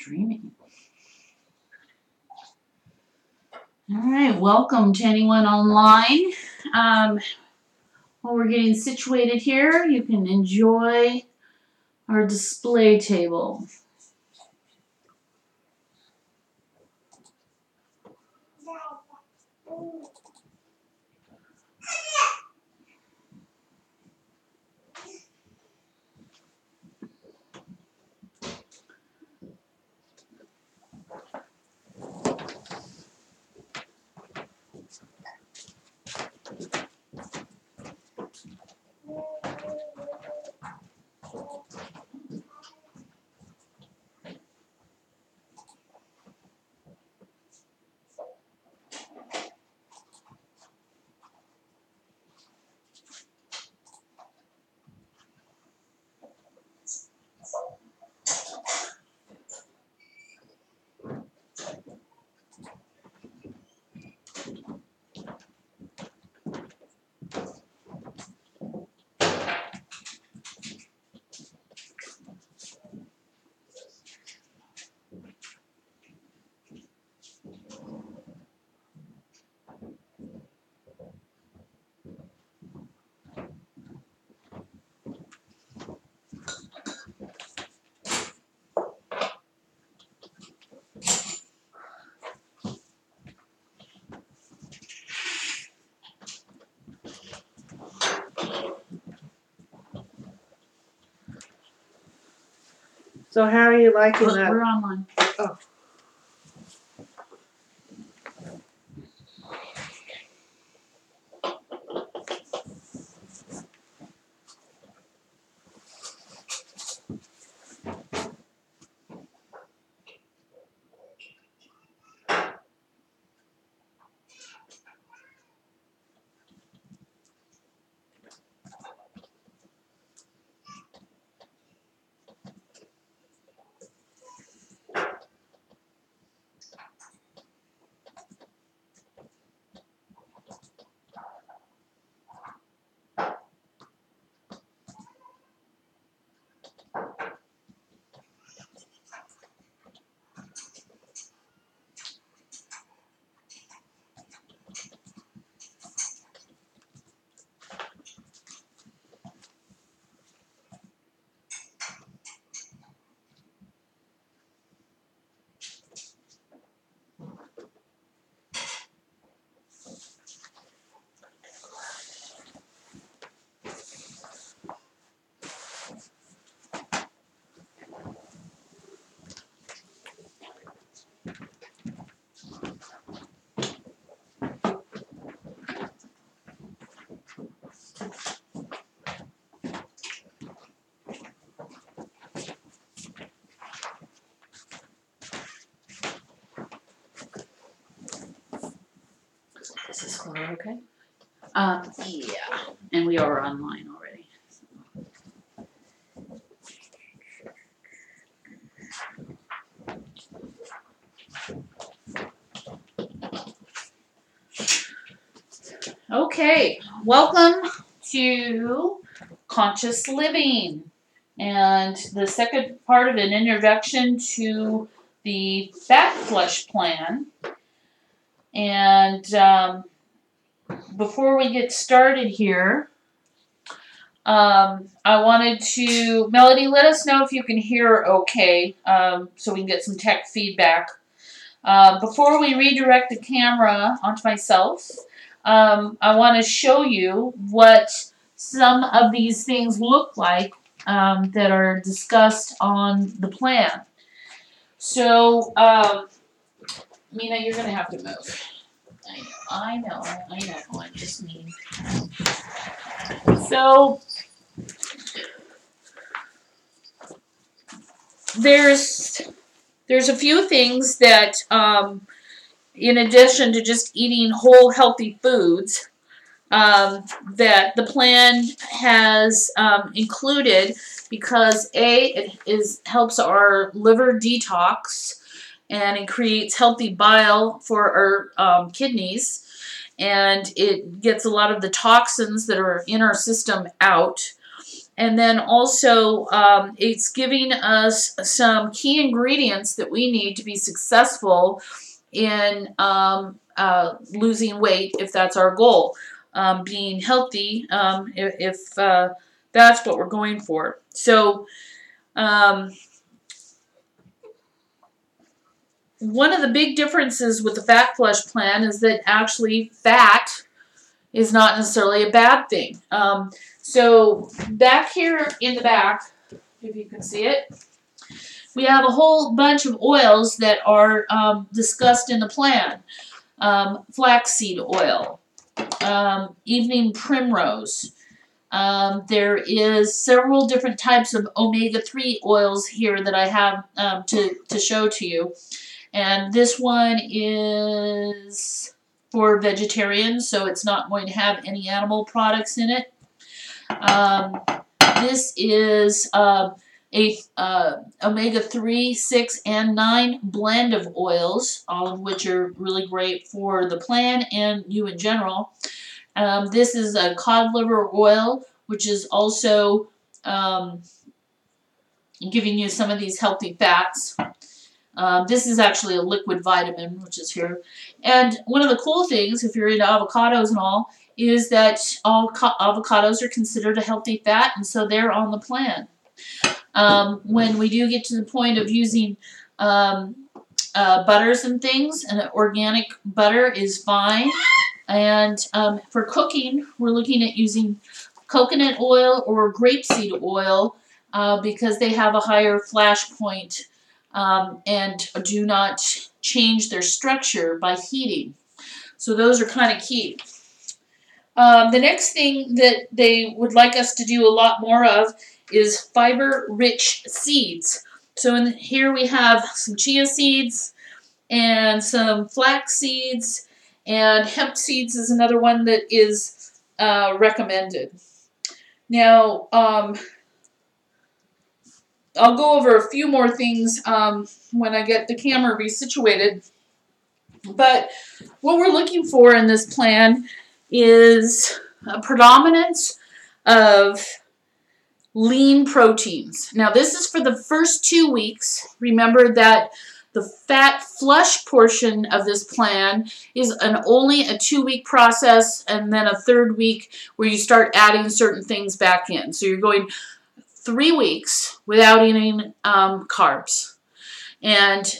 Streaming. All right, welcome to anyone online. While we're getting situated here, you can enjoy our display table. So how are you liking that? We're online. Oh. Is this going okay? Yeah, and we are online already. Okay, welcome to Conscious Living, and the second part of an introduction to the Fat Flush Plan. And before we get started here, I wanted to, Melody, let us know if you can hear okay, so we can get some tech feedback. Before we redirect the camera onto myself, I want to show you what some of these things look like that are discussed on the plan. So, Mina, you're going to have to move. I know, I'm just mean. So, there's a few things that, in addition to just eating whole healthy foods, that the plan has included because it helps our liver detox and it creates healthy bile for our kidneys, and it gets a lot of the toxins that are in our system out. And then also, it's giving us some key ingredients that we need to be successful in losing weight, if that's our goal. Being healthy, if that's what we're going for. So, one of the big differences with the Fat Flush plan is that actually fat is not necessarily a bad thing. So back here in the back, if you can see it, we have a whole bunch of oils that are discussed in the plan. Flaxseed oil, evening primrose. There is several different types of omega-3 oils here that I have to show to you. And this one is for vegetarians, so it's not going to have any animal products in it. This is a omega-3, 6, and 9 blend of oils, all of which are really great for the plan and you in general. This is a cod liver oil, which is also giving you some of these healthy fats. This is actually a liquid vitamin, which is here. And one of the cool things, if you're into avocados and all, is that all avocados are considered a healthy fat, and so they're on the plan. When we do get to the point of using butters and things, and organic butter is fine. And for cooking, we're looking at using coconut oil or grapeseed oil because they have a higher flash point and do not change their structure by heating. So those are kind of key. The next thing that they would like us to do a lot more of is fiber-rich seeds. So here we have some chia seeds and some flax seeds, and hemp seeds is another one that is recommended. Now, I'll go over a few more things when I get the camera resituated. But what we're looking for in this plan is a predominance of lean proteins. Now, this is for the first 2 weeks. Remember that the fat flush portion of this plan is only a 2-week process, and then a 3rd week where you start adding certain things back in. So you're going 3 weeks without eating carbs. And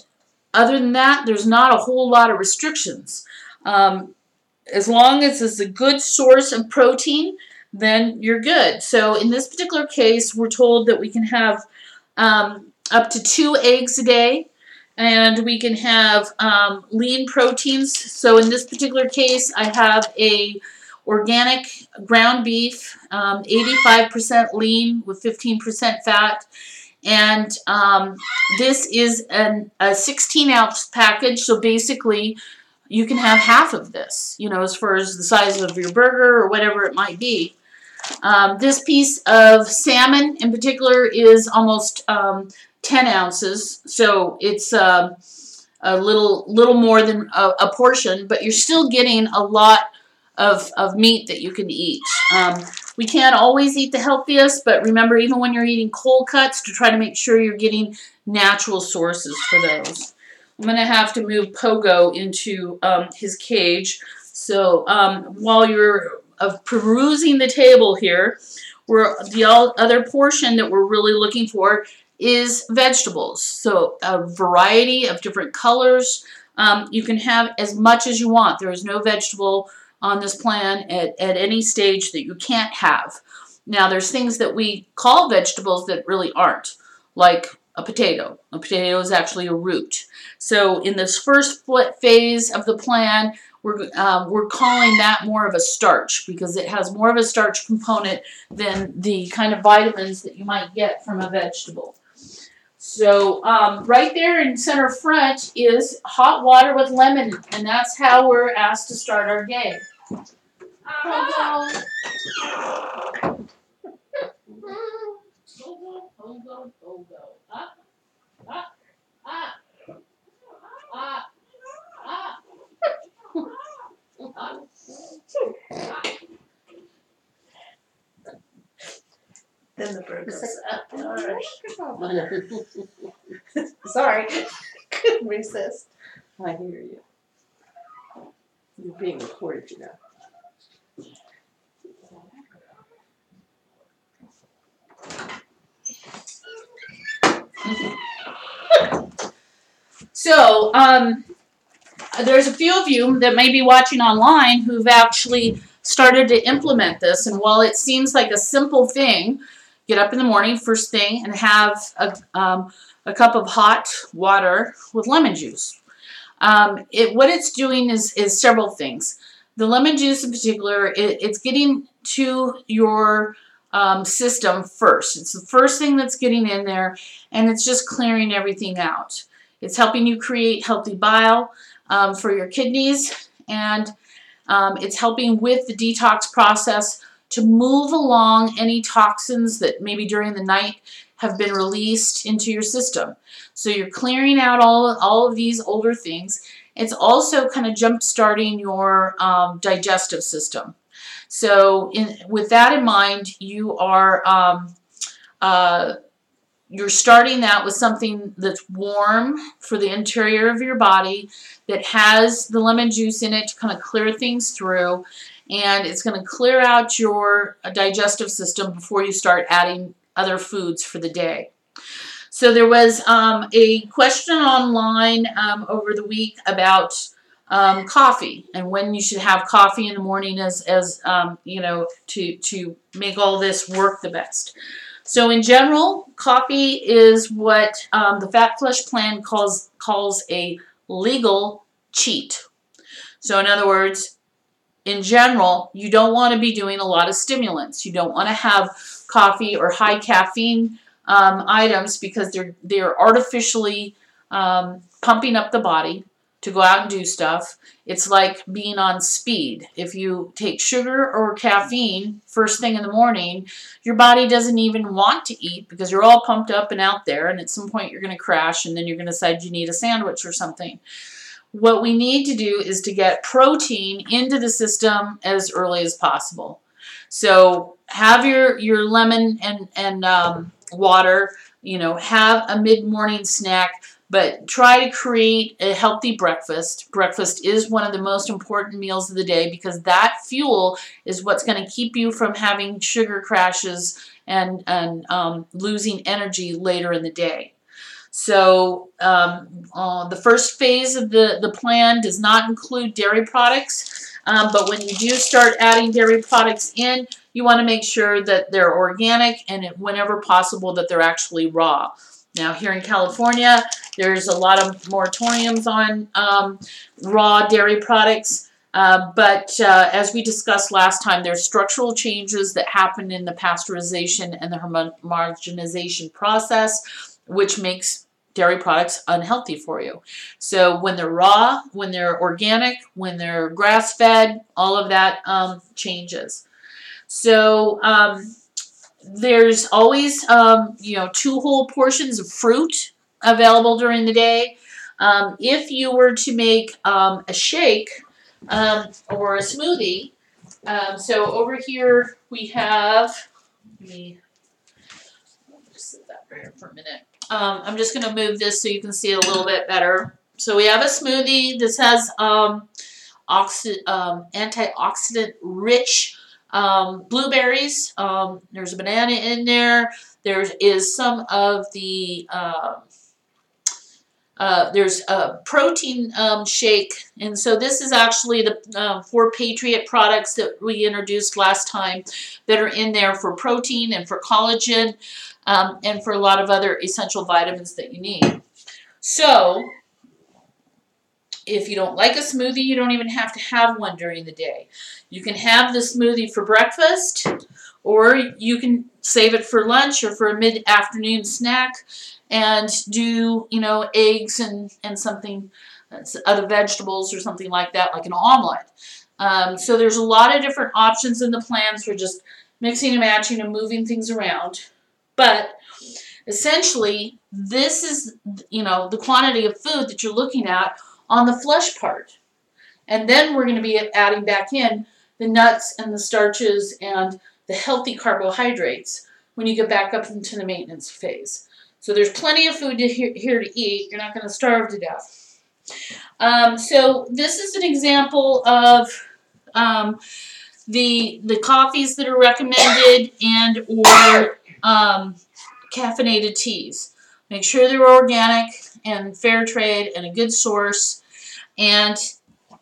other than that, there's not a whole lot of restrictions. As long as it's a good source of protein, then you're good. So in this particular case, we're told that we can have up to 2 eggs a day, and we can have lean proteins. So in this particular case, I have a organic ground beef, 85% lean with 15% fat. And this is a 16-ounce package, so basically you can have half of this, you know, as far as the size of your burger or whatever it might be. This piece of salmon in particular is almost 10 ounces, so it's a little more than a portion, but you're still getting a lot of meat that you can eat. We can't always eat the healthiest, but remember, even when you're eating cold cuts, to try to make sure you're getting natural sources for those. I'm going to have to move Pogo into his cage. So while you're perusing the table here, the other portion that we're really looking for is vegetables. So a variety of different colors. You can have as much as you want. There is no vegetable on this plan at any stage that you can't have. Now, there's things that we call vegetables that really aren't, like a potato. A potato is actually a root. So in this first phase of the plan, we're calling that more of a starch because it has more of a starch component than the kind of vitamins that you might get from a vegetable. So right there in center front is hot water with lemon, and that's how we're asked to start our day. Pogo. Pogo, pogo. Up, up, up, up, up, up. Then the bird It's goes, like, gosh. Sorry. Couldn't resist. I hear you. You're being recorded, you know. So, there's a few of you that may be watching online who've actually started to implement this. And while it seems like a simple thing, get up in the morning first thing and have a cup of hot water with lemon juice. What it's doing is several things. The lemon juice in particular, it's getting to your system first. It's the first thing that's getting in there, and it's just clearing everything out. It's helping you create healthy bile for your kidneys, and it's helping with the detox process to move along any toxins that maybe during the night have been released into your system. So you're clearing out all of these older things. It's also kind of jump-starting your digestive system. So with that in mind, you are you're starting that with something that's warm for the interior of your body, that has the lemon juice in it to kind of clear things through, and it's going to clear out your digestive system before you start adding other foods for the day. So there was a question online over the week about coffee and when you should have coffee in the morning as you know, to make all this work the best. So in general, coffee is what the Fat Flush Plan calls a legal cheat. So in other words, in general, you don't want to be doing a lot of stimulants. You don't want to have coffee or high caffeine items because they're artificially pumping up the body to go out and do stuff. It's like being on speed. If you take sugar or caffeine first thing in the morning, your body doesn't even want to eat because you're all pumped up and out there, and at some point you're going to crash, and then you're going to decide you need a sandwich or something. What we need to do is to get protein into the system as early as possible. So have your lemon and water, you know, have a mid-morning snack, but try to create a healthy breakfast. Breakfast is one of the most important meals of the day because that fuel is what's going to keep you from having sugar crashes and losing energy later in the day. So the first phase of the plan does not include dairy products, but when you do start adding dairy products in, you want to make sure that they're organic and whenever possible that they're actually raw. Now here in California, there's a lot of moratoriums on raw dairy products, but as we discussed last time, there's structural changes that happen in the pasteurization and the homogenization process, which makes dairy products unhealthy for you. So when they're raw, when they're organic, when they're grass-fed, all of that changes. So there's always, you know, 2 whole portions of fruit available during the day. If you were to make a shake or a smoothie, so over here we have, let me just sit that right here for a minute. I'm just going to move this so you can see it a little bit better. So we have a smoothie. This has antioxidant-rich blueberries. There's a banana in there. There is some of the there's a protein shake, and so this is actually the 4 Patriot products that we introduced last time that are in there for protein and for collagen and for a lot of other essential vitamins that you need. So if you don't like a smoothie, you don't even have to have one during the day. You can have the smoothie for breakfast, or you can save it for lunch or for a mid-afternoon snack and do, you know, eggs and something, other vegetables or something like that, like an omelet. So there's a lot of different options in the plans for just mixing and matching and moving things around. But essentially, this is, you know, the quantity of food that you're looking at on the flush part. And then we're going to be adding back in the nuts and the starches and the healthy carbohydrates when you get back up into the maintenance phase. So there's plenty of food here to eat. You're not going to starve to death. So this is an example of the coffees that are recommended and or caffeinated teas. Make sure they're organic and fair trade and a good source, and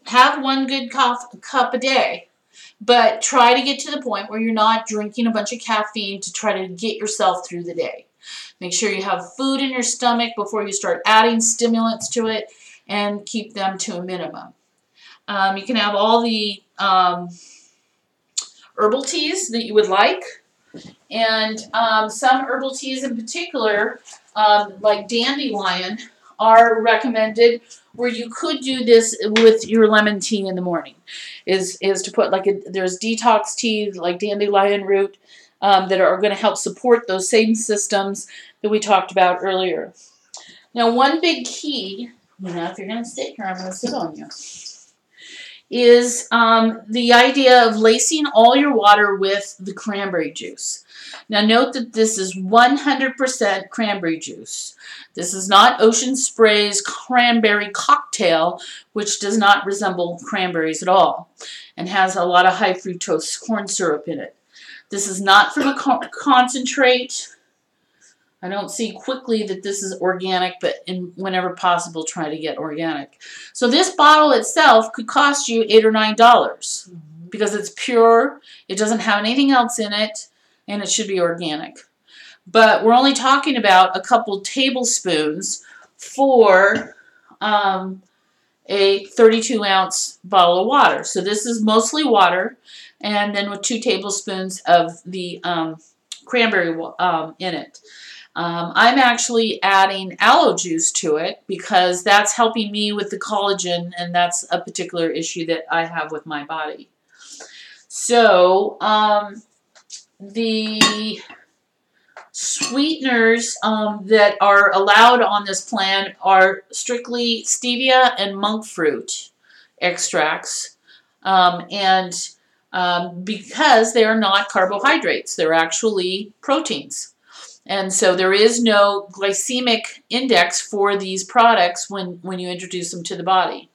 have one good cup a day. But try to get to the point where you're not drinking a bunch of caffeine to try to get yourself through the day. Make sure you have food in your stomach before you start adding stimulants to it, and keep them to a minimum. You can have all the herbal teas that you would like, and some herbal teas in particular, like dandelion, are recommended, where you could do this with your lemon tea in the morning, is to put there's detox teas like dandelion root that are going to help support those same systems that we talked about earlier. Now, one big key, if you're going to sit here, I'm going to sit on you, is the idea of lacing all your water with the cranberry juice. Now, note that this is 100% cranberry juice. This is not Ocean Spray's cranberry cocktail, which does not resemble cranberries at all and has a lot of high fructose corn syrup in it. This is not from a concentrate. I don't see quickly that this is organic, but whenever possible, try to get organic. So this bottle itself could cost you $8 or $9 because it's pure, it doesn't have anything else in it, and it should be organic. But we're only talking about a couple tablespoons for a 32-ounce bottle of water. So this is mostly water, and then with 2 tablespoons of the cranberry in it. I'm actually adding aloe juice to it because that's helping me with the collagen, and that's a particular issue that I have with my body. So the sweeteners that are allowed on this plan are strictly stevia and monk fruit extracts, because they are not carbohydrates, they're actually proteins. And so there is no glycemic index for these products when you introduce them to the body.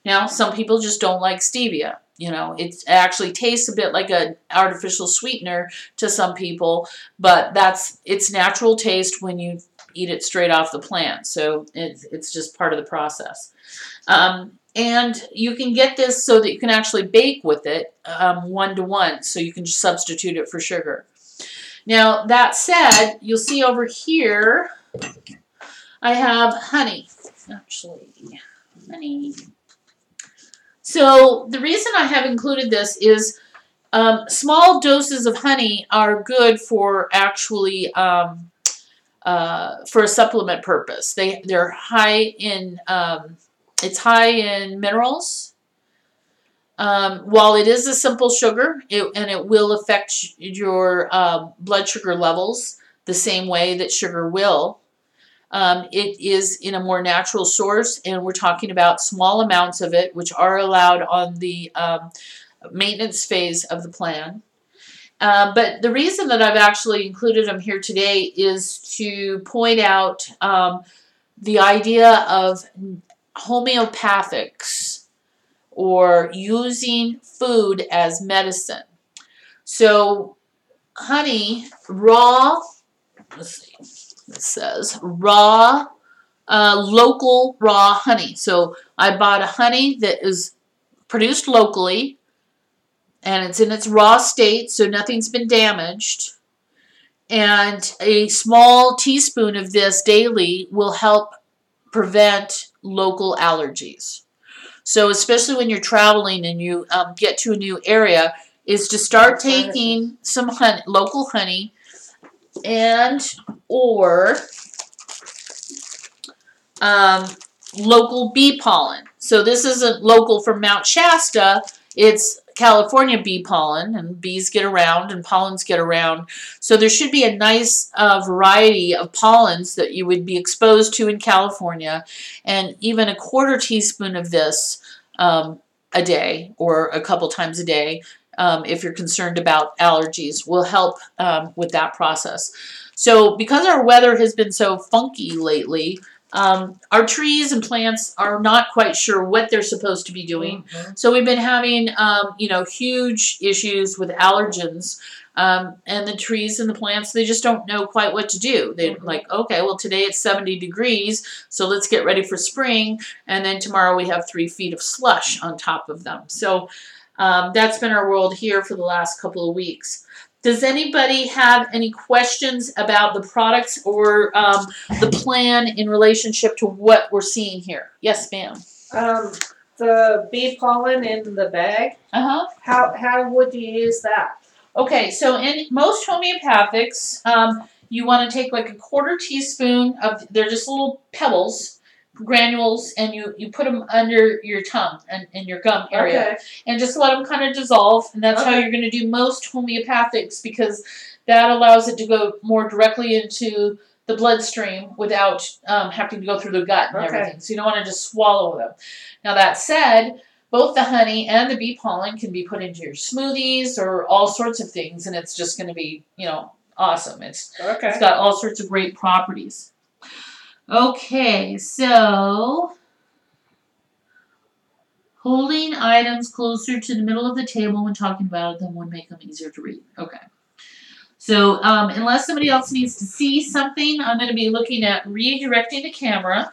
Now, some people just don't like stevia. It actually tastes a bit like an artificial sweetener to some people, but that's its natural taste when you eat it straight off the plant. So it's just part of the process. And you can get this so that you can actually bake with it 1-to-1, so you can just substitute it for sugar. Now, that said, you'll see over here, I have honey. Actually, honey. So the reason I have included this is small doses of honey are good for actually for a supplement purpose. They're high in it's high in minerals. While it is a simple sugar, and it will affect your blood sugar levels the same way that sugar will, it is in a more natural source, and we're talking about small amounts of it, which are allowed on the maintenance phase of the plan. But the reason that I've actually included them here today is to point out the idea of homeopathics, or using food as medicine. So honey, raw, let's see, it says raw, local raw honey. So I bought a honey that is produced locally, and it's in its raw state, so nothing's been damaged. And a small teaspoon of this daily will help prevent local allergies. So especially when you're traveling and you get to a new area, is to start taking some honey, local honey, and or local bee pollen. So this isn't local from Mount Shasta, it's California bee pollen, and bees get around and pollens get around. So there should be a nice variety of pollens that you would be exposed to in California, and even a 1/4 teaspoon of this a day or a couple times a day if you're concerned about allergies, will help with that process. So because our weather has been so funky lately, our trees and plants are not quite sure what they're supposed to be doing. So we've been having, huge issues with allergens. And the trees and the plants, they just don't know quite what to do. They're like, okay, well, today it's 70 degrees, so let's get ready for spring. And then tomorrow we have 3 feet of slush on top of them. So that's been our world here for the last couple of weeks. Does anybody have any questions about the products or the plan in relationship to what we're seeing here? Yes, ma'am. The bee pollen in the bag. How would you use that? Okay, so in most homeopathics, you want to take like a 1/4 teaspoon of, they're just little pebbles, granules, and you put them under your tongue and in your gum area. Okay. And just let them kind of dissolve, and that's how you're going to do most homeopathics, because that allows it to go more directly into the bloodstream without having to go through the gut and everything. So you don't want to just swallow them. Now that said, both the honey and the bee pollen can be put into your smoothies or all sorts of things, and it's just going to be, awesome. It's got all sorts of great properties. Okay, so holding items closer to the middle of the table when talking about them would make them easier to read. Okay. So unless somebody else needs to see something, I'm going to be looking at redirecting the camera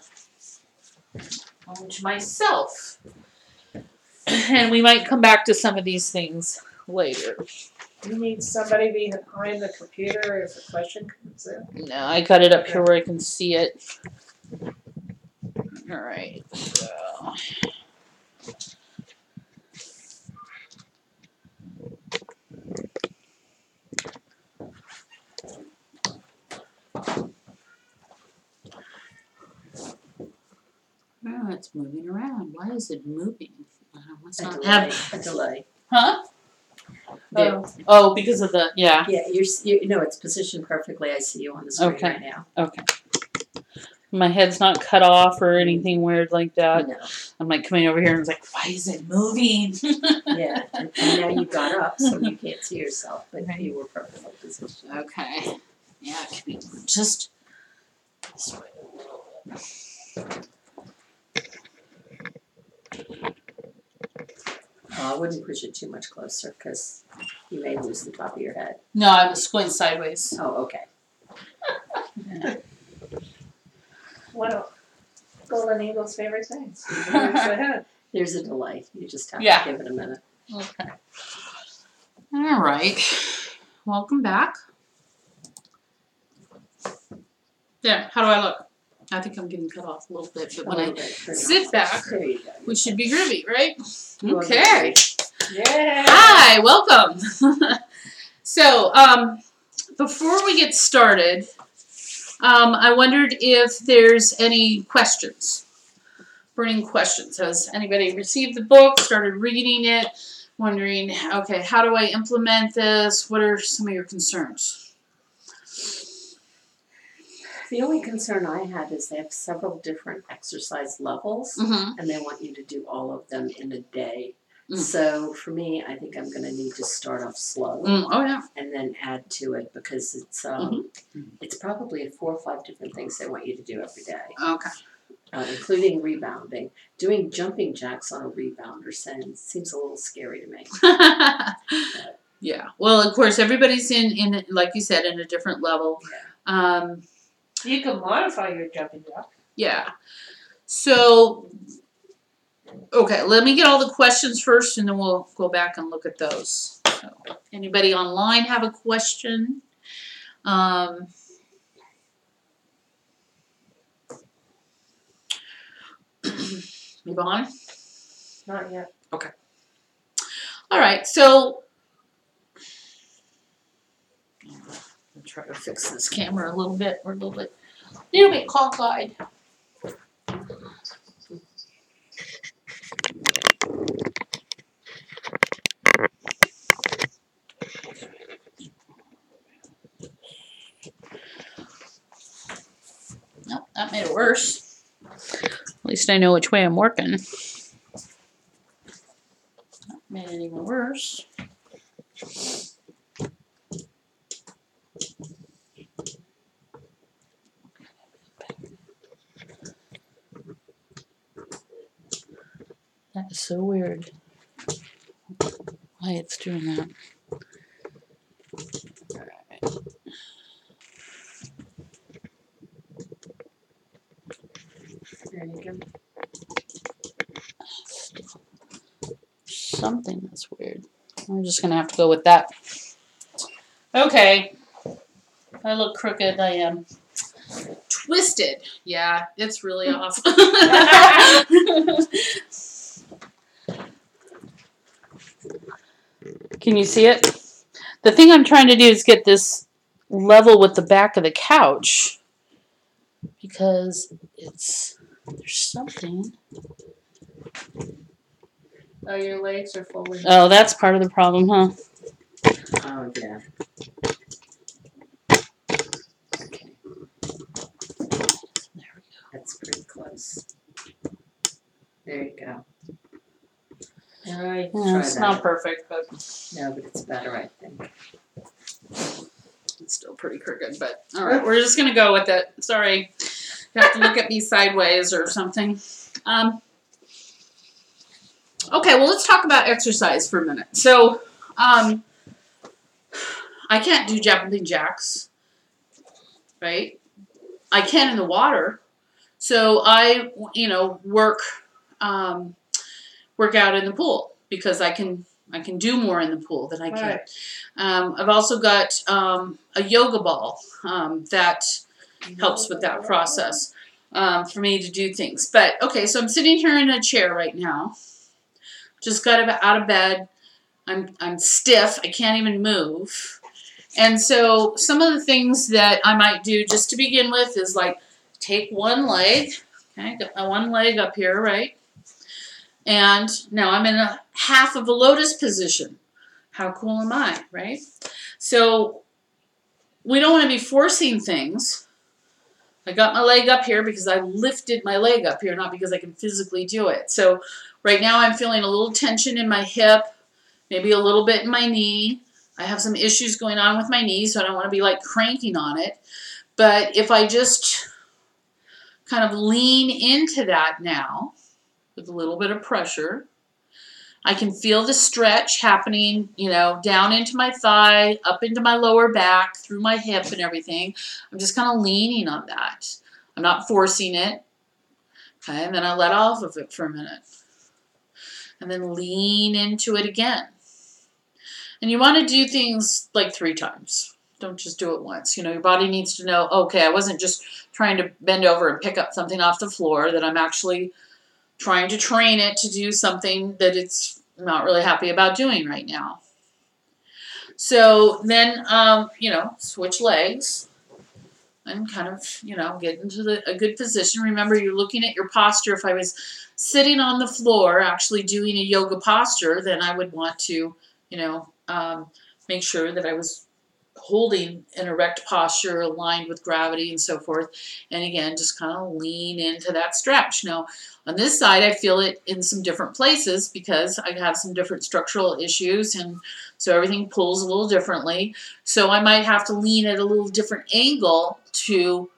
onto myself. And we might come back to some of these things later. You need somebody behind the computer if a question comes in. No, I got it up here where I can see it. All right. So. Oh, it's moving around. Why is it moving? What's not A delay. Huh? There. Oh, because of the Yeah, it's positioned perfectly. I see you on the screen right now. Okay. My head's not cut off or anything weird like that. No. I'm like coming over here and it's like, why is it moving? Yeah, and now you got up, so you can't see yourself, but you were perfectly positioned. Okay. Yeah, it could be just this way a little bit. I wouldn't push it too much closer because you may lose the top of your head. No, I was going sideways. Oh, okay. What are Golden Eagle's favorite things? There's a delay. You just have to give it a minute. Okay. All right. Welcome back. There. How do I look? I think I'm getting cut off a little bit, but when I sit back, we should be groovy, right? Okay. Yeah. Hi, welcome. So, before we get started, I wondered if there's any questions, burning questions. Has anybody received the book, started reading it, wondering, okay, how do I implement this? What are some of your concerns? The only concern I had is they have several different exercise levels, and they want you to do all of them in a day. So for me, I think I'm going to need to start off slow, and then add to it because it's probably 4 or 5 different things they want you to do every day. Okay. Including rebounding. Doing jumping jacks on a rebounder seems a little scary to me. Yeah. Well, of course, everybody's in like you said, in a different level. Yeah. You can modify your jumping jack. Yeah. So, okay, let me get all the questions first, and then we'll go back and look at those. So, anybody online have a question? Yvonne? Not yet. Okay. All right, so I'll try to fix this camera a little bit. We're a little bit cockeyed. Nope, that made it worse. At least I know which way I'm working. That made it even worse. That is so weird. Why it's doing that. Alright. There you go. Something that's weird. I'm just gonna have to go with that. Okay. I look crooked, I am. Twisted. Yeah, it's really off. Can you see it? The thing I'm trying to do is get this level with the back of the couch. Because there's something. Oh, your legs are fully. Oh, that's part of the problem, huh? Oh, yeah. Okay. There we go. That's pretty close. There you go. All right. Yeah, it's not perfect, but No, but it's better, I think. it's still pretty crooked. But all right, we're just gonna go with it. Sorry, you have to look at me sideways or something. Okay, well, let's talk about exercise for a minute. So, I can't do jumping jacks, right? I can in the water. So I, work out in the pool because I can do more in the pool than I can. Right. I've also got a yoga ball that helps with that process for me to do things. But okay, so I'm sitting here in a chair right now. Just got out of bed. I'm stiff. I can't even move. And so some of the things that I might do just to begin with is like take one leg. Okay, got my one leg up here, right? And now I'm in a half of a lotus position. How cool am I, right? So we don't want to be forcing things. I got my leg up here because I lifted my leg up here, not because I can physically do it. So right now I'm feeling a little tension in my hip, maybe a little bit in my knee. I have some issues going on with my knee, so I don't want to be like cranking on it. But if I just kind of lean into that now with a little bit of pressure, I can feel the stretch happening, down into my thigh, up into my lower back, through my hip and everything. I'm just kind of leaning on that. I'm not forcing it. Okay, and then I let off of it for a minute. And then lean into it again. And you want to do things like 3 times. Don't just do it once. Your body needs to know, okay, I wasn't just trying to bend over and pick up something off the floor, that I'm actually trying to train it to do something that it's not really happy about doing right now. So then, switch legs and kind of, get into a good position. Remember, you're looking at your posture. If I was sitting on the floor actually doing a yoga posture, then I would want to, make sure that I was holding an erect posture aligned with gravity and so forth. And again, just kind of lean into that stretch. Now, on this side, I feel it in some different places because I have some different structural issues, and so everything pulls a little differently. So I might have to lean at a little different angle to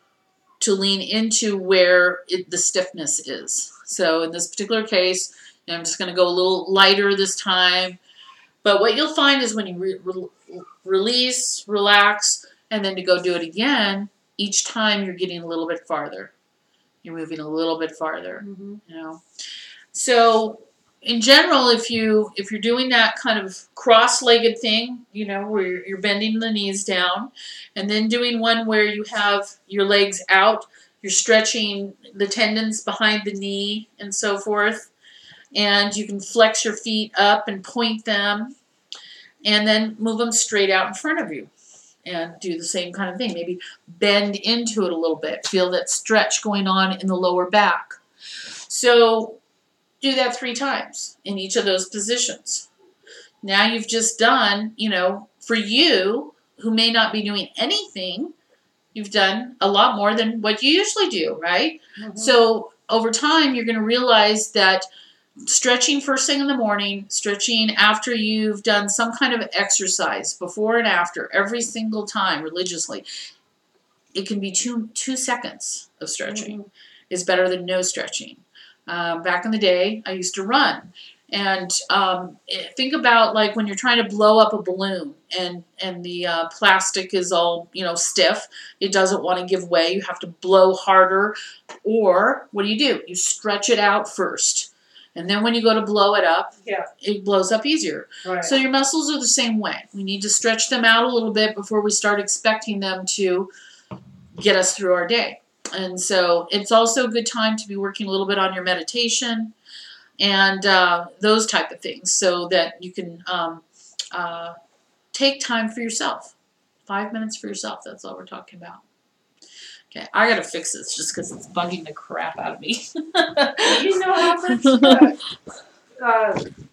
lean into where the stiffness is. So in this particular case, I'm just going to go a little lighter this time. But what you'll find is when you release, relax, and then to go do it again, each time you're getting a little bit farther. You're moving a little bit farther. Mm-hmm. So in general, if you're doing that kind of cross-legged thing, where you're bending the knees down, and then doing one where you have your legs out, you're stretching the tendons behind the knee and so forth, and you can flex your feet up and point them, and then move them straight out in front of you. And do the same kind of thing. Maybe bend into it a little bit. Feel that stretch going on in the lower back. So do that 3 times in each of those positions. Now you've just done, for you, who may not be doing anything, you've done a lot more than what you usually do, right? Mm-hmm. So over time, you're going to realize that stretching first thing in the morning, stretching after you've done some kind of exercise, before and after, every single time religiously. It can be two seconds of stretching. Mm-hmm. Is better than no stretching. Back in the day, I used to run. And think about like when you're trying to blow up a balloon and the plastic is all, stiff. It doesn't want to give way. You have to blow harder. Or what do? You stretch it out first. And then when you go to blow it up, it blows up easier. Right. So your muscles are the same way. We need to stretch them out a little bit before we start expecting them to get us through our day. And so it's also a good time to be working a little bit on your meditation and those type of things so that you can take time for yourself. 5 minutes for yourself. That's all we're talking about. Okay, I gotta fix this just because it's bugging the crap out of me. You know how much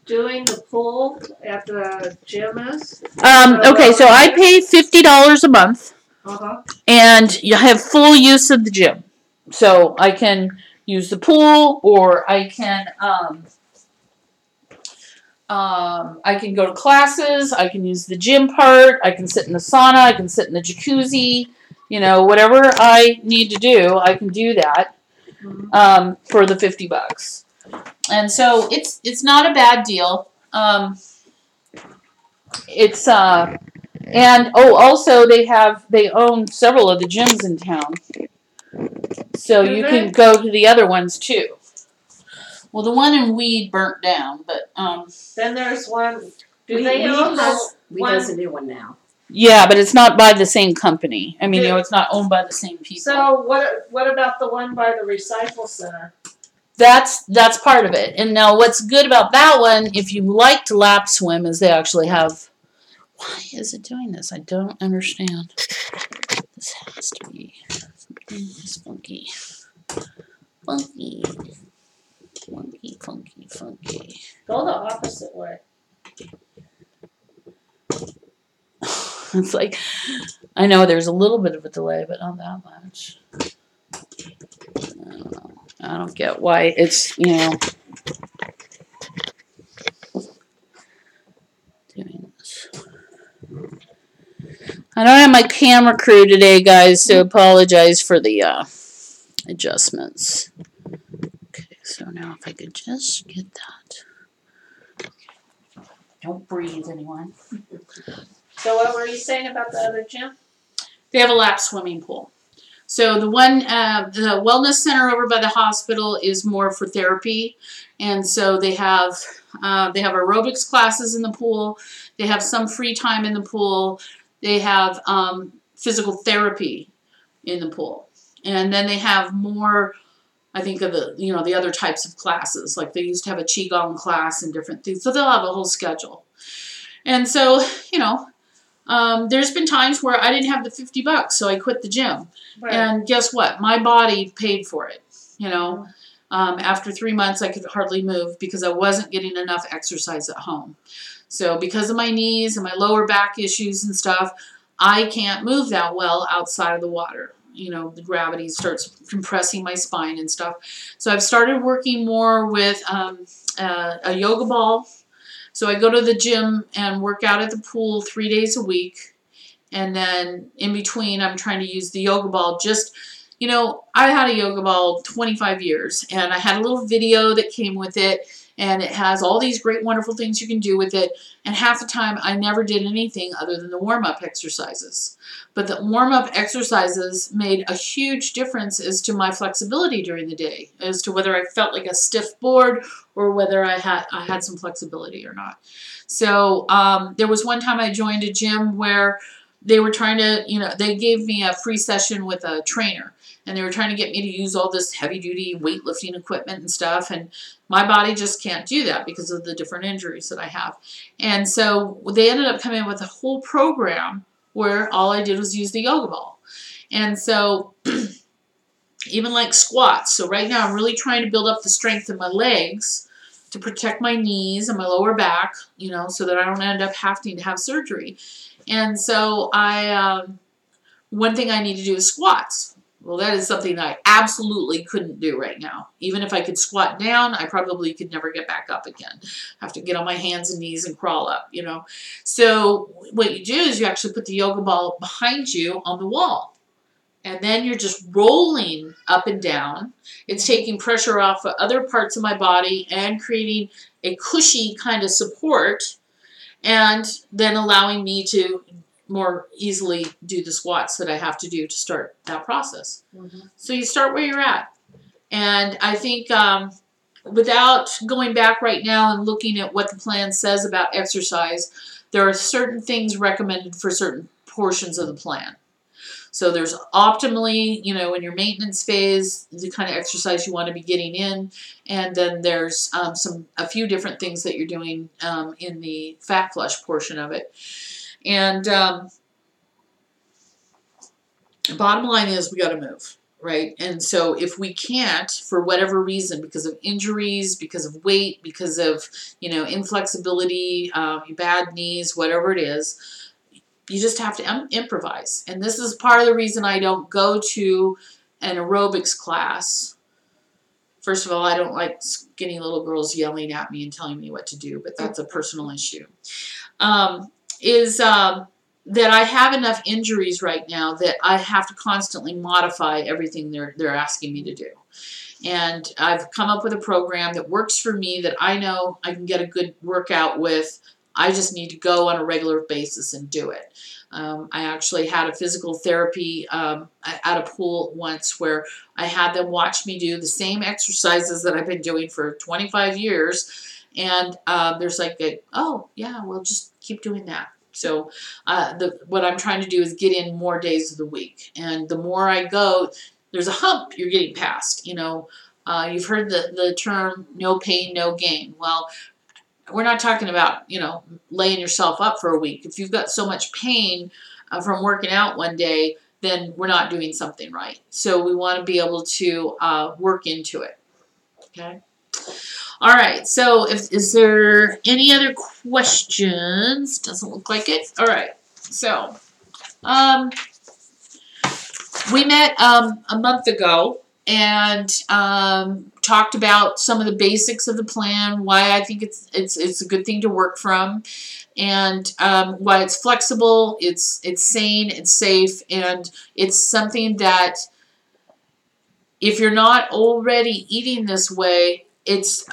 doing the pool at the gym is? Okay, so I pay $50 a month. Uh-huh. And you have full use of the gym. So I can use the pool, or I can go to classes, I can use the gym part, I can sit in the sauna, I can sit in the jacuzzi, whatever I need to do, I can do that for the $50. And so it's not a bad deal. And also they own several of the gyms in town. So you can go to the other ones too. Well, the one in Weed burnt down, but then there's one. We has a new one now. Yeah, but it's not by the same company. I mean, it's not owned by the same people. So what about the one by the recycle center? That's part of it. And now what's good about that one, if you like to lap swim, is they actually have. Why is it doing this? I don't understand. This has to be something is funky. Funky. Go the opposite way. It's like, I know there's a little bit of a delay, but not that much. I don't know. I don't get why it's, doing this. I don't have my camera crew today, guys, so apologize for the adjustments. Okay, so now if I could just get that. Okay. Don't breathe, anyone. So what were you saying about the other gym? They have a lap swimming pool. So the one, the wellness center over by the hospital is more for therapy, and so they have aerobics classes in the pool. They have some free time in the pool. They have physical therapy in the pool, and then they have more. I think of the other types of classes, like they used to have a qigong class and different things. So they'll have a whole schedule, and so there's been times where I didn't have the $50, so I quit the gym. Right. And guess what? My body paid for it. After 3 months, I could hardly move because I wasn't getting enough exercise at home. So because of my knees and my lower back issues and stuff, I can't move that well outside of the water. The gravity starts compressing my spine and stuff. So I've started working more with a yoga ball. So I go to the gym and work out at the pool 3 days a week. And then in between, I'm trying to use the yoga ball. I had a yoga ball 25 years. And I had a little video that came with it. And it has all these great, wonderful things you can do with it. And half the time, I never did anything other than the warm-up exercises. But the warm-up exercises made a huge difference as to my flexibility during the day, as to whether I felt like a stiff board or whether I had some flexibility or not. So there was one time I joined a gym where they were trying to, they gave me a free session with a trainer. And they were trying to get me to use all this heavy-duty weightlifting equipment and stuff. And my body just can't do that because of the different injuries that I have. And so they ended up coming in with a whole program where all I did was use the yoga ball. And so even like squats. So right now I'm really trying to build up the strength in my legs to protect my knees and my lower back, so that I don't end up having to have surgery. And so one thing I need to do is squats. Well, that is something I absolutely couldn't do right now. Even if I could squat down, I probably could never get back up again. I have to get on my hands and knees and crawl up, you know. So what you do is you actually put the yoga ball behind you on the wall. And then you're just rolling up and down. It's taking pressure off of other parts of my body and creating a cushy kind of support, and then allowing me to more easily do the squats that I have to do to start that process. So you start where you're at. And I think without going back right now and looking at what the plan says about exercise, there are certain things recommended for certain portions of the plan. So there's optimally, you know, in your maintenance phase, the kind of exercise you want to be getting in. And then there's a few different things that you're doing in the fat flush portion of it. And bottom line is we got to move, right? And so if we can't, for whatever reason, because of injuries, because of weight, because of, you know, inflexibility, bad knees, whatever it is, you just have to improvise. And this is part of the reason I don't go to an aerobics class. First of all, I don't like skinny little girls yelling at me and telling me what to do, but that's a personal issue. That I have enough injuries right now that I have to constantly modify everything they're asking me to do. And I've come up with a program that works for me, that I know I can get a good workout with. I just need to go on a regular basis and do it. I actually had a physical therapy at a pool once where I had them watch me do the same exercises that I've been doing for 25 years. And there's like, oh, yeah, well, just keep doing that. So what I'm trying to do is get in more days of the week. And the more I go, there's a hump you're getting past. You know, you've heard the term no pain, no gain. Well, we're not talking about, you know, laying yourself up for a week. If you've got so much pain from working out one day, then we're not doing something right. So we want to be able to work into it. Okay. All right. So is there any other questions? Doesn't look like it. All right. So we met a month ago and talked about some of the basics of the plan, why I think it's a good thing to work from, and why it's flexible, it's sane, it's safe, and it's something that if you're not already eating this way, it's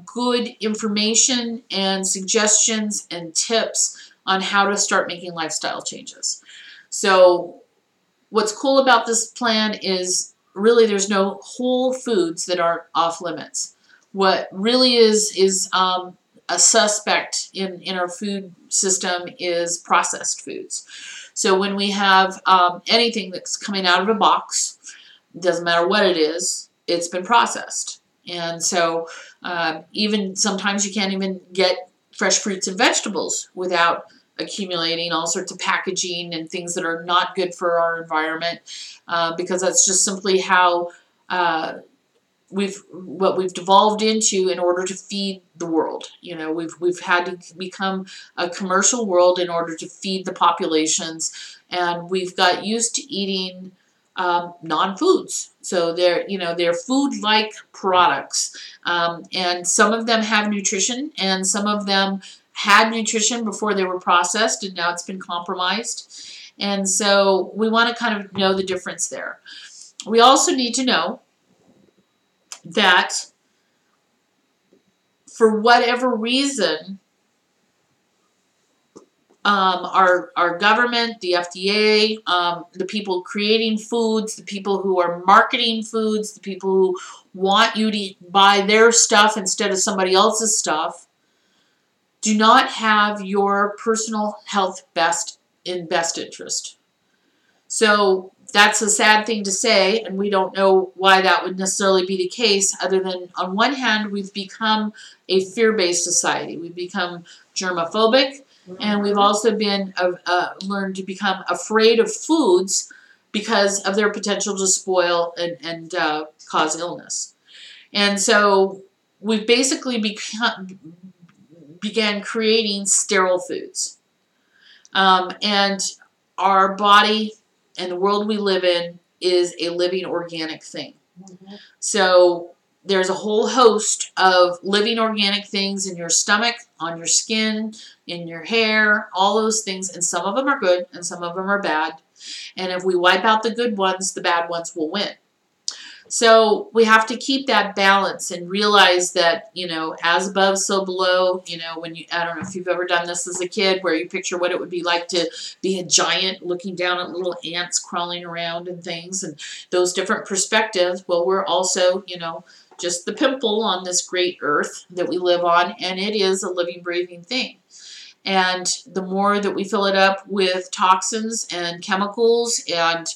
good information and suggestions and tips on how to start making lifestyle changes. So what's cool about this plan is really there's no whole foods that are off limits. What really is a suspect in our food system is processed foods. So when we have anything that's coming out of a box, doesn't matter what it is, it's been processed. And so even sometimes you can't even get fresh fruits and vegetables without accumulating all sorts of packaging and things that are not good for our environment, because that's just simply how we've devolved into in order to feed the world. You know, we've had to become a commercial world in order to feed the populations, and we've got used to eating non-foods. So they're food-like products, and some of them have nutrition, and some of them had nutrition before they were processed, and now it's been compromised. And so we want to kind of know the difference there. We also need to know that for whatever reason, our government, the FDA, the people creating foods, the people who are marketing foods, the people who want you to buy their stuff instead of somebody else's stuff, do not have your personal health best interest. So that's a sad thing to say, and we don't know why that would necessarily be the case, other than on one hand, we've become a fear-based society. We've become germophobic, and we've also been learned to become afraid of foods because of their potential to spoil and cause illness. And so we've basically began creating sterile foods. And our body and the world we live in is a living organic thing. So there's a whole host of living organic things in your stomach, on your skin, in your hair, all those things. And some of them are good and some of them are bad. And if we wipe out the good ones, the bad ones will win. So we have to keep that balance and realize that, you know, as above, so below. You know, when you, I don't know if you've ever done this as a kid, where you picture what it would be like to be a giant looking down at little ants crawling around and things, and those different perspectives. Well, we're also, you know, just the pimple on this great earth that we live on, and it is a living, breathing thing. And the more that we fill it up with toxins and chemicals and,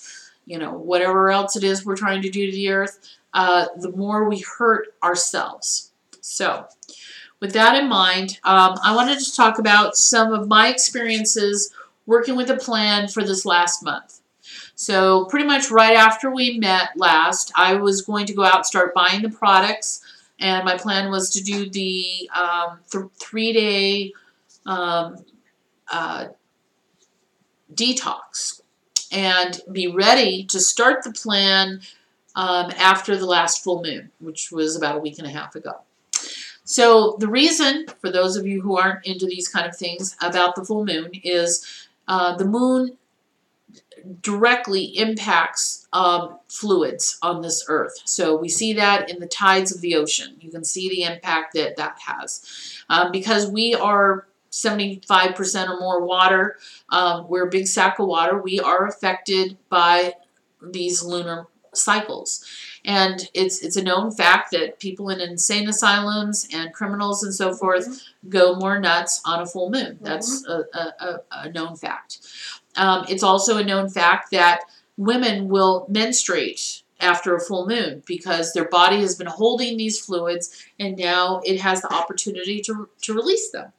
you know, whatever else it is we're trying to do to the earth, the more we hurt ourselves. So with that in mind, I wanted to talk about some of my experiences working with a plan for this last month. So pretty much right after we met last, I was going to go out and start buying the products, and my plan was to do the 3-day detox and be ready to start the plan after the last full moon, which was about a week and a half ago. So the reason, for those of you who aren't into these kind of things, about the full moon is the moon directly impacts fluids on this earth. So we see that in the tides of the ocean. You can see the impact that that has. Because we are 75% or more water, we're a big sack of water, we are affected by these lunar cycles. And it's a known fact that people in insane asylums and criminals and so forth go more nuts on a full moon. That's a known fact. It's also a known fact that women will menstruate after a full moon because their body has been holding these fluids and now it has the opportunity to release them.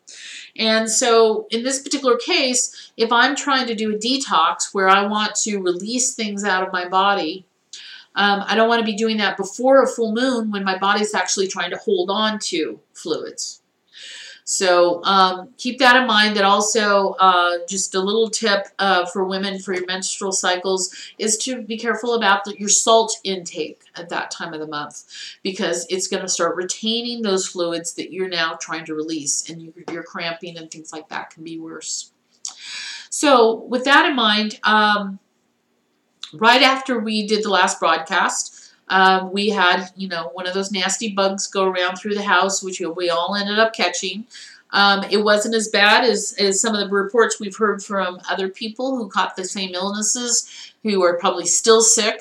And so in this particular case, if I'm trying to do a detox where I want to release things out of my body, I don't want to be doing that before a full moon when my body's actually trying to hold on to fluids. So keep that in mind. That also, just a little tip for women for your menstrual cycles is to be careful about your salt intake at that time of the month, because it's going to start retaining those fluids that you're now trying to release, and your cramping and things like that can be worse. So with that in mind, right after we did the last broadcast, we had, you know, one of those nasty bugs go around through the house, which we all ended up catching. It wasn't as bad as some of the reports we've heard from other people who caught the same illnesses, who are probably still sick.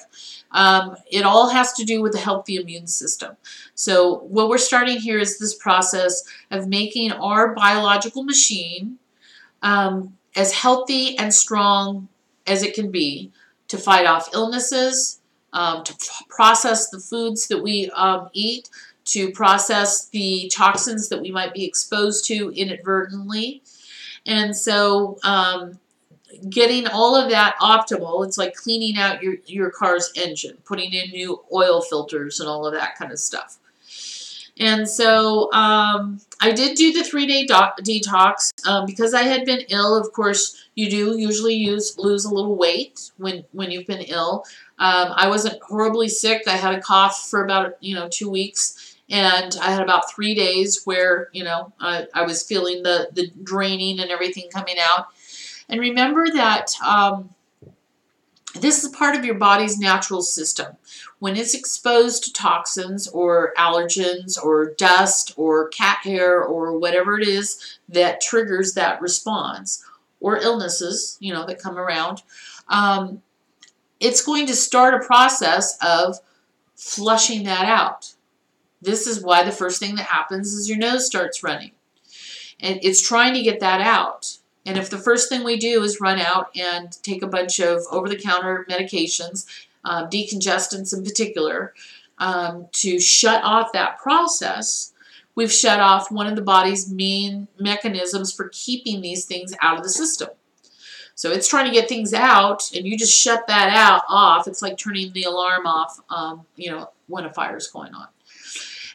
It all has to do with the healthy immune system. So what we're starting here is this process of making our biological machine as healthy and strong as it can be to fight off illnesses, to process the foods that we eat, to process the toxins that we might be exposed to inadvertently. And so getting all of that optimal, it's like cleaning out your car's engine, putting in new oil filters and all of that kind of stuff. And so I did do the 3-day detox because I had been ill. Of course, you do usually lose a little weight when you've been ill. I wasn't horribly sick. I had a cough for about 2 weeks, and I had about 3 days where I was feeling the draining and everything coming out. And remember that this is part of your body's natural system. When it's exposed to toxins or allergens or dust or cat hair or whatever it is that triggers that response, or illnesses, that come around, it's going to start a process of flushing that out. This is why the first thing that happens is your nose starts running. And it's trying to get that out. And if the first thing we do is run out and take a bunch of over-the-counter medications, decongestants in particular, to shut off that process, we've shut off one of the body's main mechanisms for keeping these things out of the system. So it's trying to get things out, and you just shut that off. It's like turning the alarm off, when a fire's going on.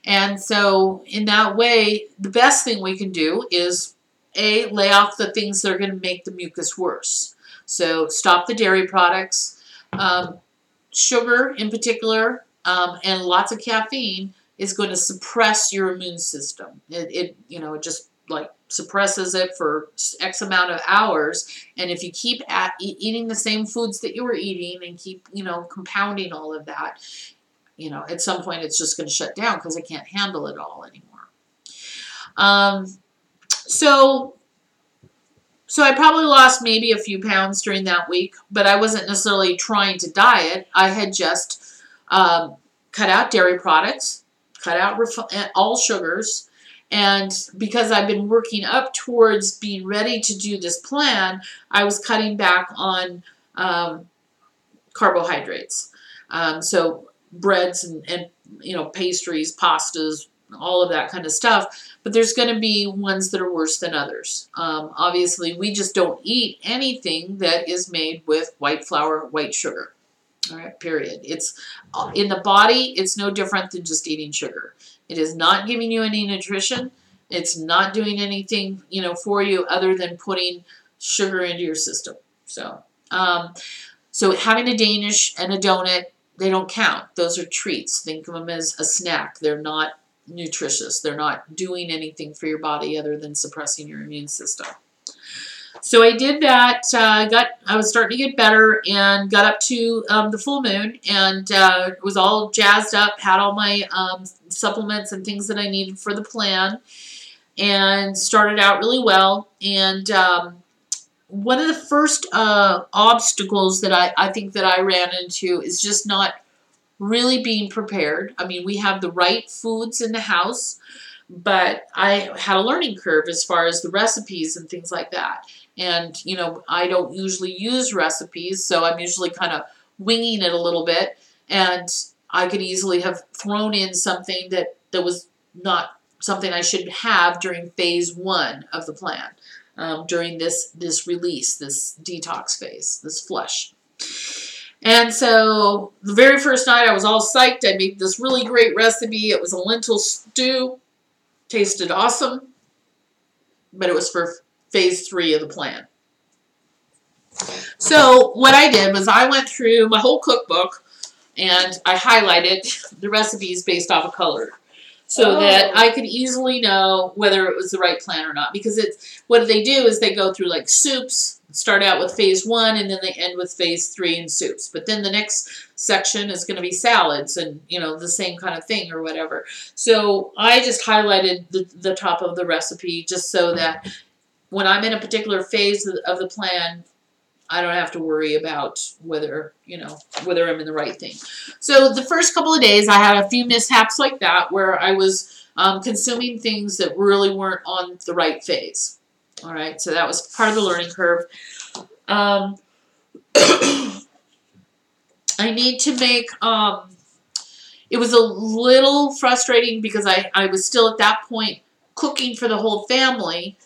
And so in that way, the best thing we can do is lay off the things that are going to make the mucus worse. So stop the dairy products. sugar in particular, and lots of caffeine is going to suppress your immune system. It just like suppresses it for X amount of hours. And if you keep eating the same foods that you were eating and keep, compounding all of that, at some point it's just going to shut down because it can't handle it all anymore. So I probably lost maybe a few pounds during that week, but I wasn't necessarily trying to diet. I had just cut out dairy products, cut out all sugars, and because I've been working up towards being ready to do this plan, I was cutting back on carbohydrates. So breads and pastries, pastas, all of that kind of stuff. But there's going to be ones that are worse than others. Obviously, we just don't eat anything that is made with white flour, white sugar. All right, period. It's in the body, it's no different than just eating sugar. It is not giving you any nutrition. It's not doing anything, for you other than putting sugar into your system. So having a Danish and a donut, they don't count. Those are treats. Think of them as a snack. They're not nutritious. They're not doing anything for your body other than suppressing your immune system. So I did that. I was starting to get better and got up to the full moon and was all jazzed up, had all my supplements and things that I needed for the plan, and started out really well. And one of the first obstacles that I think that I ran into is just not really being prepared. I mean, we have the right foods in the house, but I had a learning curve as far as the recipes and things like that. And, I don't usually use recipes, so I'm usually kind of winging it a little bit. And I could easily have thrown in something that was not something I should have during phase 1 of the plan, during this release, this detox phase, this flush. And so the very first night I was all psyched. I made this really great recipe. It was a lentil stew. Tasted awesome. But it was for phase 3 of the plan. So what I did was I went through my whole cookbook and I highlighted the recipes based off of color so that I could easily know whether it was the right plan or not. Because what they do is they go through like soups, start out with phase 1 and then they end with phase 3 in soups. But then the next section is going to be salads and, the same kind of thing or whatever. So I just highlighted the top of the recipe just so that when I'm in a particular phase of the plan, I don't have to worry about whether I'm in the right thing. So the first couple of days I had a few mishaps like that where I was consuming things that really weren't on the right phase. All right, so that was part of the learning curve. I need to make, it was a little frustrating because I was still at that point cooking for the whole family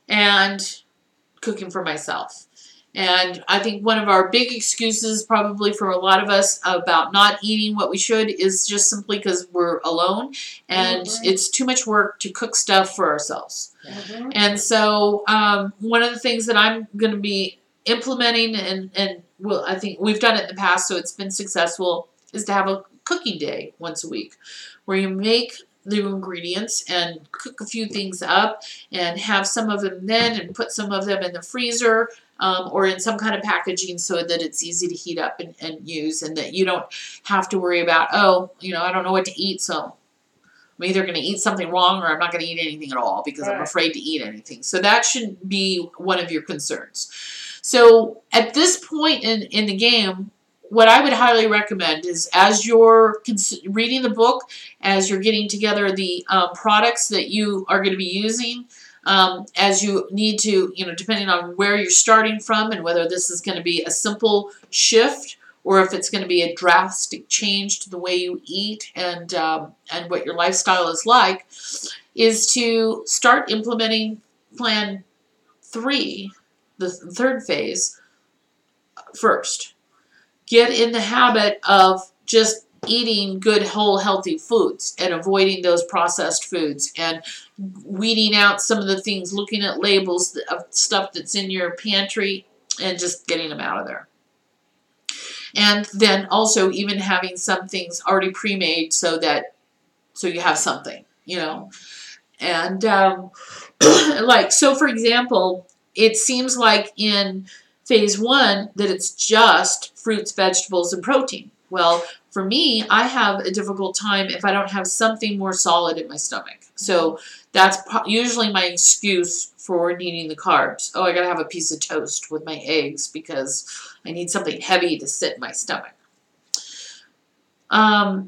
and cooking for myself. And I think one of our big excuses probably for a lot of us about not eating what we should is just simply because we're alone and it's too much work to cook stuff for ourselves. Mm-hmm. And so one of the things that I'm going to be implementing and well, I think we've done it in the past, so it's been successful, is to have a cooking day once a week where you make the ingredients and cook a few things up and have some of them then and put some of them in the freezer or in some kind of packaging so that it's easy to heat up and use and that you don't have to worry about, I don't know what to eat, so I'm either going to eat something wrong or I'm not going to eat anything at all because I'm afraid to eat anything. So that shouldn't be one of your concerns. So at this point in the game, what I would highly recommend is as you're reading the book, as you're getting together the products that you are going to be using, as you need to, depending on where you're starting from and whether this is going to be a simple shift or if it's going to be a drastic change to the way you eat and what your lifestyle is like, is to start implementing Plan 3, the third phase, first. Get in the habit of just eating good, whole, healthy foods and avoiding those processed foods and weeding out some of the things, looking at labels of stuff that's in your pantry and just getting them out of there. And then also even having some things already pre-made so you have something, you know. And like, so for example, it seems like in phase 1 that it's just fruits, vegetables, and protein. Well, for me, I have a difficult time if I don't have something more solid in my stomach. So that's usually my excuse for needing the carbs. Oh, I gotta have a piece of toast with my eggs because I need something heavy to sit in my stomach. The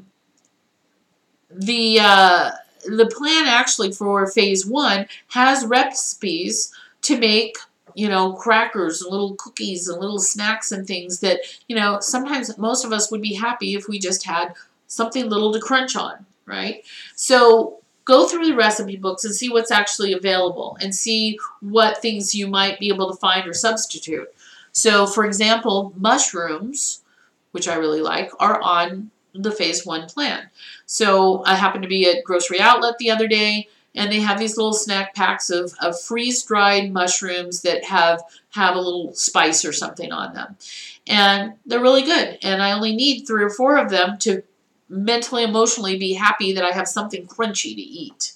plan actually for phase 1 has recipes to make, you know, crackers and little cookies and little snacks and things that, you know, sometimes most of us would be happy if we just had something little to crunch on, right? So go through the recipe books and see what's actually available and see what things you might be able to find or substitute. So, for example, mushrooms, which I really like, are on the phase 1 plan. So I happened to be at Grocery Outlet the other day, and they have these little snack packs of freeze-dried mushrooms that have a little spice or something on them. And they're really good. And I only need 3 or 4 of them to mentally, emotionally be happy that I have something crunchy to eat.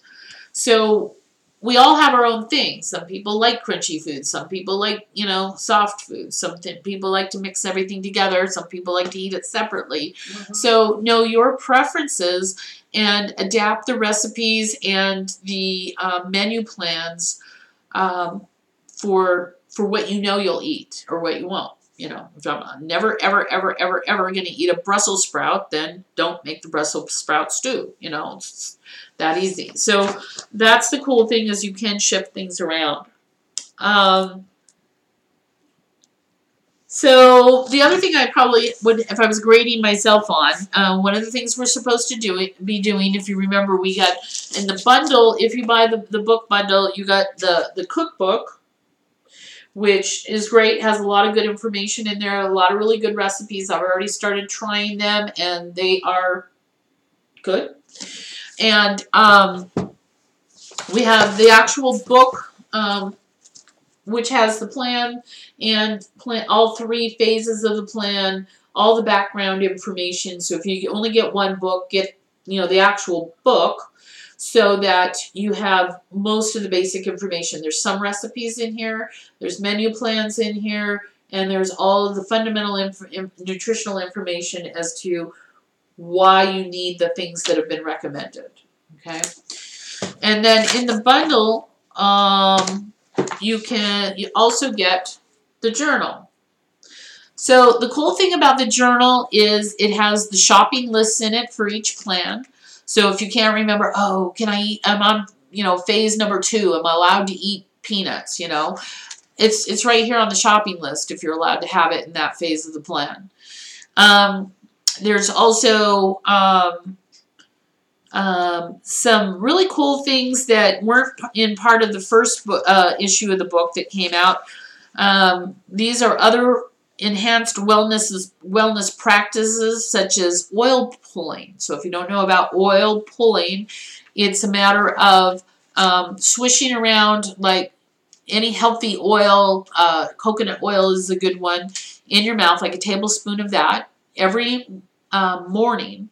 So we all have our own things. Some people like crunchy foods. Some people like, you know, soft foods. Some people like to mix everything together. Some people like to eat it separately. Mm-hmm. So know your preferences and adapt the recipes and the menu plans for what you know you'll eat or what you won't. You know, if I'm never, ever, ever, ever, ever going to eat a Brussels sprout, then don't make the Brussels sprout stew. You know, it's that easy. So that's the cool thing, is you can shift things around. So the other thing I probably would, if I was grading myself on, one of the things we're supposed to be doing, if you remember, we got in the bundle, if you buy the book bundle, you got the cookbook, which is great, has a lot of good information in there, a lot of really good recipes. I've already started trying them, and they are good. And we have the actual book, which has the plan and all 3 phases of the plan, all the background information. So if you only get one book, get, you know, the actual book, so that you have most of the basic information. There's some recipes in here, there's menu plans in here, and there's all of the fundamental nutritional information as to why you need the things that have been recommended. Okay, and then in the bundle, you also get the journal. So the cool thing about the journal is it has the shopping lists in it for each plan. So if you can't remember, oh, can I eat, I'm on, you know, phase number 2, am I allowed to eat peanuts, you know? It's right here on the shopping list if you're allowed to have it in that phase of the plan. There's also some really cool things that weren't in part of the first issue of the book that came out. These are other enhanced wellness practices, such as oil pulling. So if you don't know about oil pulling, it's a matter of swishing around, like any healthy oil, coconut oil is a good one, in your mouth, like a tablespoon of that every morning,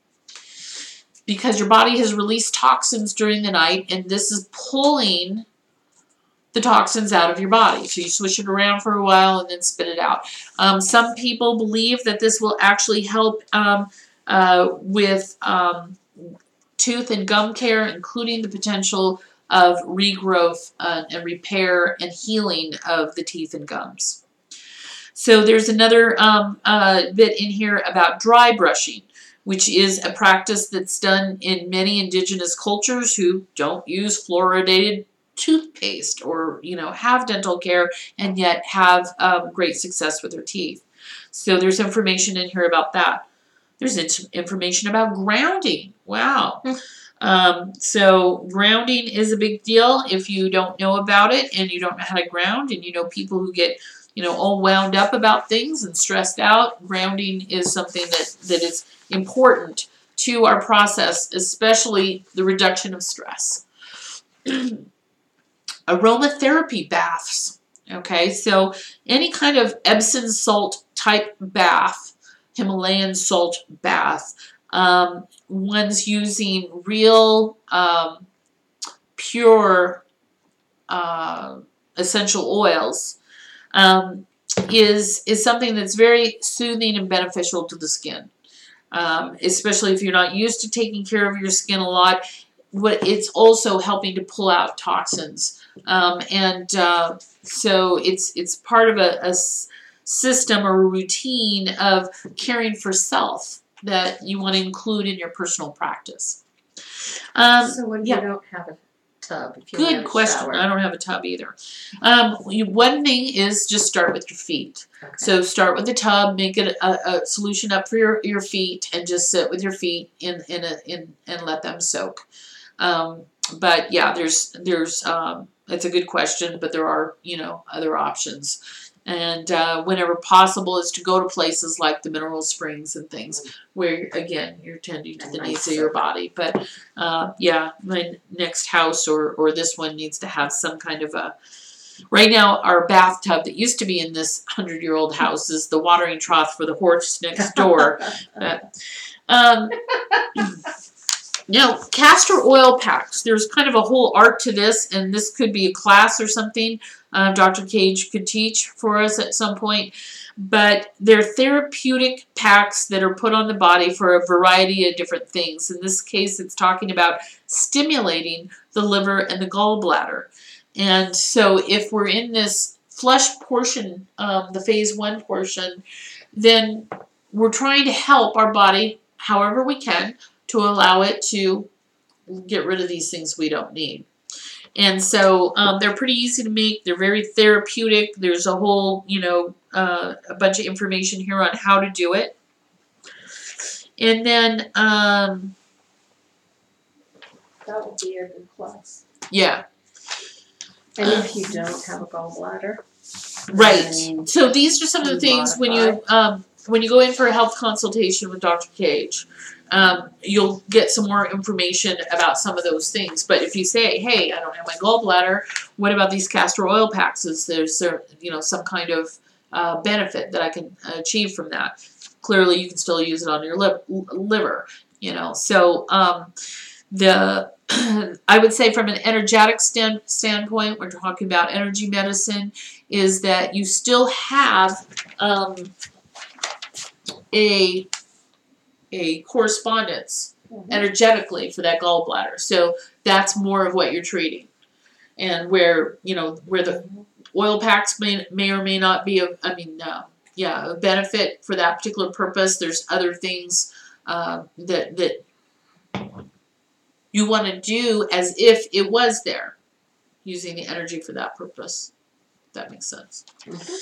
because your body has released toxins during the night, and this is pulling the toxins out of your body. So you swish it around for a while and then spit it out. Some people believe that this will actually help with tooth and gum care, including the potential of regrowth and repair and healing of the teeth and gums. So there's another bit in here about dry brushing, which is a practice that's done in many indigenous cultures who don't use fluoridated toothpaste or, you know, have dental care and yet have great success with their teeth. So there's information in here about that. There's information about grounding. Wow. So grounding is a big deal. If you don't know about it and you don't know how to ground, and you know people who get, you know, all wound up about things and stressed out, grounding is something that is important to our process, especially the reduction of stress. Aromatherapy baths. Okay, so any kind of Epsom salt type bath Himalayan salt bath. One's using real pure essential oils is something that's very soothing and beneficial to the skin, especially if you're not used to taking care of your skin a lot. It's also helping to pull out toxins, so it's part of a system or a routine of caring for self that you want to include in your personal practice. So when you don't have a tub, if you good question. Shower. I don't have a tub either. One thing is just start with your feet. Okay. So start with the tub, make it a solution up for your feet, and just sit with your feet in and let them soak. But yeah, there's it's a good question, but there are other options. And whenever possible is to go to places like the mineral springs and things where, again, you're tending to the needs of your body. But, yeah, my next house or this one needs to have some kind of a... Right now, our bathtub that used to be in this 100-year-old house is the watering trough for the horse next door. Now, castor oil packs. There's kind of a whole art to this, and this could be a class or something Dr. Cage could teach for us at some point. But they're therapeutic packs that are put on the body for a variety of different things. In this case, it's talking about stimulating the liver and the gallbladder. And so if we're in this flush portion, the phase 1 portion, then we're trying to help our body however we can to allow it to get rid of these things we don't need. And so they're pretty easy to make. They're very therapeutic. There's a whole, a bunch of information here on how to do it. And then... that would be a good class. Yeah. And if you don't have a gallbladder? Right. So these are some of the things when you go in for a health consultation with Dr. Cage. You'll get some more information about some of those things. But if you say, hey, I don't have my gallbladder, what about these castor oil packs? Is there some kind of benefit that I can achieve from that? Clearly, you can still use it on your liver, So I would say from an energetic standpoint, we're talking about energy medicine, is that you still have a correspondence energetically for that gallbladder. So that's more of what you're treating. And where the oil packs may or may not be a benefit for that particular purpose. There's other things that you want to do as if it was there, using the energy for that purpose. If that makes sense. Mm-hmm.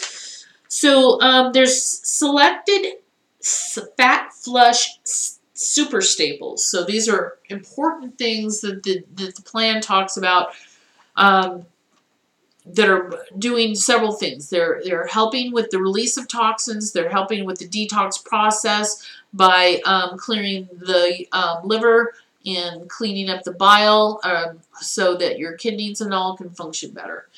So there's selected fat flush super staples. So these are important things that the plan talks about that are doing several things. They're helping with the release of toxins. They're helping with the detox process by clearing the liver and cleaning up the bile so that your kidneys and all can function better.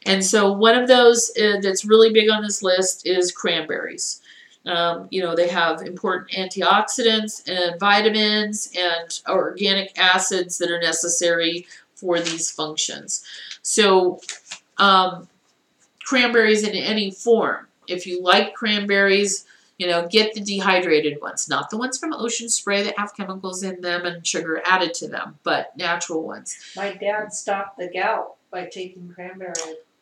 And so one of those that's really big on this list is cranberries. They have important antioxidants and vitamins and organic acids that are necessary for these functions. So cranberries in any form. If you like cranberries, get the dehydrated ones, not the ones from Ocean Spray that have chemicals in them and sugar added to them, but natural ones. My dad stopped the gout by taking cranberry.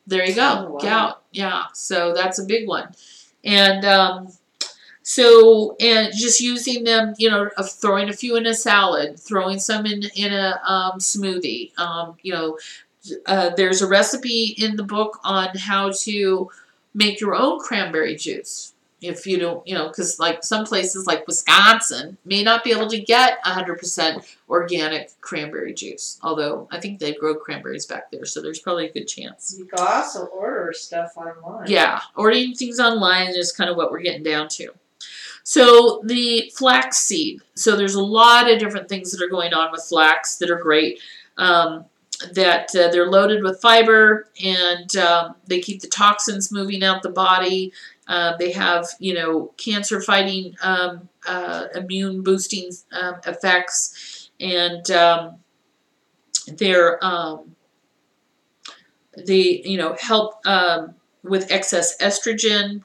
There you go. Oh, wow. Gout. Yeah. So that's a big one. And and just using them, throwing a few in a salad, throwing some in a smoothie. There's a recipe in the book on how to make your own cranberry juice. If you don't, because like some places like Wisconsin may not be able to get 100% organic cranberry juice. Although I think they grow cranberries back there, so there's probably a good chance. You can also order stuff online. Yeah, ordering things online is kind of what we're getting down to. So the flax seed. So there's a lot of different things that are going on with flax that are great. They're loaded with fiber and they keep the toxins moving out the body. They have, cancer fighting, immune boosting effects, and they're they help with excess estrogen.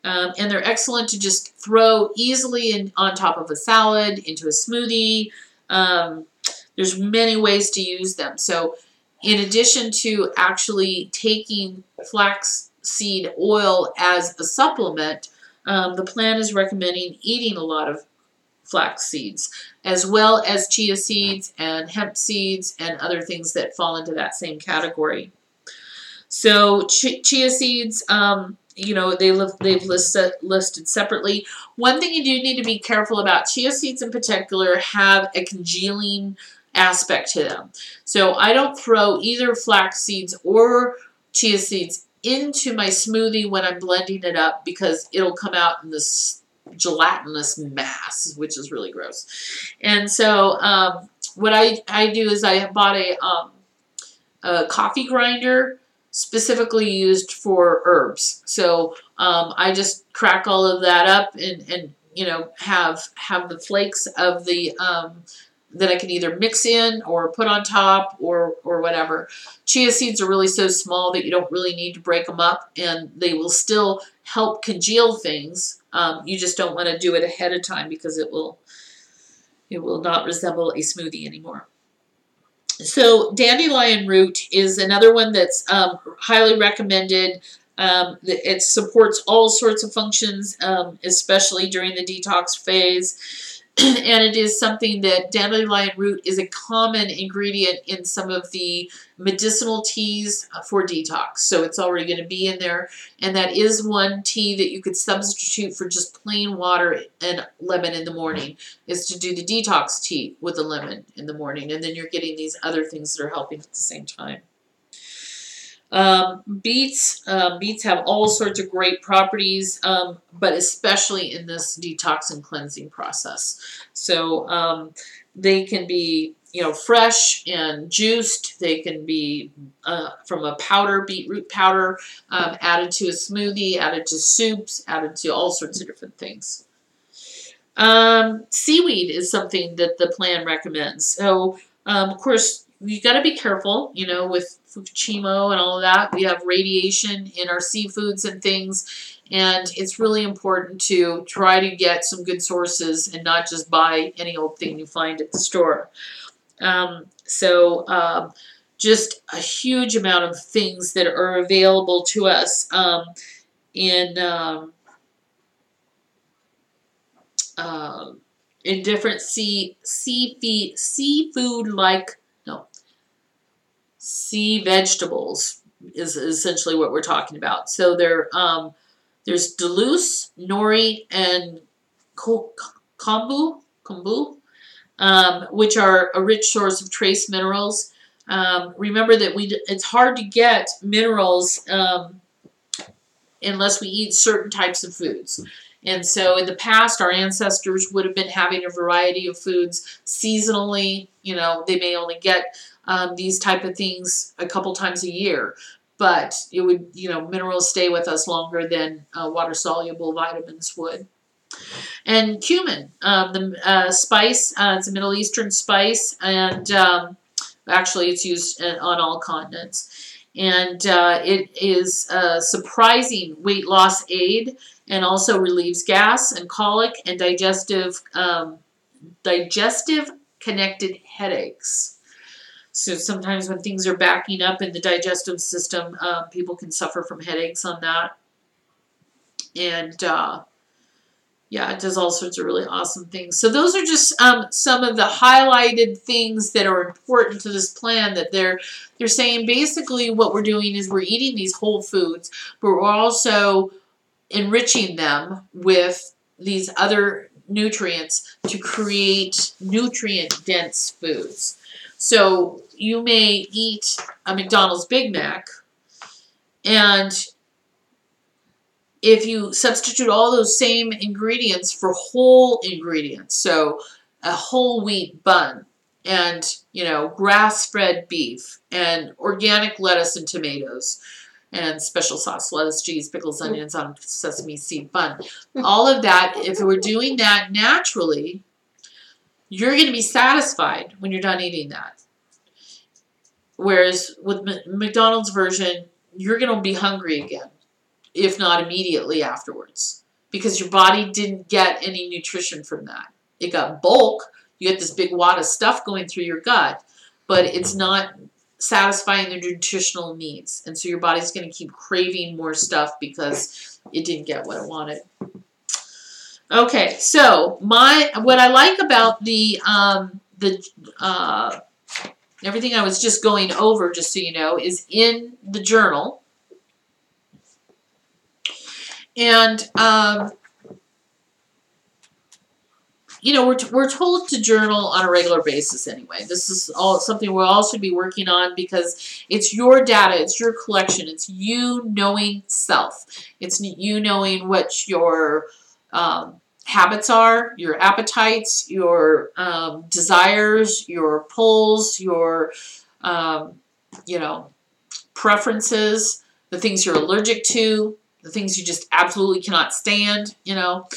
And they're excellent to just throw easily on top of a salad, into a smoothie. There's many ways to use them. So in addition to actually taking flaxseed oil as a supplement, the plan is recommending eating a lot of flax seeds, as well as chia seeds and hemp seeds and other things that fall into that same category. So chia seeds, they've listed separately. One thing you do need to be careful about, chia seeds in particular have a congealing aspect to them. So I don't throw either flax seeds or chia seeds into my smoothie when I'm blending it up, because it'll come out in this gelatinous mass, which is really gross. And so what I do is I bought a coffee grinder specifically used for herbs. So I just crack all of that up and have the flakes of the that I can either mix in or put on top or whatever. Chia seeds are really so small that you don't really need to break them up, and they will still help congeal things. You just don't want to do it ahead of time, because it will not resemble a smoothie anymore. So dandelion root is another one that's highly recommended. It supports all sorts of functions, especially during the detox phase. And it is something that dandelion root is a common ingredient in some of the medicinal teas for detox. So it's already going to be in there. And that is one tea that you could substitute for just plain water and lemon in the morning, is to do the detox tea with the lemon in the morning. And then you're getting these other things that are helping at the same time. Beets have all sorts of great properties, but especially in this detox and cleansing process. So they can be, fresh and juiced. They can be from a powder, beetroot powder, added to a smoothie, added to soups, added to all sorts of different things. Seaweed is something that the plan recommends. So, of course, you got to be careful, with Fukushima and all of that. We have radiation in our seafoods and things, and it's really important to try to get some good sources and not just buy any old thing you find at the store. Just a huge amount of things that are available to us in different sea vegetables is essentially what we're talking about. So there's Duluth, nori, and kombu, which are a rich source of trace minerals. Remember that it's hard to get minerals unless we eat certain types of foods. And so in the past, our ancestors would have been having a variety of foods seasonally. They may only get these type of things a couple times a year, but it would, minerals stay with us longer than water-soluble vitamins would. And cumin, the spice, it's a Middle Eastern spice, and actually it's used on all continents. And it is a surprising weight loss aid, and also relieves gas and colic and digestive connected headaches. So sometimes when things are backing up in the digestive system, people can suffer from headaches on that. And it does all sorts of really awesome things. So those are just some of the highlighted things that are important to this plan, that they're saying basically what we're doing is we're eating these whole foods, but we're also enriching them with these other nutrients to create nutrient-dense foods. So you may eat a McDonald's Big Mac, and if you substitute all those same ingredients for whole ingredients, so a whole wheat bun and, grass-fed beef and organic lettuce and tomatoes, and special sauce, lettuce, cheese, pickles, onions on sesame seed bun. All of that, if we're doing that naturally, you're going to be satisfied when you're done eating that. Whereas with McDonald's version, you're going to be hungry again, if not immediately afterwards, because your body didn't get any nutrition from that. It got bulk. You get this big wad of stuff going through your gut, but it's not satisfying the nutritional needs. And so your body's going to keep craving more stuff because it didn't get what it wanted. Okay, so what I like about the everything I was just going over, just so you know, is in the journal. And, you know, we're told to journal on a regular basis anyway. This is all something we all should be working on because it's your data, it's your collection, it's you knowing self. It's you knowing what your habits are, your appetites, your desires, your pulls, your, you know, preferences, the things you're allergic to, the things you just absolutely cannot stand, you know.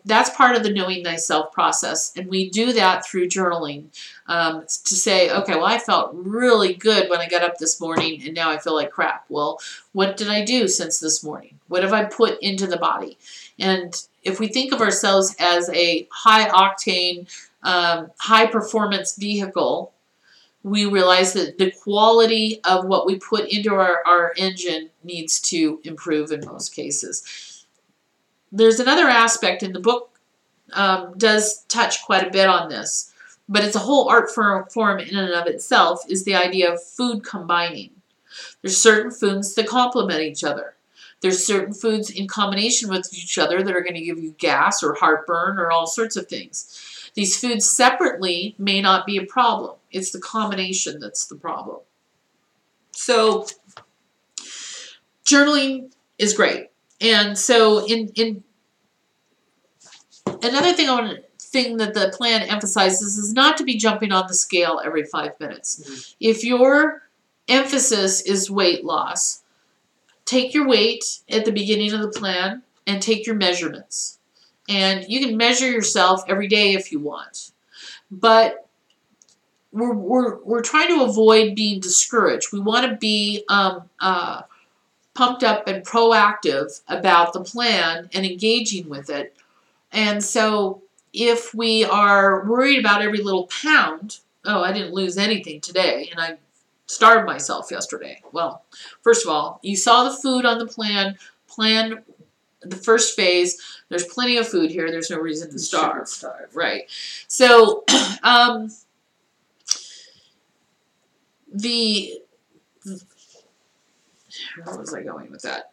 That's part of the knowing thyself process. And we do that through journaling to say, okay, well, I felt really good when I got up this morning and now I feel like crap. Well, what did I do since this morning? What have I put into the body? And if we think of ourselves as a high octane, high performance vehicle, we realize that the quality of what we put into our engine needs to improve in most cases. There's another aspect, and the book does touch quite a bit on this, but it's a whole art form in and of itself, is the idea of food combining. There's certain foods that complement each other. There's certain foods in combination with each other that are going to give you gas or heartburn or all sorts of things. These foods separately may not be a problem. It's the combination that's the problem. So journaling is great. And so in another thing that the plan emphasizes is not to be jumping on the scale every 5 minutes. Mm-hmm. If your emphasis is weight loss, take your weight at the beginning of the plan and take your measurements. And you can measure yourself every day if you want. But we're trying to avoid being discouraged. We want to be pumped up and proactive about the plan and engaging with it. And so if we are worried about every little pound, oh, I didn't lose anything today, and I starved myself yesterday. Well, first of all, you saw the food on the plan the first phase. There's plenty of food here. There's no reason to starve. Right. So, where was I going with that?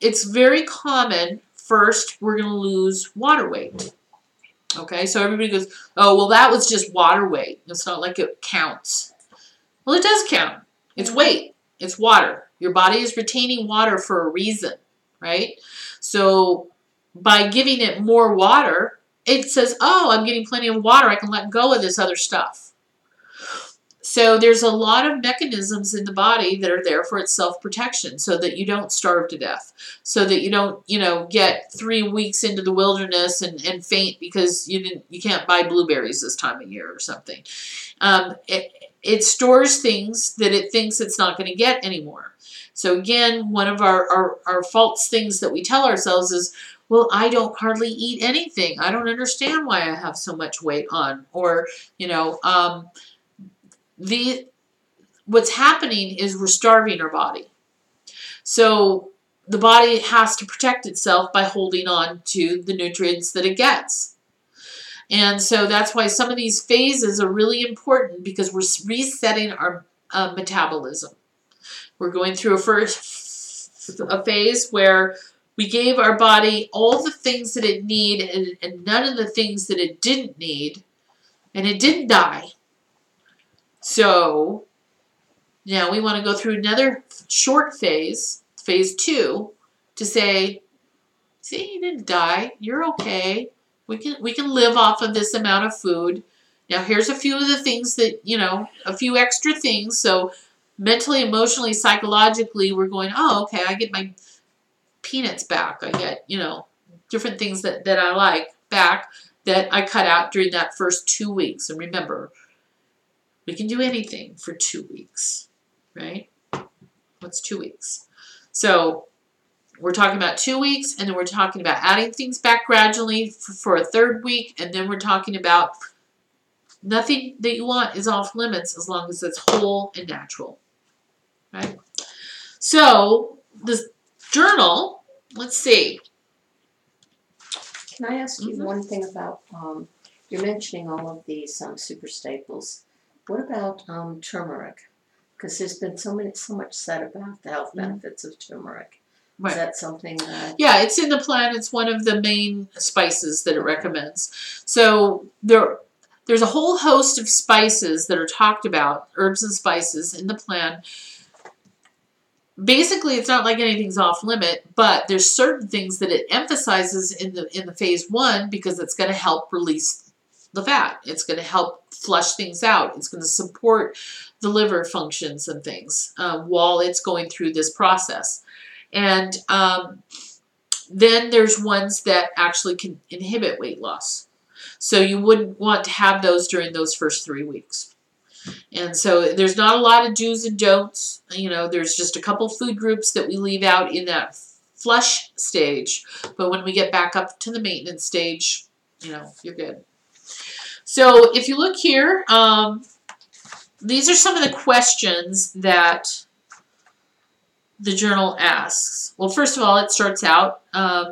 It's very common. First, we're going to lose water weight. Okay, so everybody goes, oh, well, that was just water weight. It's not like it counts. Well, it does count. It's weight. It's water. Your body is retaining water for a reason, right? So by giving it more water, it says, oh, I'm getting plenty of water. I can let go of this other stuff. So there's a lot of mechanisms in the body that are there for its self-protection so that you don't starve to death, so that you don't, get 3 weeks into the wilderness and faint because you can't buy blueberries this time of year or something. It stores things that it thinks it's not going to get anymore. So again, one of our false things that we tell ourselves is, well, I don't hardly eat anything. I don't understand why I have so much weight on. Or, what's happening is we're starving our body. So the body has to protect itself by holding on to the nutrients that it gets. And so that's why some of these phases are really important, because we're resetting our metabolism. We're going through a phase where we gave our body all the things that it needed and none of the things that it didn't need, and it didn't die. So now we want to go through another short phase, phase 2, to say, see, you didn't die. You're okay. We can live off of this amount of food. Now here's a few of the things that, a few extra things. So mentally, emotionally, psychologically, we're going, oh, okay, I get my peanuts back. I get, different things that I like back that I cut out during that first 2 weeks. And remember, we can do anything for 2 weeks, right? What's 2 weeks? So we're talking about 2 weeks, and then we're talking about adding things back gradually for a third week, and then we're talking about nothing that you want is off limits as long as it's whole and natural, right? So the journal, let's see. Can I ask you one thing about, you're mentioning all of these super staples. What about turmeric? Because there's been so much said about the health benefits of turmeric. Right. Is that something that... Yeah, it's in the plan. It's one of the main spices that it recommends. So there's a whole host of spices that are talked about, herbs and spices, in the plan. Basically, it's not like anything's off limit, but there's certain things that it emphasizes in the phase 1 because it's going to help release the fat. It's going to help flush things out. It's going to support the liver functions and things while it's going through this process. And then there's ones that actually can inhibit weight loss. So you wouldn't want to have those during those first 3 weeks. And so there's not a lot of do's and don'ts. There's just a couple food groups that we leave out in that flush stage. But when we get back up to the maintenance stage, you're good. So if you look here, these are some of the questions that the journal asks. Well, first of all, it starts out,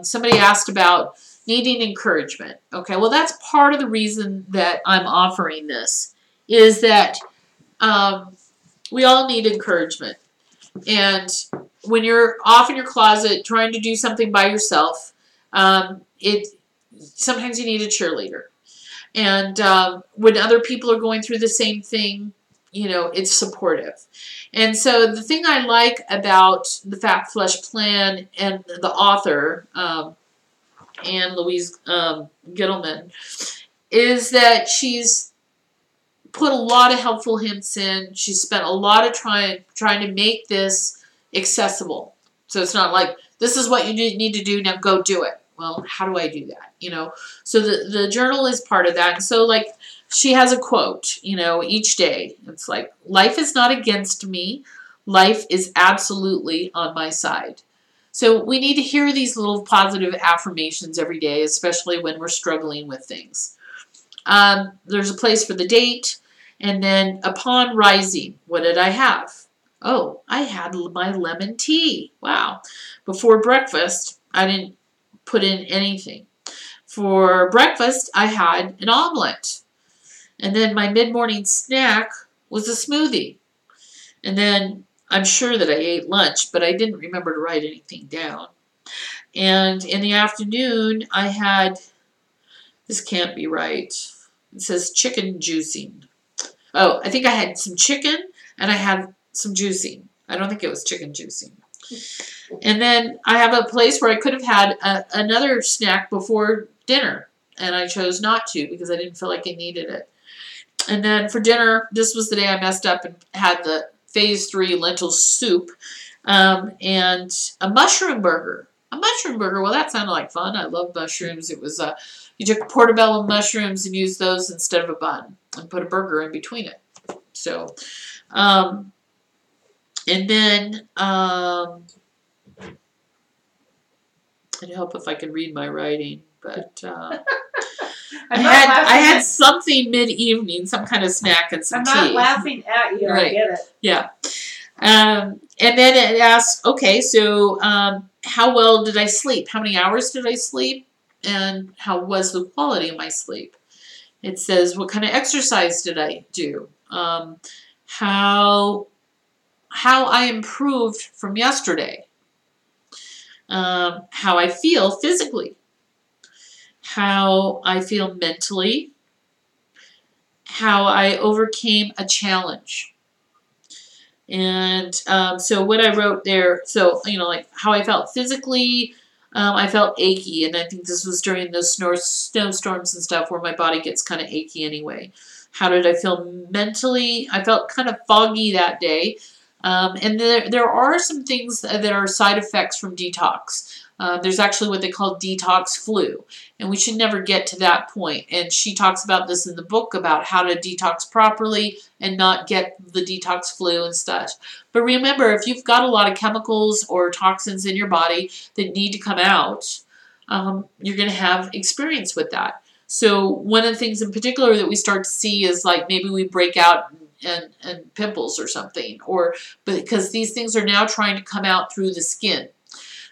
somebody asked about needing encouragement. Okay, well, that's part of the reason that I'm offering this, is that we all need encouragement. And when you're off in your closet trying to do something by yourself, sometimes you need a cheerleader. And when other people are going through the same thing, it's supportive. And so the thing I like about the Fat Flush Plan and the author, Anne Louise Gittleman, is that she's put a lot of helpful hints in. She's spent a lot of trying to make this accessible. So it's not like, this is what you need to do, now go do it. Well, how do I do that? So the journal is part of that. And so, like, she has a quote, each day. It's like, life is not against me. Life is absolutely on my side. So we need to hear these little positive affirmations every day, especially when we're struggling with things. There's a place for the date. And then upon rising, what did I have? Oh, I had my lemon tea. Wow. Before breakfast, I didn't put in anything. For breakfast, I had an omelet. And then my mid-morning snack was a smoothie. And then I'm sure that I ate lunch, but I didn't remember to write anything down. And in the afternoon, I had, this can't be right. It says chicken juicing. Oh, I think I had some chicken and I had some juicing. I don't think it was chicken juicing. And then I have a place where I could have had another snack before dinner, and I chose not to because I didn't feel like I needed it. And then for dinner, this was the day I messed up and had the phase 3 lentil soup and a mushroom burger. A mushroom burger, well, that sounded like fun. I love mushrooms. It was, you took portobello mushrooms and used those instead of a bun and put a burger in between it. So, and then, I'd help if I could read my writing, but I had something mid-evening, some kind of snack and some tea. I'm not laughing at you. Right. I get it. Yeah. And then it asks, okay, so how well did I sleep? How many hours did I sleep? And how was the quality of my sleep? It says, what kind of exercise did I do? How I improved from yesterday. How I feel physically. How I feel mentally. How I overcame a challenge. And so what I wrote there, so, like how I felt physically, I felt achy. And I think this was during those snowstorms and stuff where my body gets kind of achy anyway. How did I feel mentally? I felt kind of foggy that day. And there are some things that are side effects from detox. There's actually what they call detox flu, and we should never get to that point. And she talks about this in the book about how to detox properly and not get the detox flu and such. But remember, if you've got a lot of chemicals or toxins in your body that need to come out, you're going to have experience with that. So one of the things in particular that we start to see is like maybe we break out and pimples or something, or because these things are now trying to come out through the skin.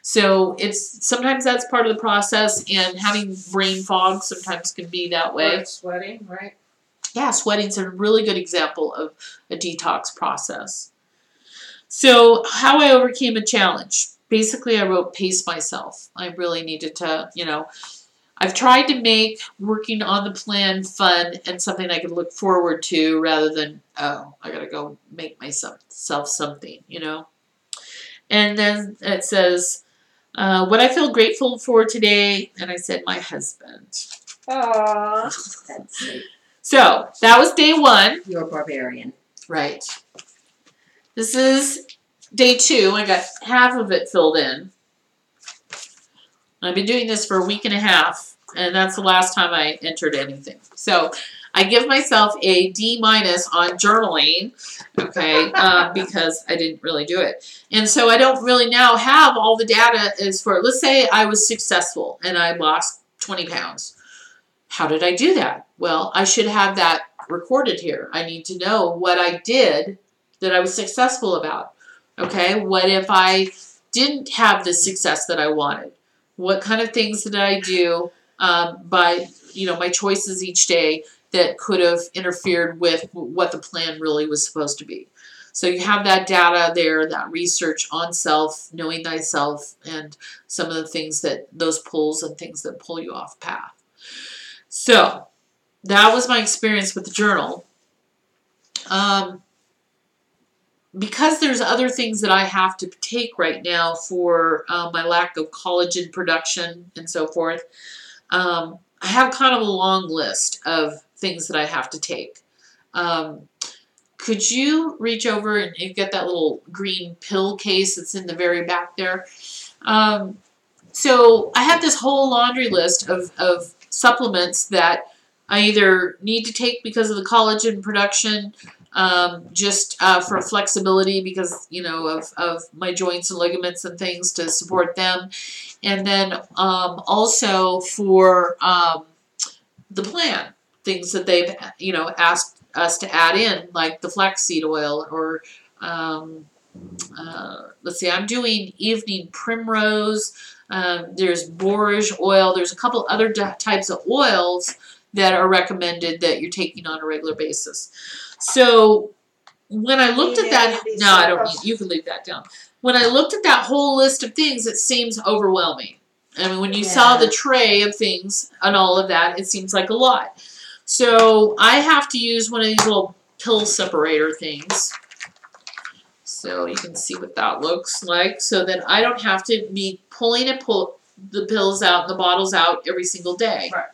So it's sometimes that's part of the process, and having brain fog sometimes can be that way. Or sweating, right? Yeah, sweating's a really good example of a detox process. So how I overcame a challenge. Basically, I wrote pace myself. I really needed to, I've tried to make working on the plan fun and something I could look forward to rather than, I got to go make myself something, And then it says, what I feel grateful for today, and I said my husband. Aww. That's sweet. So, that was day 1. You're a barbarian. Right. This is day 2. I got half of it filled in. I've been doing this for a week and a half, and that's the last time I entered anything. So, I give myself a D- on journaling, okay, because I didn't really do it. And so I don't really now have all the data as for, let's say I was successful and I lost 20 pounds. How did I do that? Well, I should have that recorded here. I need to know what I did that I was successful about. Okay, what if I didn't have the success that I wanted? What kind of things did I do by, my choices each day that could have interfered with what the plan really was supposed to be? So you have that data there, that research on self, knowing thyself, and some of the things that, those pulls and things that pull you off path. So that was my experience with the journal. Because there's other things that I have to take right now for my lack of collagen production and so forth, I have kind of a long list of things that I have to take. Could you reach over and get that little green pill case that's in the very back there? So I have this whole laundry list of supplements that I either need to take because of the collagen production, just for flexibility because, of my joints and ligaments and things to support them. And then also for the plan, things that they've, asked us to add in, like the flaxseed oil or, let's see, I'm doing evening primrose. There's borage oil. There's a couple other types of oils that are recommended that you're taking on a regular basis. So when I looked at that, no, I don't need, you can leave that down. When I looked at that whole list of things, it seems overwhelming. I mean, when you saw the tray of things and all of that, it seems like a lot. So I have to use one of these little pill separator things. So you can see what that looks like so that I don't have to be pulling the pills out and the bottles out every single day. Right.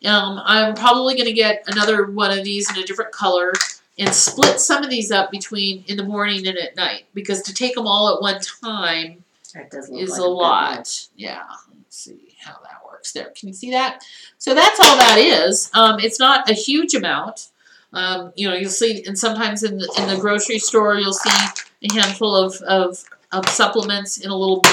I'm probably going to get another one of these in a different color and split some of these up between in the morning and at night because to take them all at one time is a lot. Yeah, let's see how that works there. Can you see that? So that's all that is. It's not a huge amount. You'll see, and sometimes in the grocery store you'll see a handful of supplements in a little,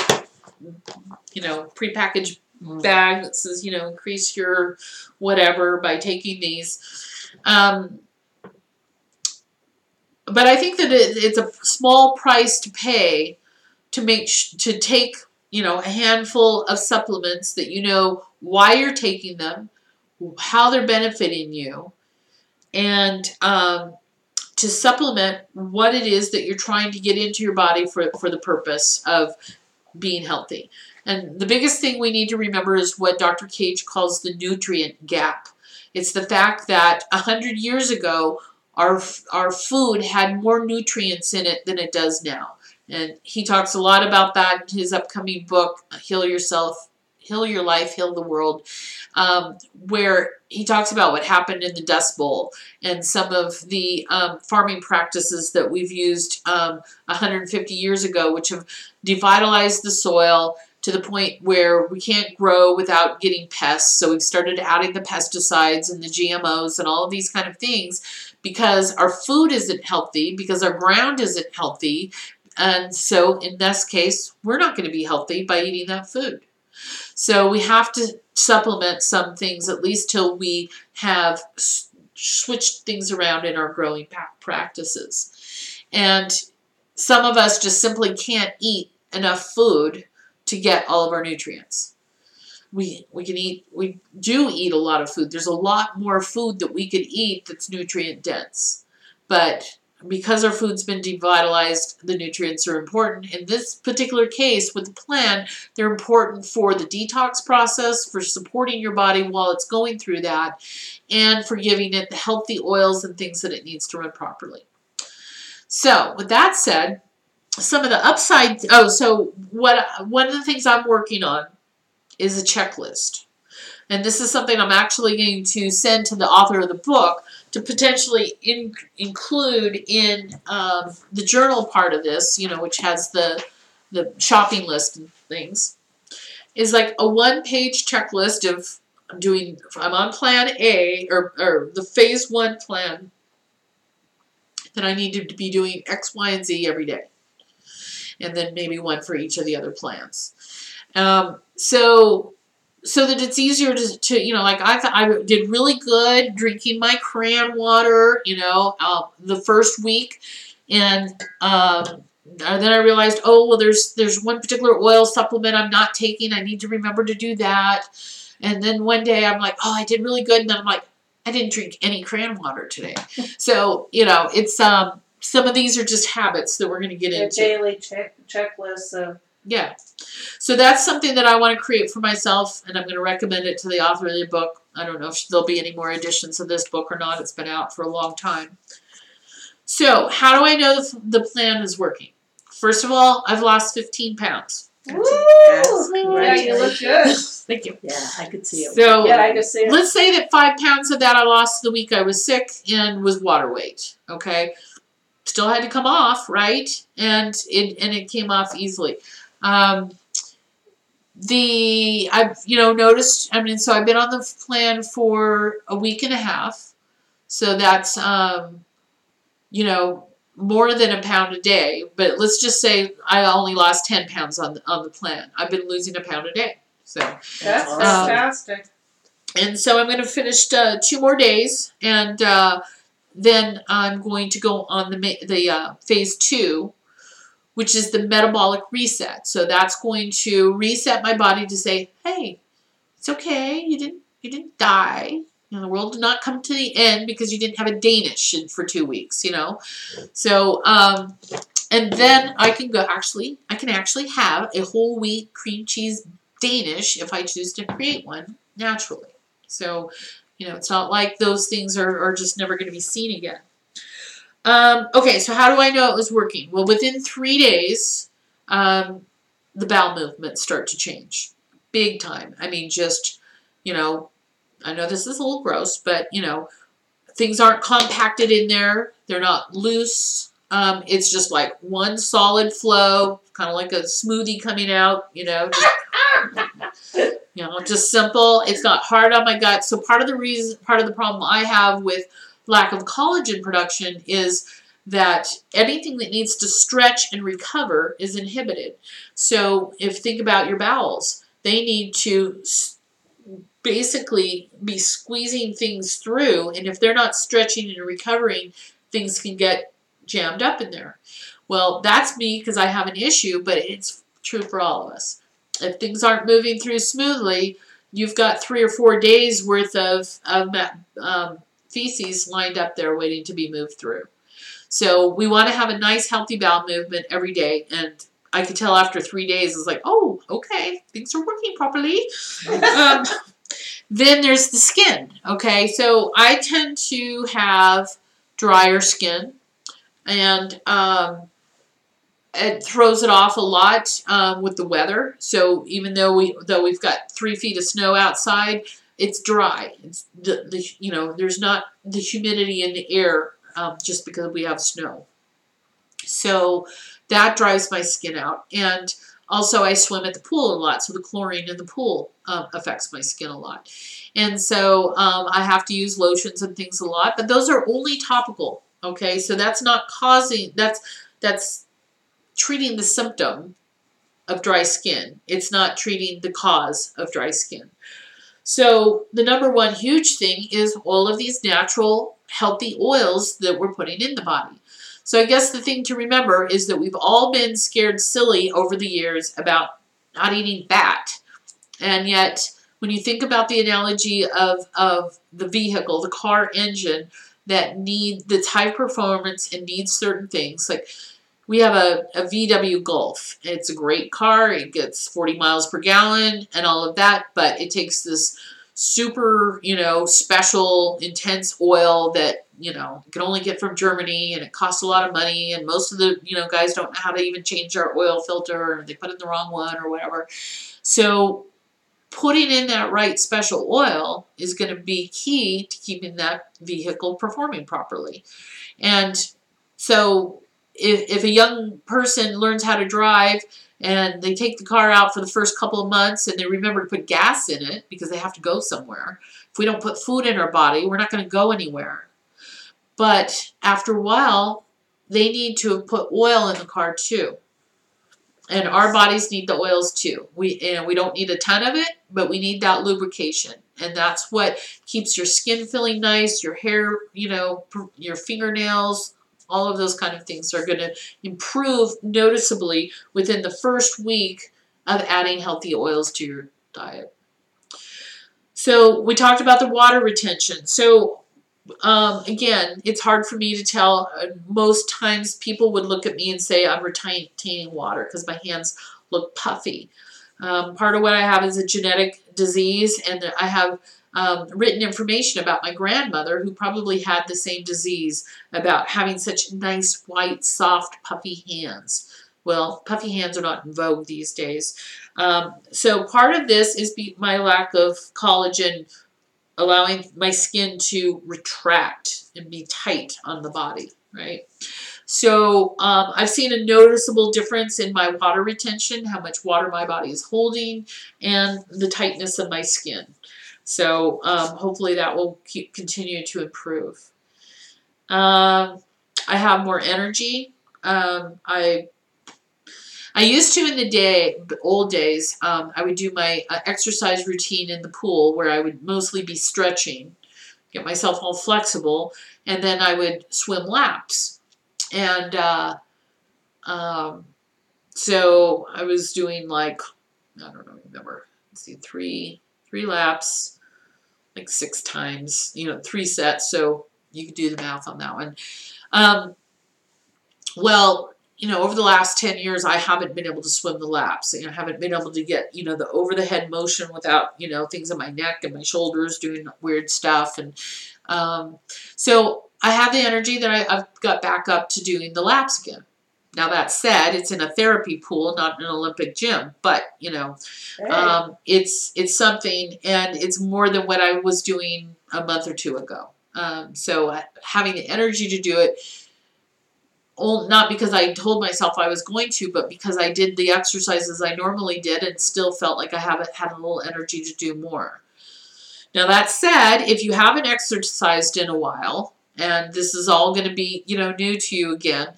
prepackaged bag that says, increase your whatever by taking these. But I think that it's a small price to pay to to take, a handful of supplements that you know why you're taking them, how they're benefiting you, and to supplement what it is that you're trying to get into your body for the purpose of being healthy. And the biggest thing we need to remember is what Dr. Cage calls the nutrient gap. It's the fact that 100 years ago, our food had more nutrients in it than it does now. And he talks a lot about that in his upcoming book, Heal Yourself, Heal Your Life, Heal the World, where he talks about what happened in the Dust Bowl and some of the farming practices that we've used 150 years ago, which have devitalized the soil to the point where we can't grow without getting pests. So we've started adding the pesticides and the GMOs and all of these kind of things because our food isn't healthy, because our ground isn't healthy. And so in this case, we're not going to be healthy by eating that food. So we have to supplement some things at least till we have switched things around in our growing practices. And some of us just simply can't eat enough food to get all of our nutrients. We do eat a lot of food. There's a lot more food that we could eat that's nutrient dense. But because our food's been devitalized, the nutrients are important. In this particular case with the plan, they're important for the detox process, for supporting your body while it's going through that, and for giving it the healthy oils and things that it needs to run properly. So with that said, some of the upside, one of the things I'm working on is a checklist. And this is something I'm actually going to send to the author of the book to potentially include in the journal part of this, which has the shopping list and things, is like a one-page checklist of I'm on plan A, or the phase 1 plan, that I need to be doing X, Y, and Z every day. And then maybe one for each of the other plans. So that it's easier to like I did really good drinking my cran water, the first week. And then I realized, there's one particular oil supplement I'm not taking. I need to remember to do that. And then one day I'm like, I did really good. And then I'm like, I didn't drink any cran water today. So, it's some of these are just habits that we're going to get into. Daily checklist of. Yeah. So that's something that I want to create for myself, and I'm going to recommend it to the author of the book. I don't know if there'll be any more editions of this book or not. It's been out for a long time. So how do I know the plan is working? First of all, I've lost 15 pounds. Woo! Yeah, you look good. Thank you. Yeah, I could see it. So, yeah, I could see it. Let's say that 5 pounds of that I lost the week I was sick and was water weight. Okay. Still had to come off, right? And it came off easily. I've noticed, so I've been on the plan for a week and a half. So that's, more than a pound a day. But let's just say I only lost 10 pounds on the plan. I've been losing a pound a day. So that's fantastic. And so I'm going to finish 2 more days, and then I'm going to go on the phase 2, which is the metabolic reset. So that's going to reset my body to say, hey, it's okay. You didn't die. The world did not come to the end because you didn't have a Danish for 2 weeks, So, and then I can actually have a whole wheat cream cheese Danish if I choose to create one naturally. So, it's not like those things are just never going to be seen again. Okay, so how do I know it was working? Well, within 3 days, the bowel movements start to change. Big time. Just, I know this is a little gross, but, things aren't compacted in there. They're not loose. It's just like one solid flow, kind of like a smoothie coming out, just simple. It's not hard on my gut. So part of the problem I have with lack of collagen production is that anything that needs to stretch and recover is inhibited. So think about your bowels, they need to basically be squeezing things through, and if they're not stretching and recovering, things can get jammed up in there. Well, that's me because I have an issue, but it's true for all of us. If things aren't moving through smoothly, you've got 3 or 4 days worth of feces lined up there waiting to be moved through. So we want to have a nice healthy bowel movement every day, and I could tell after 3 days, it's like, oh, okay, things are working properly. Then there's the skin, okay? So I tend to have drier skin, and it throws it off a lot with the weather. So even though we've got 3 feet of snow outside, it's dry. It's there's not the humidity in the air just because we have snow. So that dries my skin out. And also I swim at the pool a lot, so the chlorine in the pool affects my skin a lot. And so I have to use lotions and things a lot, but those are only topical. Okay, so that's not causing, that's treating the symptom of dry skin. It's not treating the cause of dry skin. So the number one huge thing is all of these natural healthy oils that we're putting in the body. So I guess the thing to remember is that we've all been scared silly over the years about not eating fat. And yet, when you think about the analogy of the vehicle, the car engine that's high performance and needs certain things, like we have a VW Golf. It's a great car. It gets 40 miles per gallon and all of that, but it takes this super, special, intense oil that, you can only get from Germany, and it costs a lot of money, and most of the, guys don't know how to even change our oil filter, or they put in the wrong one or whatever. So putting in that right special oil is going to be key to keeping that vehicle performing properly. And so if a young person learns how to drive and they take the car out for the first couple of months and they remember to put gas in it because they have to go somewhere, if we don't put food in our body, we're not going to go anywhere. But after a while, they need to put oil in the car too. And our bodies need the oils too. We don't need a ton of it, but we need that lubrication. And that's what keeps your skin feeling nice, your hair, your fingernails, all of those kind of things are going to improve noticeably within the first week of adding healthy oils to your diet. So we talked about the water retention. So again, it's hard for me to tell. Most times people would look at me and say I'm retaining water because my hands look puffy. Part of what I have is a genetic disease, and I have written information about my grandmother who probably had the same disease, about having such nice, white, soft, puffy hands. Well, puffy hands are not in vogue these days. So part of this is my lack of collagen, allowing my skin to retract and be tight on the body, right? So I've seen a noticeable difference in my water retention, how much water my body is holding, and the tightness of my skin. So hopefully that will continue to improve. I have more energy. I used to in the old days, I would do my exercise routine in the pool where I would mostly be stretching, get myself all flexible, and then I would swim laps. And so I was doing like, I don't remember, let's see, three laps, like 6 times, 3 sets, so you could do the math on that one. Well, over the last 10 years, I haven't been able to swim the laps. I haven't been able to get, the over-the-head motion without, things in my neck and my shoulders doing weird stuff. And so I have the energy that I've got back up to doing the laps again. Now, that said, it's in a therapy pool, not an Olympic gym. But, it's something, and it's more than what I was doing a month or 2 ago. So having the energy to do it, not because I told myself I was going to, but because I did the exercises I normally did and still felt like I haven't had a little energy to do more. Now, that said, if you haven't exercised in a while, and this is all going to be, new to you again,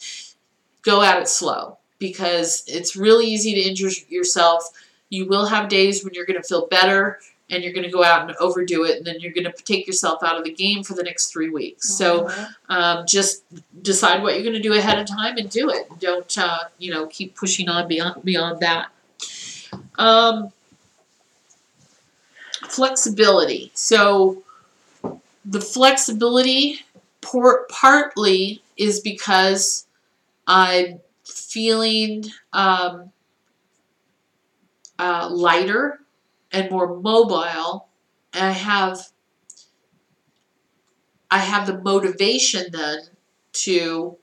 go at it slow, because it's really easy to injure yourself. You will have days when you're going to feel better, and you're going to go out and overdo it, and then you're going to take yourself out of the game for the next 3 weeks. So just decide what you're going to do ahead of time and do it. Don't, keep pushing on beyond that. Flexibility. So the flexibility partly is because I'm feeling lighter and more mobile, and I have the motivation then to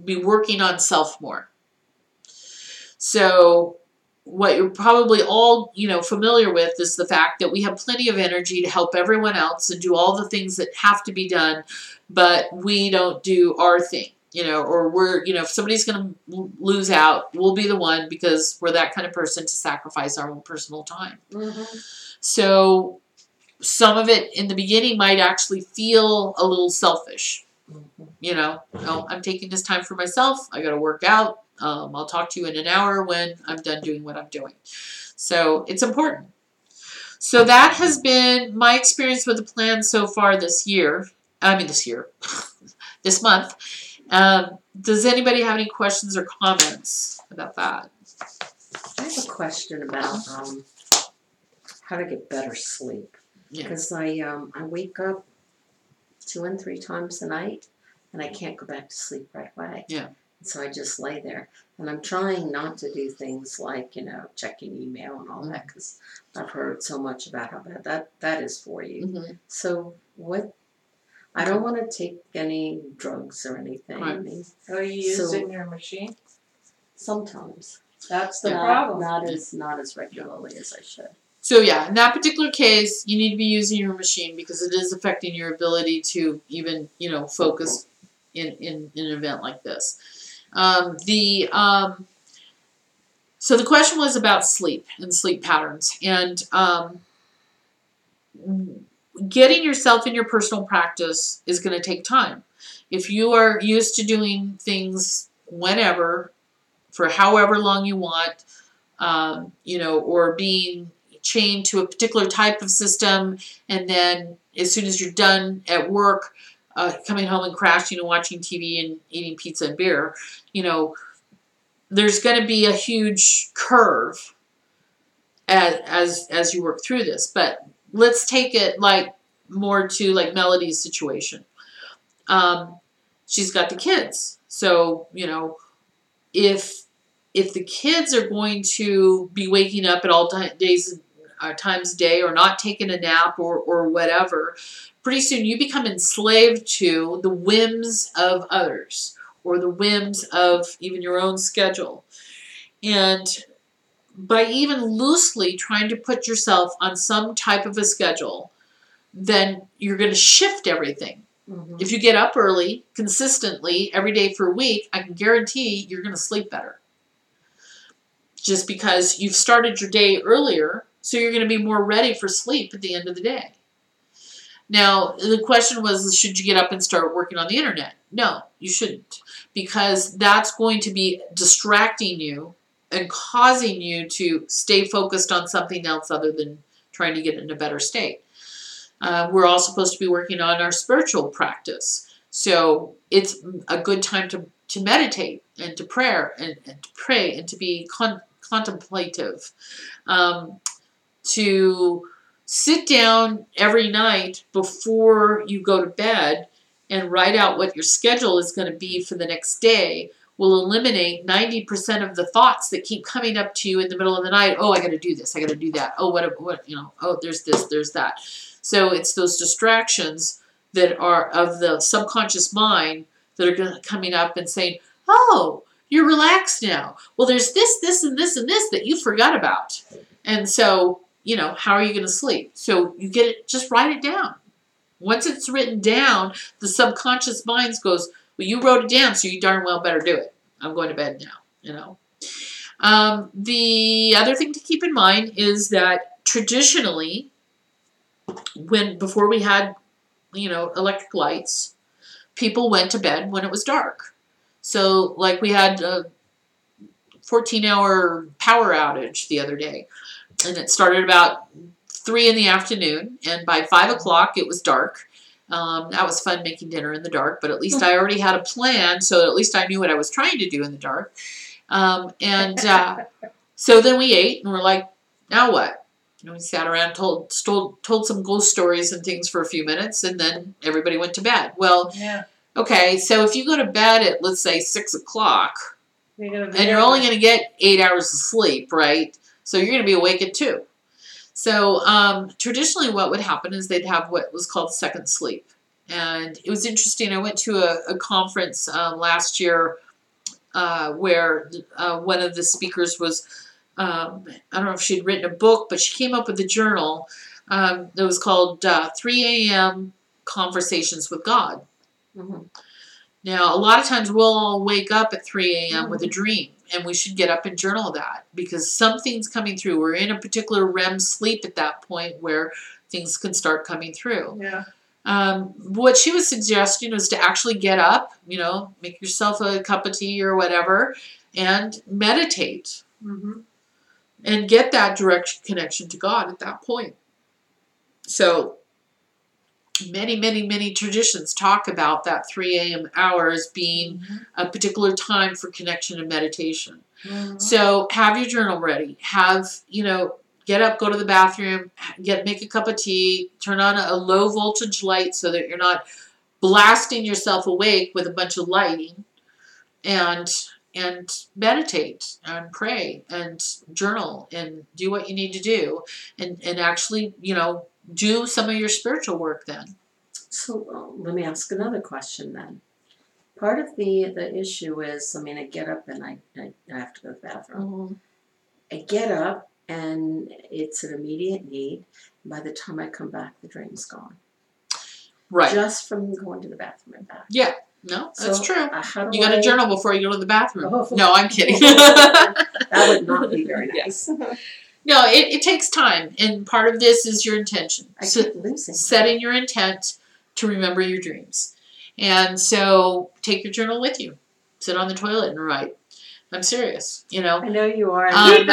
be working on self more. So what you're probably all, familiar with is the fact that we have plenty of energy to help everyone else and do all the things that have to be done, but we don't do our thing, or we're, if somebody's going to lose out, we'll be the one because we're that kind of person to sacrifice our own personal time. So some of it in the beginning might actually feel a little selfish. I'm taking this time for myself. I got to work out. I'll talk to you in an hour when I'm done doing what I'm doing. So it's important. So that has been my experience with the plan so far this month. Does anybody have any questions or comments about that? I have a question about how to get better sleep. Because I wake up 2 and 3 times a night, and I can't go back to sleep right away. Yeah. So I just lay there. And I'm trying not to do things like, checking email and all that, because I've heard so much about how bad that is for you. So I don't want to take any drugs or anything. Right. Are you using your machine? Sometimes. That's the problem. Not as regularly as I should. So in that particular case, you need to be using your machine because it is affecting your ability to even, focus in an event like this. So the question was about sleep and sleep patterns, and getting yourself in your personal practice is going to take time. If you are used to doing things whenever, for however long you want, or being chained to a particular type of system, and then as soon as you're done at work, coming home and crashing and watching TV and eating pizza and beer, there's going to be a huge curve as you work through this. But let's take it more to Melody's situation. She's got the kids, so if the kids are going to be waking up at all times a day, or not taking a nap, or whatever, pretty soon you become enslaved to the whims of others, or the whims of even your own schedule. And by even loosely trying to put yourself on some type of a schedule, then you're going to shift everything. If you get up early, consistently, every day for a week, I can guarantee you're going to sleep better. Just because you've started your day earlier, so you're going to be more ready for sleep at the end of the day. Now, the question was, should you get up and start working on the internet? No, you shouldn't, because that's going to be distracting you and causing you to stay focused on something else other than trying to get in a better state. We're all supposed to be working on our spiritual practice. So it's a good time to meditate and to pray and to be contemplative. To sit down every night before you go to bed and write out what your schedule is going to be for the next day will eliminate 90% of the thoughts that keep coming up to you in the middle of the night. Oh, I got to do this. I got to do that. Oh, oh, there's this, there's that. So it's those distractions that are of the subconscious mind that are coming up and saying, oh, you're relaxed now. Well, there's this, this, and this, and this that you forgot about. And so, how are you going to sleep? So you get it, just write it down. Once it's written down, the subconscious mind goes, well, you wrote it down, so you darn well better do it. I'm going to bed now, The other thing to keep in mind is that traditionally, before we had, electric lights, people went to bed when it was dark. So, we had a 14-hour power outage the other day, and it started about 3 in the afternoon, and by 5 o'clock it was dark. That was fun, making dinner in the dark, but at least I already had a plan, so at least I knew what I was trying to do in the dark. So then we ate, and we're like, now what? We sat around, told some ghost stories and things for a few minutes, and then everybody went to bed. Well, okay, so if you go to bed at, let's say, 6 o'clock, and you're only going to get 8 hours of sleep, right? So you're going to be awake at 2. So traditionally what would happen is they'd have what was called second sleep. And it was interesting. I went to a conference last year where one of the speakers was, I don't know if she'd written a book, but she came up with a journal that was called 3 a.m. Conversations with God. Mm-hmm. Now, a lot of times we'll all wake up at 3 a.m. with a dream, and we should get up and journal that because something's coming through. We're in a particular REM sleep at that point where things can start coming through. Yeah. What she was suggesting was to actually get up, make yourself a cup of tea or whatever, and meditate. Mm-hmm. And get that direct connection to God at that point. So many, many, many traditions talk about that 3 a.m. hours being a particular time for connection and meditation. Mm-hmm. So have your journal ready. Get up, go to the bathroom, make a cup of tea, turn on a low voltage light so that you're not blasting yourself awake with a bunch of lighting, and meditate and pray and journal and do what you need to do and actually, do some of your spiritual work then. So let me ask another question then. Part of the issue is, I get up and I have to go to the bathroom. Mm-hmm. I get up and it's an immediate need. By the time I come back, the dream's gone. Right. Just from going to the bathroom and back. Yeah. No, that's true. You got to to journal before you go to the bathroom. Oh. No, I'm kidding. That would not be very nice. No, it takes time, and part of this is your intention. I keep losing. Setting your intent to remember your dreams. And so take your journal with you. Sit on the toilet and write. I'm serious, I know you are. Right?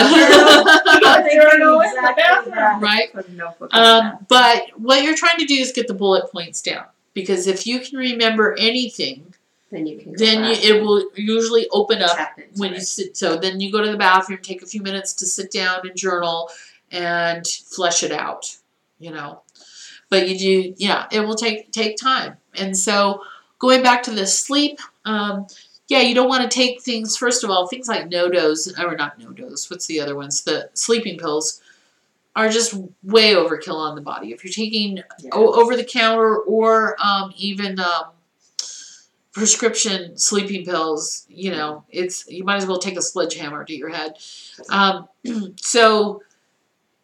But what you're trying to do is get the bullet points down. Because if you can remember anything, then it will usually open up when you sit. So then you go to the bathroom, take a few minutes to sit down and journal and flesh it out, But you do, it will take time. And so going back to the sleep, you don't want to take things, first of all, things like not no-dose, what's the other ones? The sleeping pills are just way overkill on the body. If you're taking over-the-counter or even prescription sleeping pills, you might as well take a sledgehammer to your head. So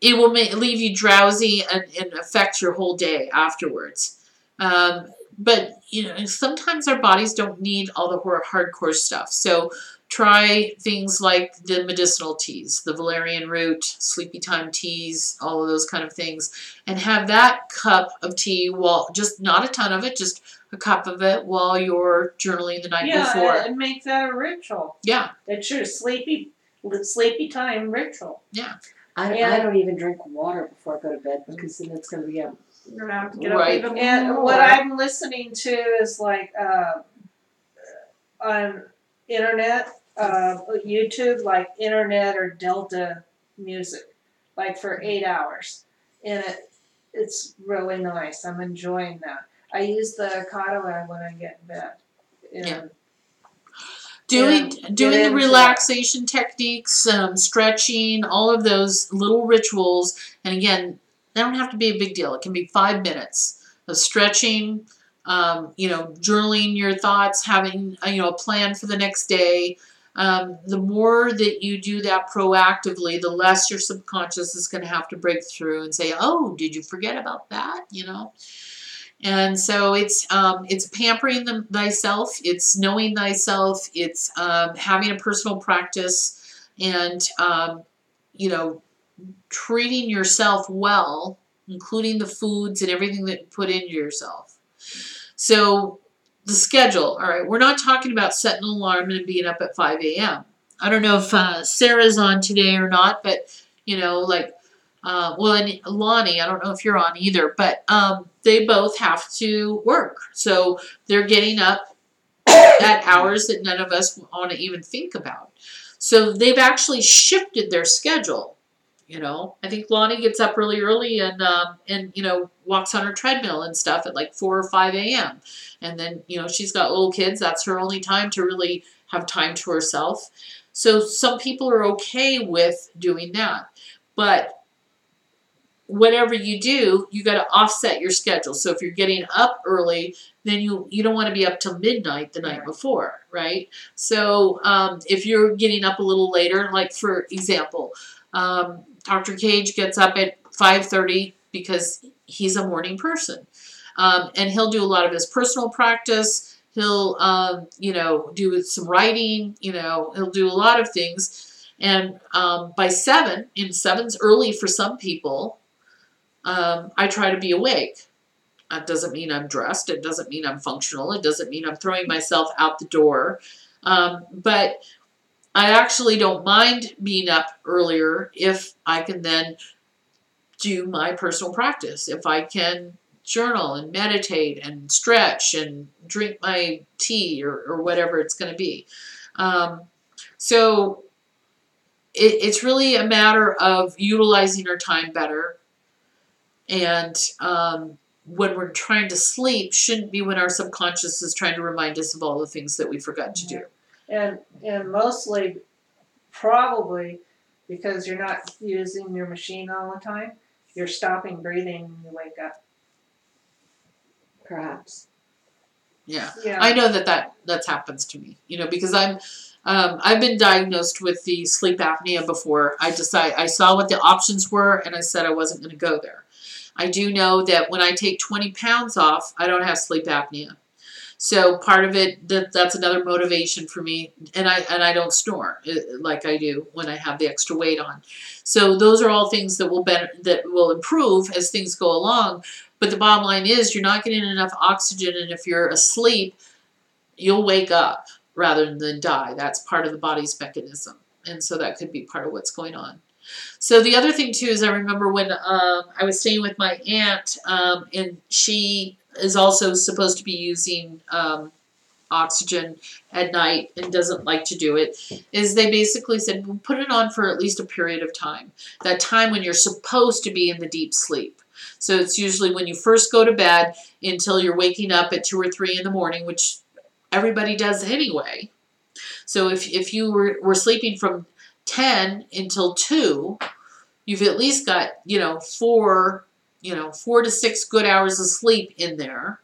it will leave you drowsy and affect your whole day afterwards. But, sometimes our bodies don't need all the hardcore stuff. So try things like the medicinal teas, the valerian root, sleepy time teas, all of those kind of things. And have that cup of tea, just not a ton of it, just a cup of it while you're journaling the night before. Yeah, and make that a ritual. Yeah. That's your sleepy time ritual. Yeah. I don't even drink water before I go to bed because then it's going to be you're going to have to get up even more. And what I'm listening to is like on internet, YouTube, like internet or Delta music, like for 8 hours. And it's really nice. I'm enjoying that. I use the Ocado when I get in bed. Yeah. Doing the relaxation techniques, stretching, all of those little rituals. And again, they don't have to be a big deal. It can be 5 minutes of stretching, journaling your thoughts, having, a plan for the next day. The more that you do that proactively, the less your subconscious is going to have to break through and say, oh, did you forget about that? And so it's pampering thyself, it's knowing thyself, it's having a personal practice, and treating yourself well, including the foods and everything that you put into yourself. So the schedule, all right, we're not talking about setting an alarm and being up at 5 a.m. I don't know if Sarah's on today or not, but and Lonnie, I don't know if you're on either, but they both have to work. So they're getting up at hours that none of us want to even think about. So they've actually shifted their schedule. I think Lonnie gets up really early and walks on her treadmill and stuff at like 4 or 5 a.m. And then, she's got little kids. That's her only time to really have time to herself. So some people are okay with doing that. But whatever you do, you got to offset your schedule. So if you're getting up early, then you don't want to be up till midnight the night before, right? So if you're getting up a little later, like for example, Dr. Cage gets up at 5:30 because he's a morning person. And he'll do a lot of his personal practice. He'll, do some writing, he'll do a lot of things. And by 7, and 7's early for some people, I try to be awake. That doesn't mean I'm dressed. It doesn't mean I'm functional. It doesn't mean I'm throwing myself out the door. But I actually don't mind being up earlier if I can then do my personal practice. If I can journal and meditate and stretch and drink my tea or whatever it's going to be. So it's really a matter of utilizing our time better. And when we're trying to sleep, shouldn't be when our subconscious is trying to remind us of all the things that we forgot to do. And mostly, probably, because you're not using your machine all the time, you're stopping breathing when you wake up. Perhaps. Yeah. Yeah. I know that happens to me, because I've been diagnosed with the sleep apnea before. I saw what the options were, and I said I wasn't going to go there. I do know that when I take 20 pounds off, I don't have sleep apnea. So part of it, that's another motivation for me. And I don't snore like I do when I have the extra weight on. So those are all things that will improve as things go along. But the bottom line is you're not getting enough oxygen, and if you're asleep, you'll wake up rather than die. That's part of the body's mechanism. And so that could be part of what's going on. So the other thing, too, is I remember when I was staying with my aunt, and she is also supposed to be using oxygen at night and doesn't like to do it, is they basically said, well, put it on for at least a period of time. That time when you're supposed to be in the deep sleep. So it's usually when you first go to bed until you're waking up at 2 or 3 in the morning, which everybody does anyway. So if you were sleeping from 10 until 2, you've at least got, 4 to 6 good hours of sleep in there.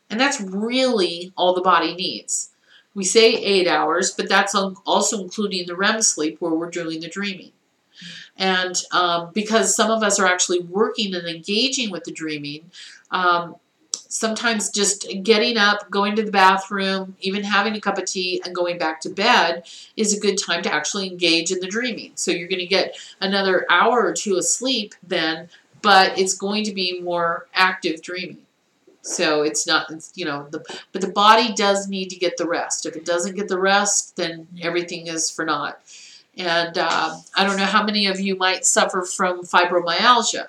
And that's really all the body needs. We say 8 hours, but that's also including the REM sleep where we're doing the dreaming. And because some of us are actually working and engaging with the dreaming, sometimes just getting up, going to the bathroom, even having a cup of tea and going back to bed is a good time to actually engage in the dreaming. So you're going to get another hour or 2 of sleep then, but it's going to be more active dreaming. So it's not, but the body does need to get the rest. If it doesn't get the rest, then everything is for naught. And I don't know how many of you might suffer from fibromyalgia.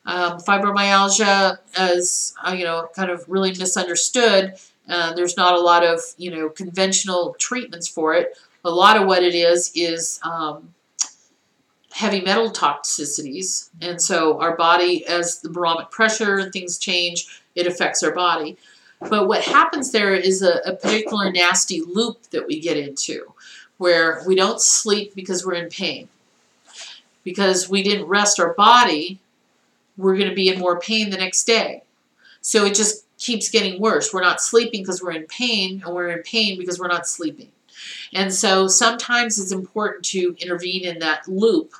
Fibromyalgia is, kind of really misunderstood. There's not a lot of, conventional treatments for it. A lot of what it is heavy metal toxicities. And so our body, as the barometric pressure and things change, it affects our body. But what happens there is a particular nasty loop that we get into, where we don't sleep because we're in pain. Because we didn't rest our body, we're going to be in more pain the next day. So it just keeps getting worse. We're not sleeping because we're in pain, and we're in pain because we're not sleeping. And so sometimes it's important to intervene in that loop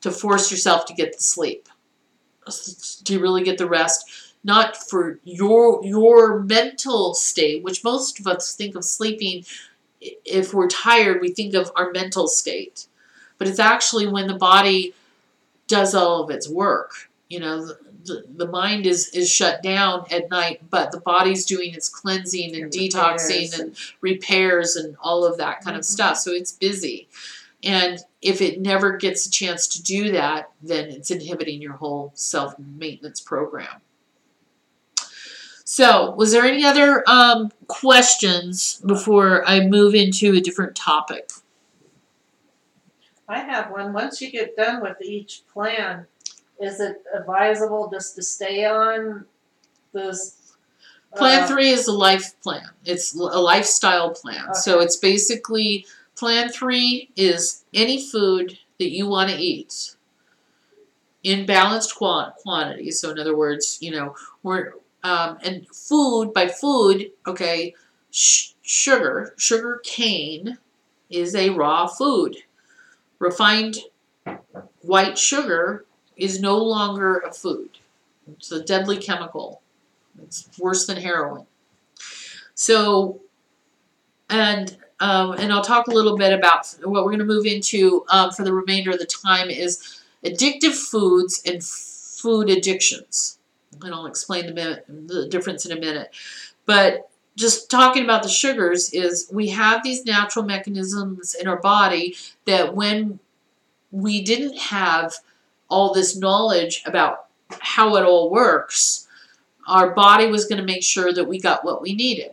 to force yourself to get the sleep, to really get the rest, not for your mental state, which most of us think of sleeping. If we're tired, we think of our mental state. But it's actually when the body does all of its work. The mind is shut down at night, but the body's doing its cleansing and detoxing and repairs and all of that kind of stuff. So it's busy. And if it never gets a chance to do that, then it's inhibiting your whole self-maintenance program. So, was there any other questions before I move into a different topic? I have one. Once you get done with each plan, is it advisable just to stay on this? Plan 3 is a life plan. It's a lifestyle plan. Okay. So it's basically, Plan 3 is any food that you want to eat in balanced quantities. So in other words, we're and food, okay, sugar cane is a raw food. Refined white sugar is no longer a food. It's a deadly chemical. It's worse than heroin. So, and I'll talk a little bit about what we're going to move into for the remainder of the time is addictive foods and food addictions. And I'll explain the difference in a minute. But just talking about the sugars is we have these natural mechanisms in our body that when we didn't have all this knowledge about how it all works, our body was going to make sure that we got what we needed.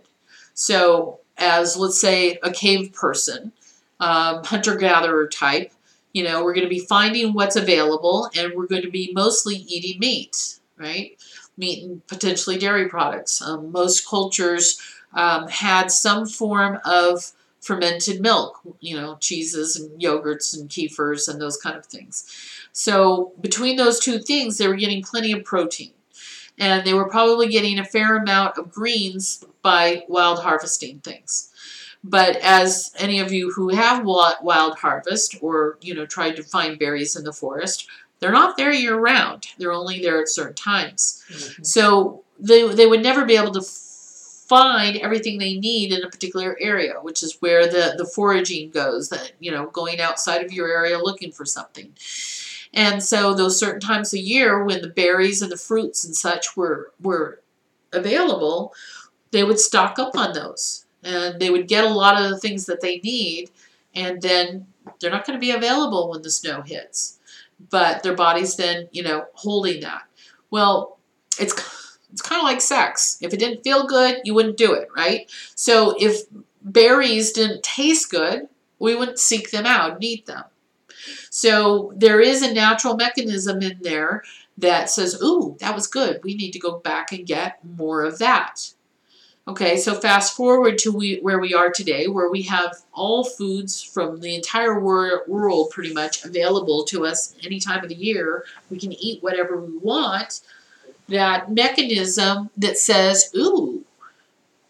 So as, let's say, a cave person, hunter-gatherer type, we're going to be finding what's available, and we're going to be mostly eating meat, right? Meat and potentially dairy products. Most cultures had some form of fermented milk, cheeses and yogurts and kefirs and those kind of things. So between those two things, they were getting plenty of protein. And they were probably getting a fair amount of greens by wild harvesting things. But as any of you who have wild harvest or, tried to find berries in the forest, they're not there year round. They're only there at certain times. Mm-hmm. So they would never be able to find everything they need in a particular area, which is where the foraging goes, that, going outside of your area looking for something. And so those certain times of year when the berries and the fruits and such were available, they would stock up on those. And they would get a lot of the things that they need, and then they're not going to be available when the snow hits. But their body's then, holding that. Well, it's kind of like sex. If it didn't feel good, you wouldn't do it, right? So if berries didn't taste good, we wouldn't seek them out and eat them. So there is a natural mechanism in there that says, ooh, that was good. We need to go back and get more of that. Okay, so fast forward to where we are today, where we have all foods from the entire world pretty much available to us any time of the year. We can eat whatever we want. That mechanism that says, ooh,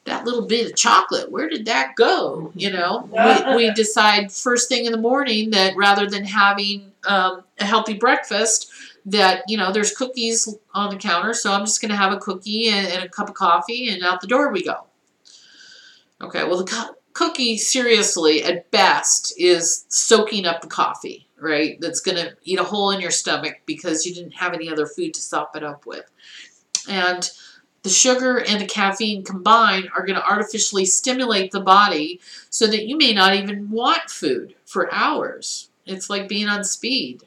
that little bit of chocolate, where did that go? We decide first thing in the morning that rather than having a healthy breakfast, that, there's cookies on the counter, so I'm just going to have a cookie and a cup of coffee, and out the door we go. Okay, well, the cookie, seriously, at best, is soaking up the coffee, right? That's going to eat a hole in your stomach because you didn't have any other food to sop it up with. And the sugar and the caffeine combined are going to artificially stimulate the body so that you may not even want food for hours. It's like being on speed,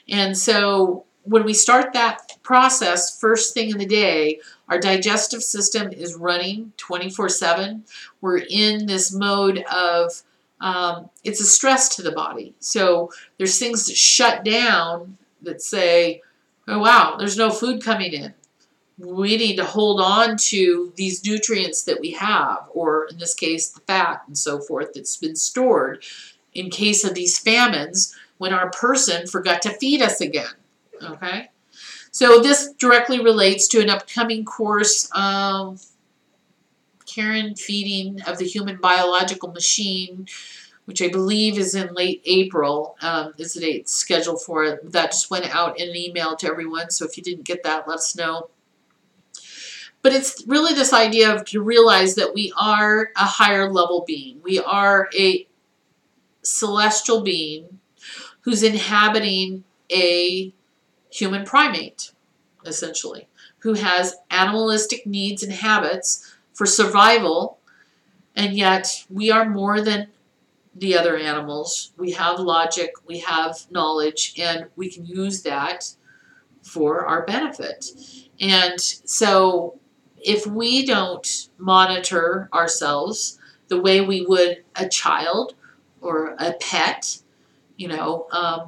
And so when we start that process first thing in the day, our digestive system is running 24/7. We're in this mode of, it's a stress to the body. So there's things that shut down that say, oh, wow, there's no food coming in. We need to hold on to these nutrients that we have, or in this case, the fat and so forth that's been stored in case of these famines when our person forgot to feed us again. Okay? So this directly relates to an upcoming course, Care Feeding of the Human Biological Machine, which I believe is in late April, is the date scheduled for it. That just went out in an email to everyone, so if you didn't get that, let us know. But it's really this idea of to realize that we are a higher level being. We are a celestial being who's inhabiting a human primate, essentially, who has animalistic needs and habits for survival, and yet we are more than the other animals. We have logic, we have knowledge, and we can use that for our benefit. And so if we don't monitor ourselves the way we would a child or a pet,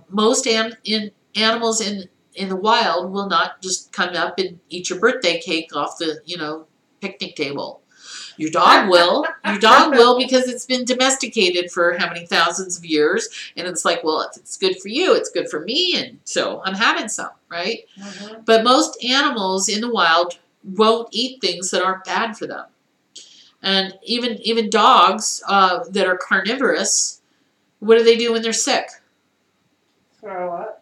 most animals in the wild will not just come up and eat your birthday cake off the, picnic table. Your dog will. Your dog will because it's been domesticated for how many thousands of years. And it's like, well, if it's good for you, it's good for me. And so I'm having some, right? Mhm. But most animals in the wild won't eat things that aren't bad for them. And even dogs that are carnivorous, what do they do when they're sick? Throw up.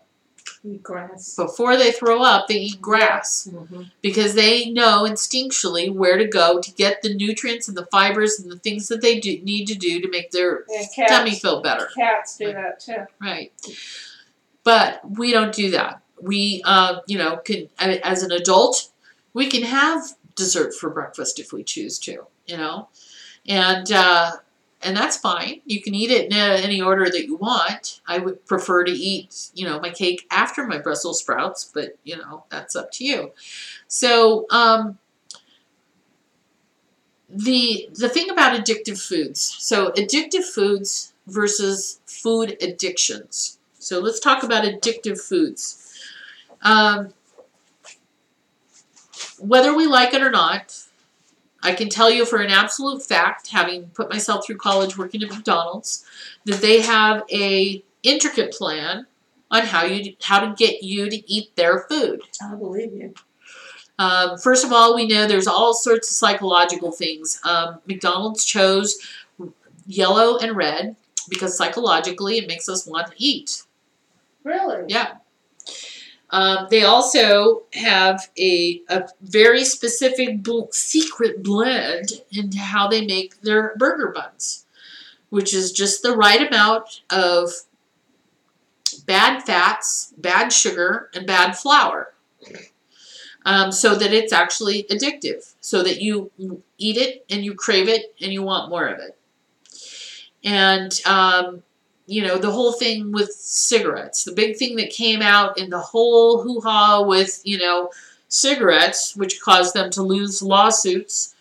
Eat grass. Before they throw up, they eat grass Mm-hmm. because they know instinctually where to go to get the nutrients and the fibers and the things that they need to do to make their And tummy feel better. Cats do that too. Right. But we don't do that. We, can, as an adult, we can have dessert for breakfast if we choose to, and that's fine. You can eat it in any order that you want. I would prefer to eat, my cake after my Brussels sprouts, but, that's up to you. So, the thing about addictive foods. So, addictive foods versus food addictions. So, let's talk about addictive foods. Whether we like it or not, I can tell you for an absolute fact, having put myself through college working at McDonald's, that they have a intricate plan on how to get you to eat their food. I believe you. First of all, we know there's all sorts of psychological things. McDonald's chose yellow and red because psychologically it makes us want to eat. Really? Yeah. They also have a very specific secret blend into how they make their burger buns, which is just the right amount of bad fats, bad sugar, and bad flour, so that it's actually addictive, so that you eat it and you crave it and you want more of it. And the whole thing with cigarettes, the big thing that came out in the whole hoo-ha with, cigarettes, which caused them to lose lawsuits,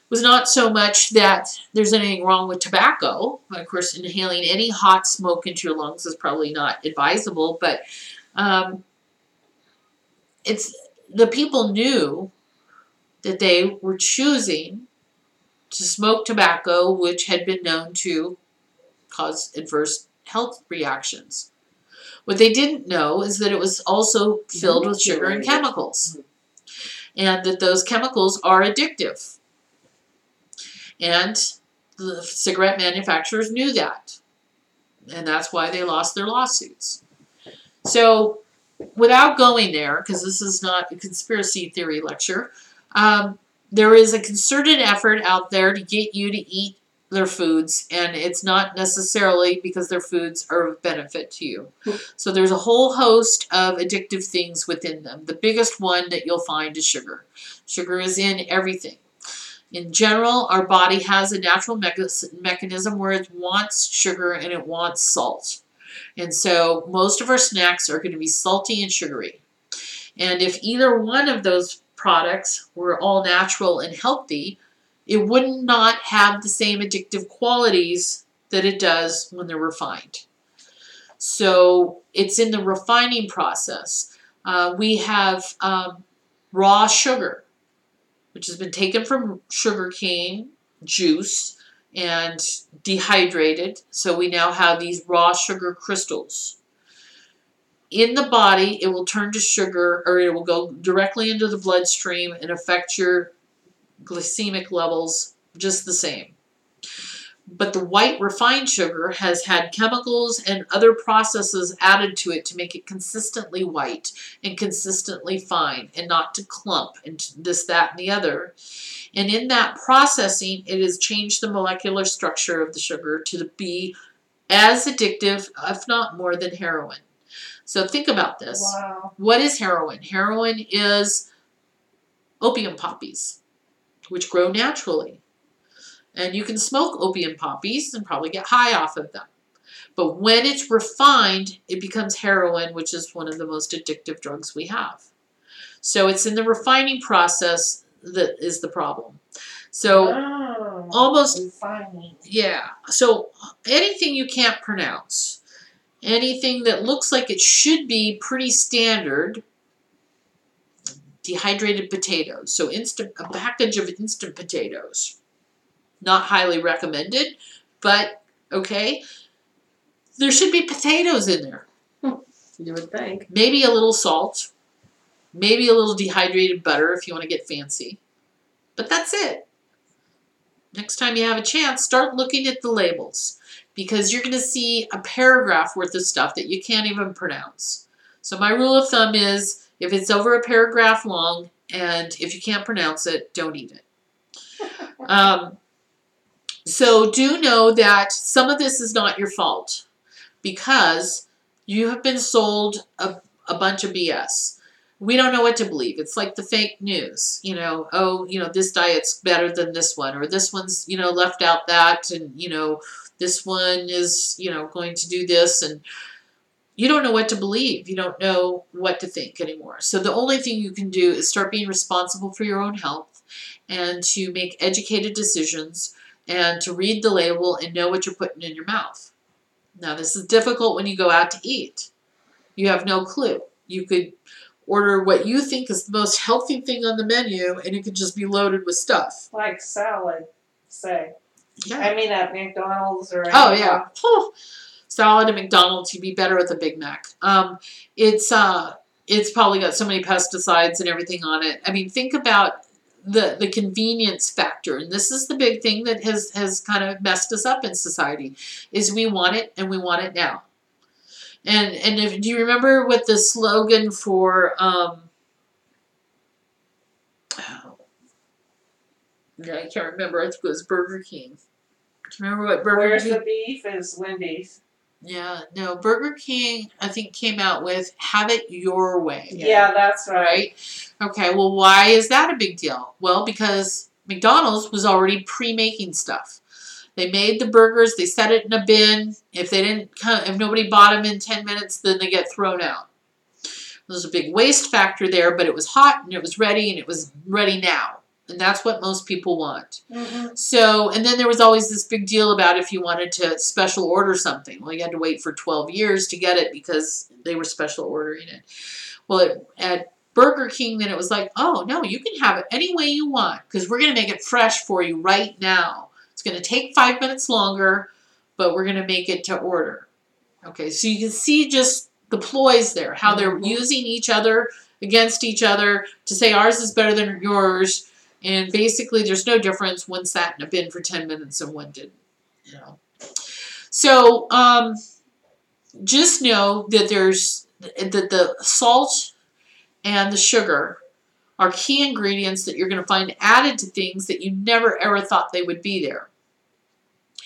was not so much that there's anything wrong with tobacco. Of course, inhaling any hot smoke into your lungs is probably not advisable, but the people knew that they were choosing to smoke tobacco, which had been known to cause adverse health reactions. What they didn't know is that it was also filled with sugar and chemicals, and that those chemicals are addictive. And the cigarette manufacturers knew that, and that's why they lost their lawsuits. So, without going there, because this is not a conspiracy theory lecture, there is a concerted effort out there to get you to eat their foods, and it's not necessarily because their foods are of benefit to you. So there's a whole host of addictive things within them. The biggest one that you'll find is sugar. Sugar is in everything. In general, our body has a natural mechanism where it wants sugar and it wants salt. And so most of our snacks are going to be salty and sugary. And if either one of those products were all natural and healthy, it would not have the same addictive qualities that it does when they're refined. So it's in the refining process. We have raw sugar, which has been taken from sugarcane juice and dehydrated. So we now have these raw sugar crystals. In the body, it will turn to sugar, or it will go directly into the bloodstream and affect your glycemic levels just the same. But the white refined sugar has had chemicals and other processes added to it to make it consistently white and consistently fine and not to clump and this, that, and the other. And in that processing, it has changed the molecular structure of the sugar to be as addictive, if not more, than heroin. So think about this. Wow. What is heroin? Heroin is opium poppies, which grow naturally. And you can smoke opium poppies and probably get high off of them. But when it's refined, it becomes heroin, which is one of the most addictive drugs we have. So it's in the refining process that is the problem. So almost, refining. yeah. So anything you can't pronounce, anything that looks like it should be pretty standard, dehydrated potatoes. So a package of instant potatoes. Not highly recommended, but okay. There should be potatoes in there. You would think. Maybe a little salt. Maybe a little dehydrated butter if you want to get fancy. But that's it. Next time you have a chance, start looking at the labels, because you're going to see a paragraph worth of stuff that you can't even pronounce. So my rule of thumb is, if it's over a paragraph long and if you can't pronounce it, don't eat it. So do know that some of this is not your fault, because you have been sold a bunch of BS. We don't know what to believe. It's like the fake news, this diet's better than this one, or this one's, left out that, and, this one is, going to do this, and you don't know what to believe. You don't know what to think anymore. So the only thing you can do is start being responsible for your own health, and to make educated decisions, and to read the label and know what you're putting in your mouth. Now, this is difficult when you go out to eat. You have no clue. You could order what you think is the most healthy thing on the menu, and it could just be loaded with stuff. Like salad, say. Yeah. I mean, at McDonald's or Oh, yeah. Salad at McDonald's, you'd be better with a Big Mac. It's probably got so many pesticides and everything on it. I mean, think about the convenience factor, and this is the big thing that has kind of messed us up in society, is we want it, and we want it now. And do you remember what the slogan for I can't remember. I think it was Burger King. Do you remember what Burger King? Where's the beef is Wendy's. Yeah, no, Burger King, I think, came out with "Have it your way." Yeah, that's right. Okay, well, why is that a big deal? Well, because McDonald's was already pre-making stuff. They made the burgers, they set it in a bin. If nobody bought them in 10 minutes, then they get thrown out. There's a big waste factor there, but it was hot, and it was ready now. And that's what most people want. Mm-hmm. So, and then there was always this big deal about if you wanted to special order something. Well, you had to wait for 12 years to get it because they were special ordering it. Well, at Burger King, then it was like, oh, no, you can have it any way you want, because we're going to make it fresh for you right now. It's going to take 5 minutes longer, but we're going to make it to order. Okay, so you can see just the ploys there, how they're using each other against each other to say ours is better than yours. And basically, there's no difference. One sat in a bin for 10 minutes and one didn't. So just know that the salt and the sugar are key ingredients that you're going to find added to things that you never ever thought they would be there.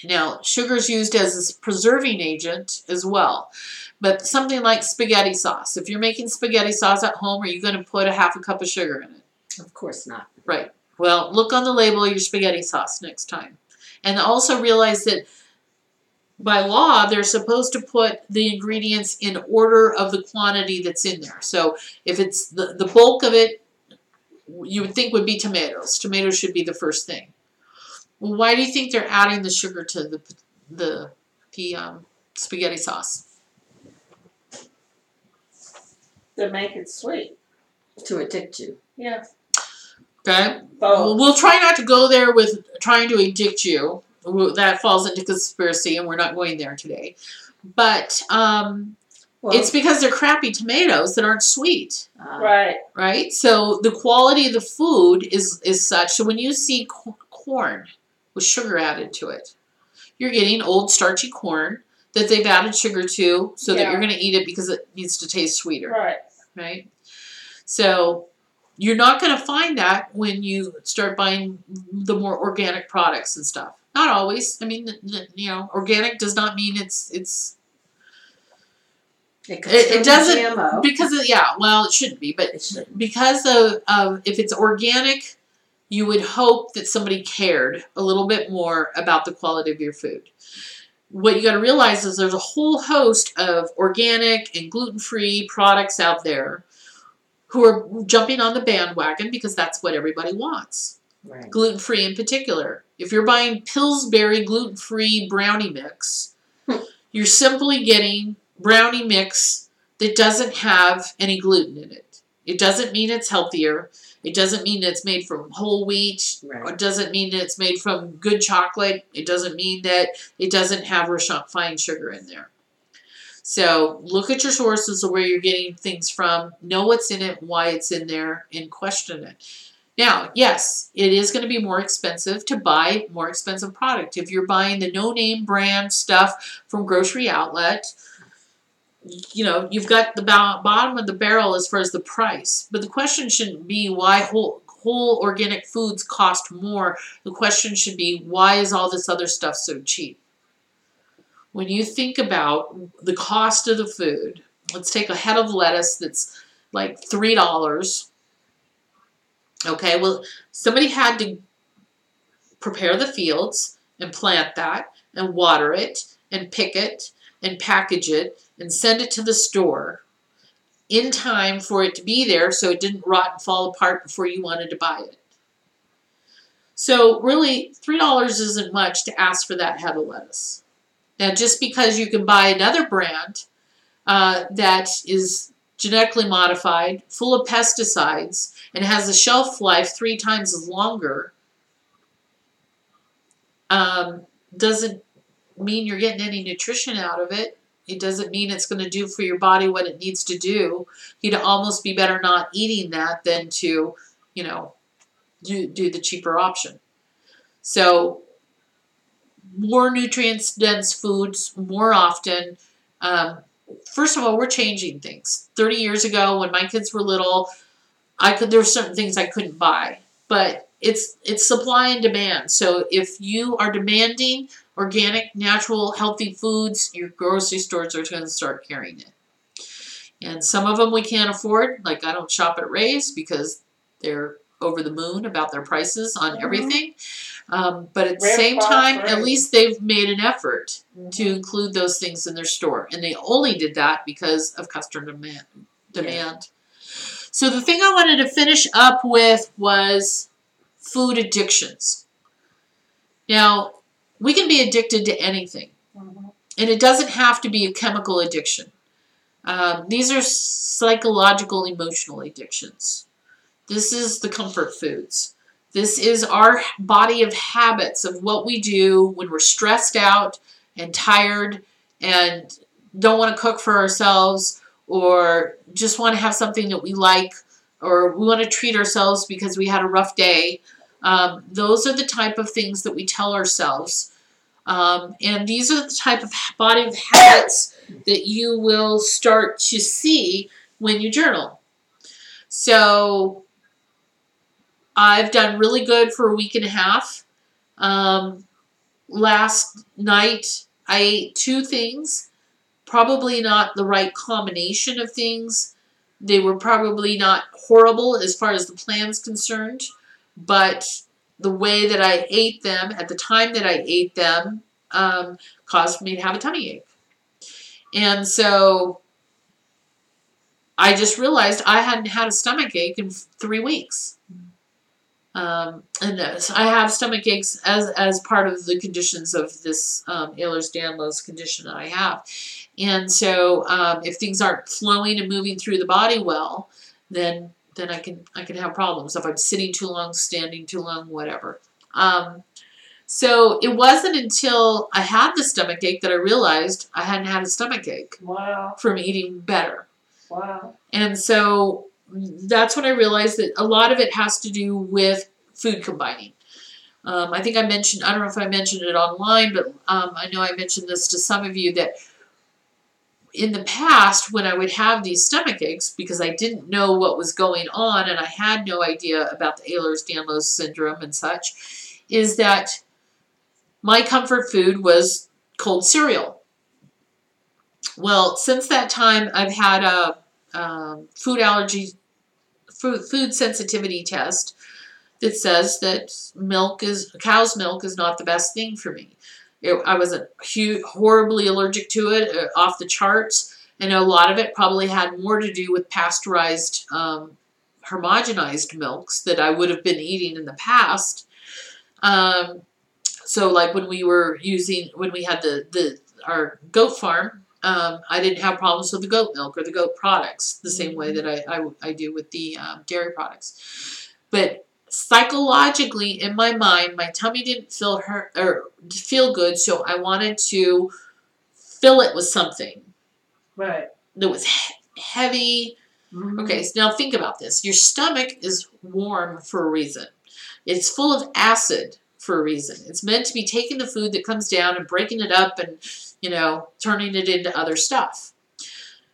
Now, sugar is used as a preserving agent as well. But something like spaghetti sauce. If you're making spaghetti sauce at home, are you going to put a half a cup of sugar in it? Of course not. Right. Well, look on the label of your spaghetti sauce next time. And also realize that by law, they're supposed to put the ingredients in order of the quantity that's in there. So if it's the bulk of it, you would think would be tomatoes. Tomatoes should be the first thing. Well, why do you think they're adding the sugar to the spaghetti sauce? To make it sweet. To addict you. Yeah. Okay. Oh. We'll try not to go there with trying to addict you. That falls into conspiracy, and we're not going there today. But it's because they're crappy tomatoes that aren't sweet. Right. Right? So the quality of the food is such. So when you see corn with sugar added to it, you're getting old starchy corn that they've added sugar to so that you're going to eat it because it needs to taste sweeter. Right. Right? So you're not going to find that when you start buying the more organic products and stuff. Not always. I mean, organic does not mean it's it doesn't GMO. because it shouldn't be, but because of if it's organic, you would hope that somebody cared a little bit more about the quality of your food. What you got to realize is there's a whole host of organic and gluten-free products out there who are jumping on the bandwagon because that's what everybody wants. Right. Gluten-free in particular. If you're buying Pillsbury gluten-free brownie mix, you're simply getting brownie mix that doesn't have any gluten in it. It doesn't mean it's healthier. It doesn't mean it's made from whole wheat. Right. It doesn't mean it's made from good chocolate. It doesn't mean that it doesn't have refined sugar in there. So look at your sources of where you're getting things from. Know what's in it, why it's in there, and question it. Now, yes, it is going to be more expensive to buy more expensive product. If you're buying the no-name brand stuff from grocery outlet, you know, you've got the bottom of the barrel as far as the price. But the question shouldn't be why whole organic foods cost more. The question should be, why is all this other stuff so cheap? When you think about the cost of the food, let's take a head of lettuce that's like $3. Okay, well, somebody had to prepare the fields and plant that and water it and pick it and package it and send it to the store in time for it to be there so it didn't rot and fall apart before you wanted to buy it. So really, $3 isn't much to ask for that head of lettuce. Now, just because you can buy another brand that is genetically modified, full of pesticides, and has a shelf life 3 times as longer, doesn't mean you're getting any nutrition out of it. It doesn't mean it's going to do for your body what it needs to do. You'd almost be better not eating that than to, you know, do the cheaper option. So more nutrients-dense foods more often. First of all, we're changing things. 30 years ago, when my kids were little, there were certain things I couldn't buy, but it's supply and demand. So if you are demanding organic, natural, healthy foods, your grocery stores are going to start carrying it. And some of them we can't afford. Like, I don't shop at Ray's because they're over the moon about their prices on everything. But at the same time, at least they've made an effort to include those things in their store. And they only did that because of customer demand. So the thing I wanted to finish up with was food addictions. Now, we can be addicted to anything. And it doesn't have to be a chemical addiction. These are psychological, emotional addictions. This is the comfort foods. This is our body of habits of what we do when we're stressed out and tired and don't want to cook for ourselves, or just want to have something that we like, or we want to treat ourselves because we had a rough day. Those are the type of things that we tell ourselves. And these are the type of body of habits that you will start to see when you journal. So I've done really good for a week and a half. Last night I ate 2 things, probably not the right combination of things. They were probably not horrible as far as the plan's concerned, but the way that I ate them at the time that I ate them caused me to have a tummy ache. And so I just realized I hadn't had a stomach ache in 3 weeks. And I have stomach aches as part of the conditions of this Ehlers-Danlos condition that I have. And so if things aren't flowing and moving through the body well, then I can have problems. If I'm sitting too long, standing too long, whatever. So it wasn't until I had the stomach ache that I realized I hadn't had a stomach ache. Wow. From eating better. Wow. And so that's when I realized that a lot of it has to do with food combining. I think I don't know if I mentioned it online, but I know I mentioned this to some of you, that in the past, when I would have these stomach aches, because I didn't know what was going on and I had no idea about the Ehlers-Danlos syndrome and such, is that my comfort food was cold cereal. Well, since that time, I've had a food sensitivity test that says that cow's milk is not the best thing for me. I wasn't horribly allergic to it, off the charts, and a lot of it probably had more to do with pasteurized, homogenized milks that I would have been eating in the past. So like when we had our goat farm, I didn't have problems with the goat milk or the goat products the same way that I do with the dairy products. But psychologically, in my mind, my tummy didn't feel good, so I wanted to fill it with something Right. that was heavy. Okay, so now think about this. Your stomach is warm for a reason. It's full of acid for a reason. It's meant to be taking the food that comes down and breaking it up and, turning it into other stuff.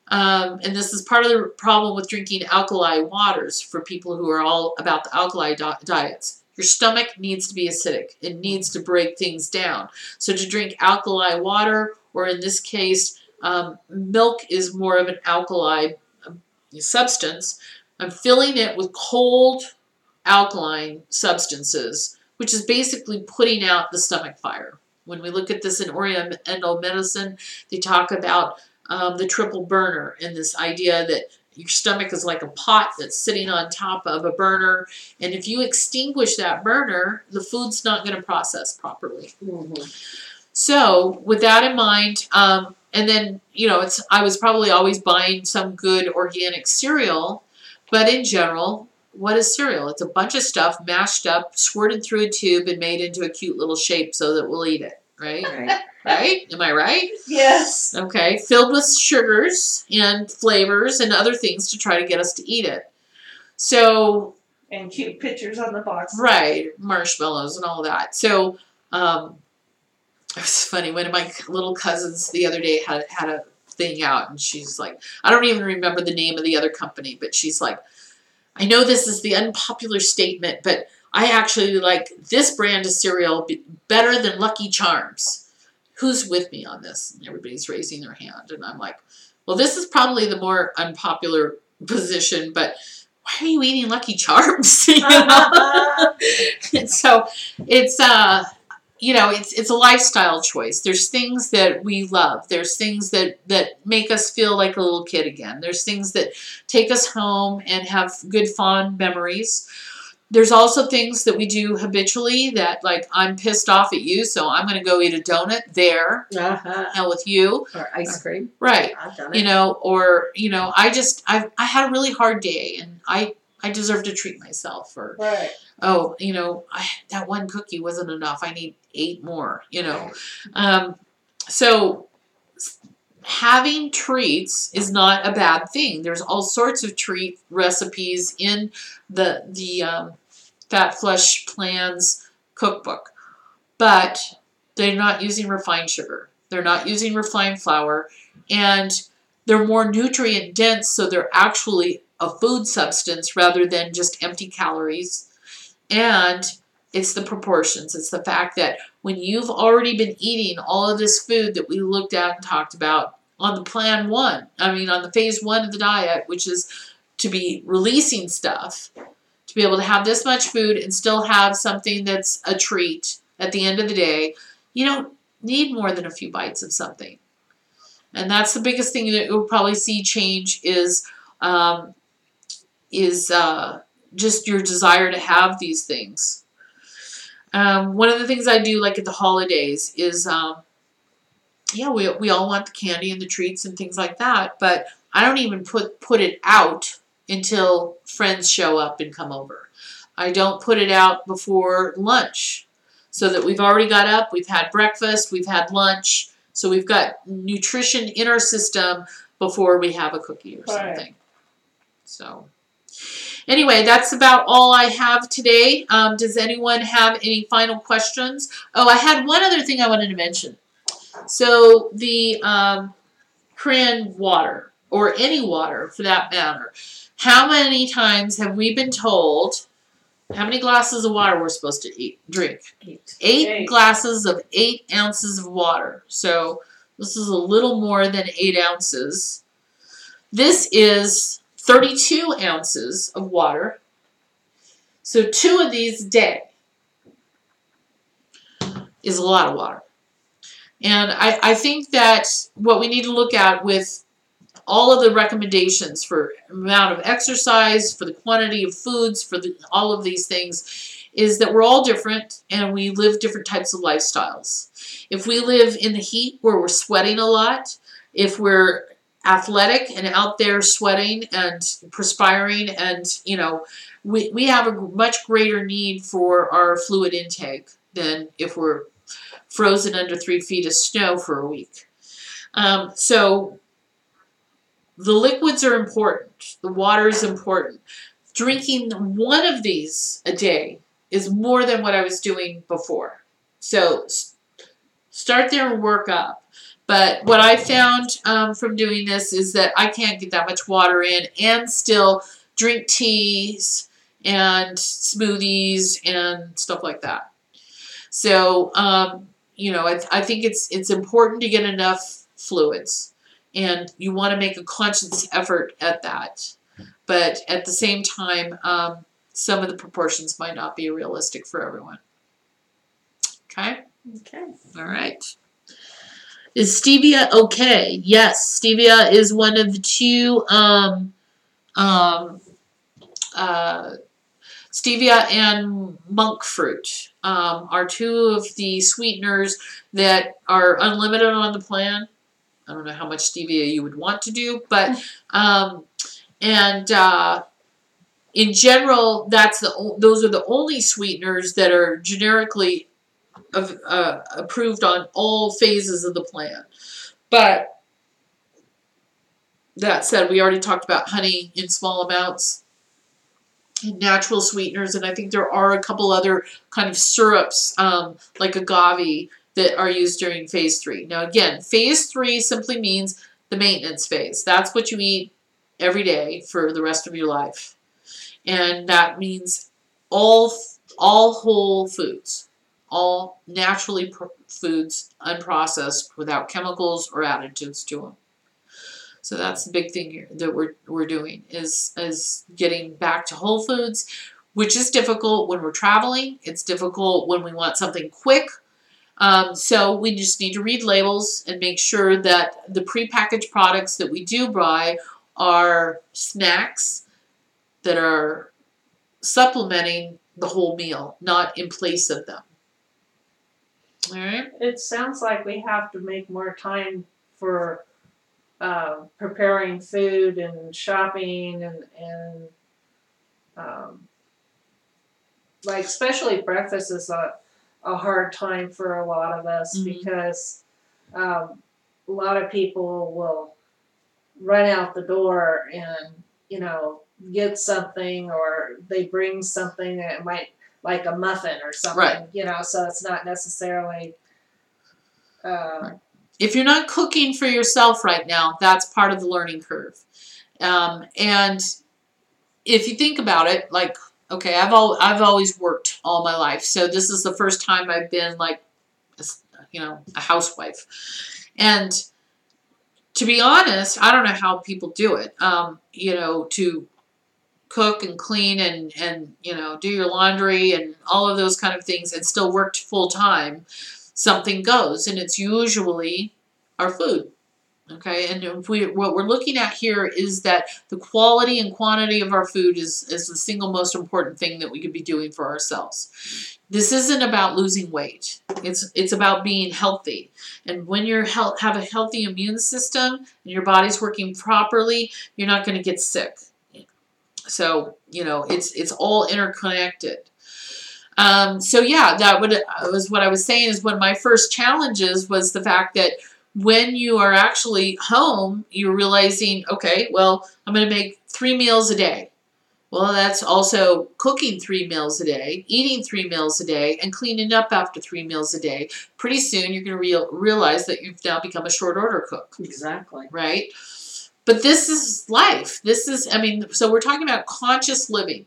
And this is part of the problem with drinking alkali waters for people who are all about the alkali diets. Your stomach needs to be acidic. It needs to break things down. So to drink alkali water, or in this case, milk is more of an alkali substance. I'm filling it with cold alkaline substances, which is basically putting out the stomach fire. When we look at this in Oriental medicine, they talk about the triple burner and this idea that your stomach is like a pot that's sitting on top of a burner, and if you extinguish that burner, the food's not going to process properly. So with that in mind, and then, I was probably always buying some good organic cereal, but in general, what is cereal? It's a bunch of stuff mashed up, squirted through a tube, and made into a cute little shape so that we'll eat it, right? Right? Am I right? Yes. Okay. Filled with sugars and flavors and other things to try to get us to eat it. So. And cute pictures on the box. Right. Marshmallows and all that. So, it was funny. One of my little cousins the other day had a thing out, and she's like, I don't even remember the name of the other company, but she's like, I know this is the unpopular statement, but I actually like this brand of cereal better than Lucky Charms. Who's with me on this? And everybody's raising their hand, and I'm like, well, this is probably the more unpopular position, but why are you eating Lucky Charms? And so it's it's a lifestyle choice. There's things that we love. There's things that make us feel like a little kid again. There's things that take us home and have good, fond memories. There's also things that we do habitually that, like, I'm pissed off at you, so I'm going to go eat a donut there. Hell with you. Or ice cream. Right. I've done it. I had a really hard day, and I deserve to treat myself. Or, right. That one cookie wasn't enough. I need 8 more, So having treats is not a bad thing. There's all sorts of treat recipes in the Fat Flush Plans cookbook, but they're not using refined sugar. They're not using refined flour, and they're more nutrient dense, so they're actually a food substance rather than just empty calories. And it's the proportions. It's the fact that when you've already been eating all of this food that we looked at and talked about on the on the phase 1 of the diet, which is to be releasing stuff, to be able to have this much food and still have something that's a treat at the end of the day, you don't need more than a few bites of something. And that's the biggest thing that you'll probably see change is just your desire to have these things. One of the things I do, like at the holidays, is we all want the candy and the treats and things like that, but I don't even put it out until friends show up and come over. I don't put it out before lunch, so that we've already got up, we've had breakfast, we've had lunch, so we've got nutrition in our system before we have a cookie or something. Right. So anyway, that's about all I have today. Does anyone have any final questions? Oh, I had one other thing I wanted to mention. So the Korean water, or any water for that matter, how many times have we been told how many glasses of water we're supposed to drink? 8 glasses of 8 ounces of water. So this is a little more than 8 ounces. This is 32 ounces of water. So 2 of these a day is a lot of water. And I think that what we need to look at with all of the recommendations for amount of exercise, for the quantity of foods, for all of these things, is that we're all different and we live different types of lifestyles. If we live in the heat where we're sweating a lot, if we're athletic and out there sweating and perspiring, and we have a much greater need for our fluid intake than if we're frozen under 3 feet of snow for a week. So the liquids are important. The water is important. Drinking one of these a day is more than what I was doing before. So start there and work up. But what I found from doing this is that I can't get that much water in and still drink teas and smoothies and stuff like that. So, I think it's important to get enough fluids, and you want to make a conscious effort at that. But at the same time, some of the proportions might not be realistic for everyone. Okay? Okay. All right. Is stevia okay? Yes, stevia is one of the two, stevia and monk fruit are two of the sweeteners that are unlimited on the plan. I don't know how much stevia you would want to do, but in general, those are the only sweeteners that are generically approved on all phases of the plan. But that said, we already talked about honey in small amounts, and natural sweeteners, and I think there are a couple other kind of syrups like agave that are used during phase 3. Now again, phase 3 simply means the maintenance phase. That's what you eat every day for the rest of your life. And that means all whole foods, all naturally foods, unprocessed, without chemicals or additives to them. So that's the big thing here that we're doing is getting back to whole foods, which is difficult when we're traveling. It's difficult when we want something quick. So we just need to read labels and make sure that the prepackaged products that we do buy are snacks that are supplementing the whole meal, not in place of them. All right. It sounds like we have to make more time for preparing food and shopping and like especially breakfast is a hard time for a lot of us because a lot of people will run out the door and get something, or they bring something that might, like a muffin or something, right. So it's not necessarily if you're not cooking for yourself right now, that's part of the learning curve. And if you think about it, like, okay, I've always worked all my life, so this is the first time I've been like, a housewife. And to be honest, I don't know how people do it. To cook and clean and do your laundry and all of those kind of things and still work full time. Something goes, and it's usually our food. Okay, and what we're looking at here is that the quality and quantity of our food is the single most important thing that we could be doing for ourselves. This isn't about losing weight. It's about being healthy. And when you have a healthy immune system and your body's working properly, you're not going to get sick. So, it's all interconnected. So yeah, that was what I was saying is one of my first challenges was the fact that when you are actually home, you're realizing, okay, well, I'm going to make 3 meals a day. Well, that's also cooking 3 meals a day, eating 3 meals a day, and cleaning up after 3 meals a day. Pretty soon, you're going to realize that you've now become a short order cook. Exactly. Right? But this is life. So we're talking about conscious living.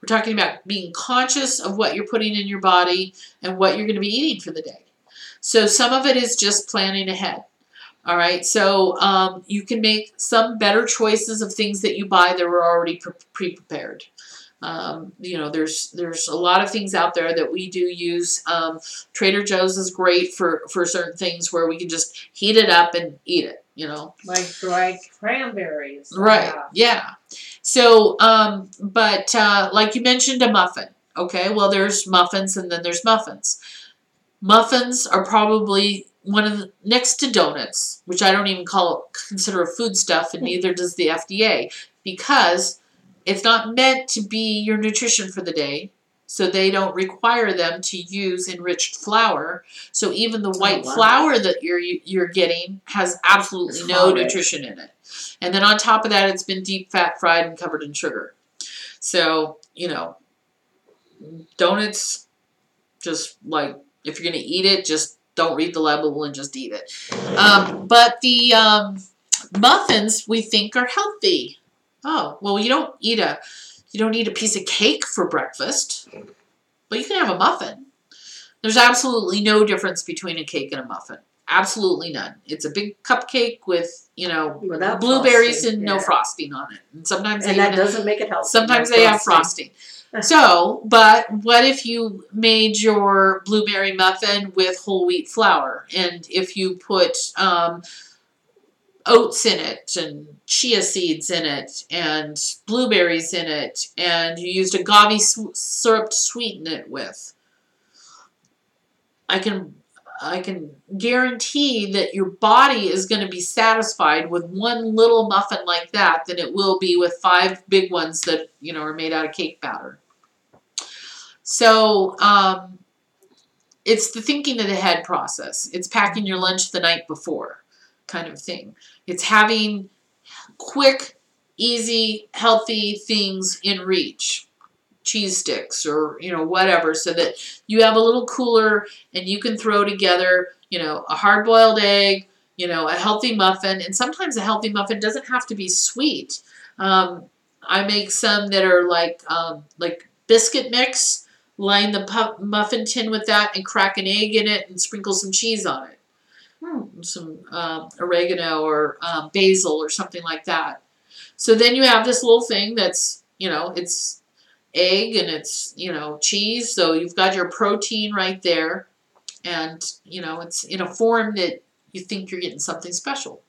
We're talking about being conscious of what you're putting in your body and what you're going to be eating for the day. So some of it is just planning ahead. All right. So you can make some better choices of things that you buy that are already pre-prepared. There's a lot of things out there that we do use. Trader Joe's is great for certain things where we can just heat it up and eat it. Like dried cranberries. Right. Yeah. So, like you mentioned, a muffin. Okay. Well, there's muffins and then there's muffins. Muffins are probably one of the, next to donuts, which I don't even consider a foodstuff, and neither does the FDA, because it's not meant to be your nutrition for the day. So they don't require them to use enriched flour. So even the white flour that you're getting has absolutely no nutrition in it. And then on top of that, it's been deep fat fried and covered in sugar. So, you know, donuts, just like, if you're going to eat it, just don't read the label and just eat it. But the muffins we think are healthy. Oh, well, you don't eat a piece of cake for breakfast, but you can have a muffin. There's absolutely no difference between a cake and a muffin. Absolutely none. It's a big cupcake with, you know, without blueberries frosting, and no frosting on it. And sometimes that doesn't make it healthy. Sometimes they have frosting. So, but what if you made your blueberry muffin with whole wheat flour, and if you put oats in it and chia seeds in it and blueberries in it, and you used agave syrup to sweeten it with, I can guarantee that your body is going to be satisfied with one little muffin like that than it will be with 5 big ones that, you know, are made out of cake batter. So it's the thinking ahead process. It's packing your lunch the night before kind of thing. It's having quick, easy, healthy things in reach. Cheese sticks or, you know, whatever, so that you have a little cooler and you can throw together, you know, a hard-boiled egg, you know, a healthy muffin. And sometimes a healthy muffin doesn't have to be sweet. I make some that are like biscuit mix. Line the muffin tin with that and crack an egg in it and sprinkle some cheese on it. Some oregano or basil or something like that. So then you have this little thing that's, you know, it's egg and it's, you know, cheese. So you've got your protein right there. And, you know, it's in a form that you think you're getting something special.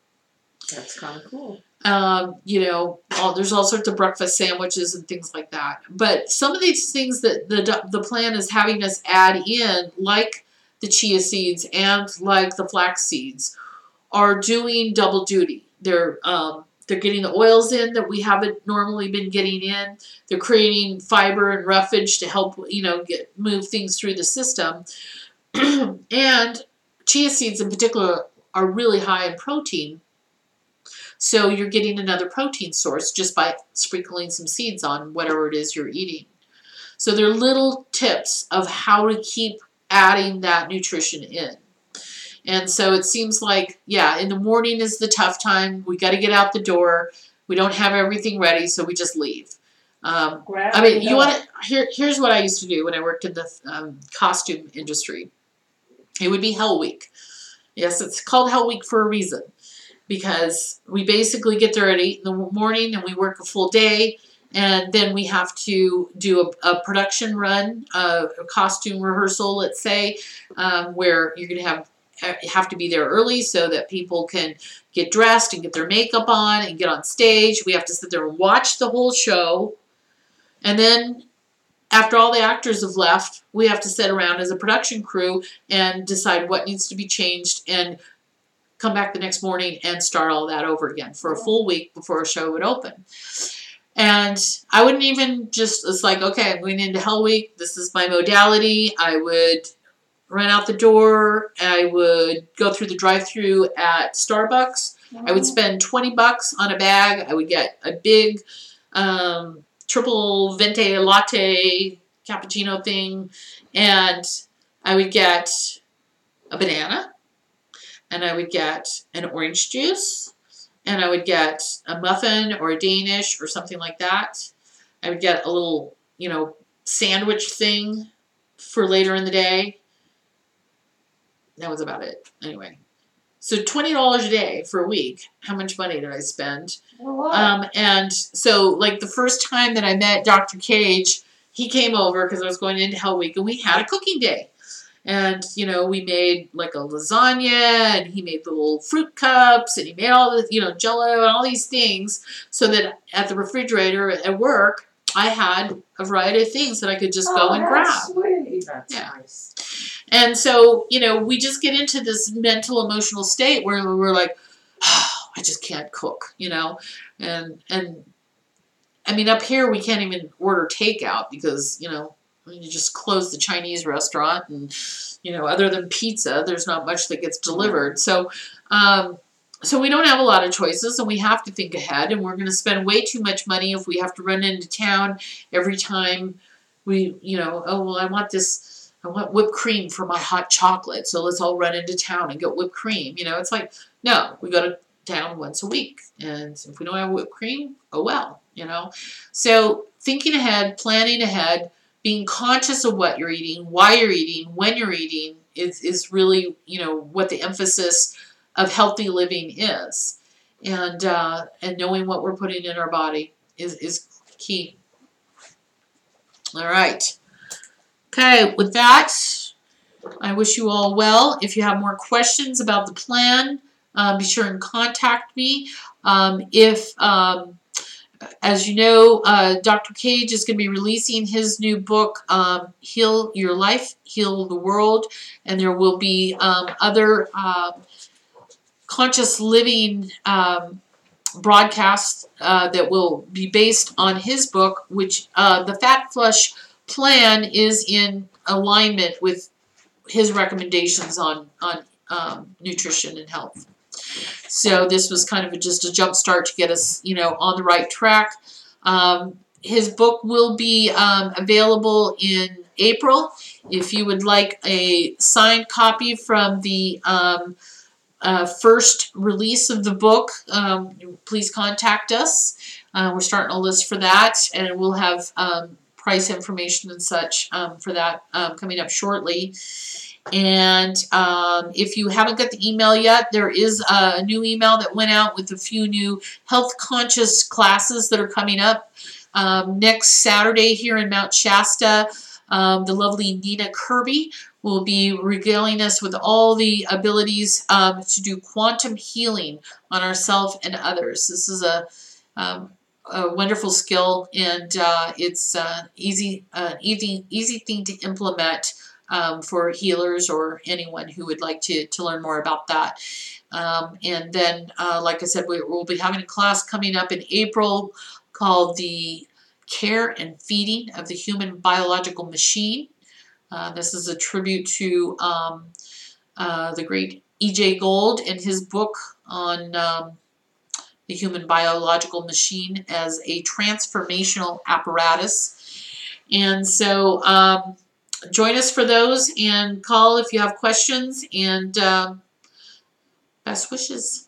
That's kind of cool. You know, there's all sorts of breakfast sandwiches and things like that. But some of these things that the plan is having us add in, like the chia seeds and like the flax seeds, are doing double duty. They're getting the oils in that we haven't normally been getting in. They're creating fiber and roughage to help, you know, move things through the system. And chia seeds in particular are really high in protein. So you're getting another protein source just by sprinkling some seeds on whatever it is you're eating. So they're little tips of how to keep adding that nutrition in. And so it seems like, yeah, in the morning is the tough time. We got to get out the door. We don't have everything ready, so we just leave. I mean, you want to. Here's what I used to do when I worked in the costume industry. It would be Hell Week. Yes, it's called Hell Week for a reason, because we basically get there at 8 in the morning and we work a full day, and then we have to do a production run, a costume rehearsal, let's say, where you're going to have to be there early so that people can get dressed and get their makeup on and get on stage. We have to sit there and watch the whole show. And then after all the actors have left, we have to sit around as a production crew and decide what needs to be changed and come back the next morning and start all that over again for a full week before a show would open. And I wouldn't even it's like, okay, I'm going into Hell Week. This is my modality. I would run out the door. I would go through the drive-thru at Starbucks. I would spend $20 on a bag. I would get a big triple venti latte cappuccino thing. And I would get a banana. And I would get an orange juice. And I would get a muffin or a Danish or something like that. I would get a little, you know, sandwich thing for later in the day. That was about it. Anyway. So $20 a day for a week. How much money did I spend? And so, like, the first time that I met Dr. Cage, he came over because I was going into Hell Week, and we had a cooking day. And, you know, we made like a lasagna, and he made the little fruit cups, and he made all the, you know, Jell-O and all these things, so that at the refrigerator at work, I had a variety of things that I could just go and grab. Sweet. That's yeah. Nice. And so, we just get into this mental, emotional state where we're like, oh, I just can't cook, and I mean, up here we can't even order takeout because, you just close the Chinese restaurant and, other than pizza, there's not much that gets delivered. So, so we don't have a lot of choices and we have to think ahead, and we're going to spend way too much money if we have to run into town every time we, oh, well, I want whipped cream for my hot chocolate. So let's all run into town and get whipped cream. It's like, no, we go to town once a week. And if we don't have whipped cream, oh well, So thinking ahead, planning ahead, being conscious of what you're eating, why you're eating, when you're eating is really, what the emphasis of healthy living is. And knowing what we're putting in our body is key. All right. Okay, with that, I wish you all well. If you have more questions about the plan, be sure and contact me. As you know, Dr. Cage is going to be releasing his new book, Heal Your Life, Heal the World, and there will be other conscious living broadcasts that will be based on his book, which the Fat Flush plan is in alignment with his recommendations on nutrition and health. So this was kind of just a jump start to get us, on the right track. His book will be available in April. If you would like a signed copy from the first release of the book, please contact us. We're starting a list for that, and we'll have price information and such for that coming up shortly. And if you haven't got the email yet, there is a new email that went out with a few new health conscious classes that are coming up. Next Saturday here in Mount Shasta, the lovely Nina Kirby will be regaling us with all the abilities to do quantum healing on ourselves and others. This is a wonderful skill, and it's easy thing to implement for healers or anyone who would like to learn more about that. And then, like I said, we'll be having a class coming up in April called the Care and Feeding of the Human Biological Machine. This is a tribute to the great E.J. Gold and his book on the human biological machine as a transformational apparatus. And so join us for those and call if you have questions, and best wishes.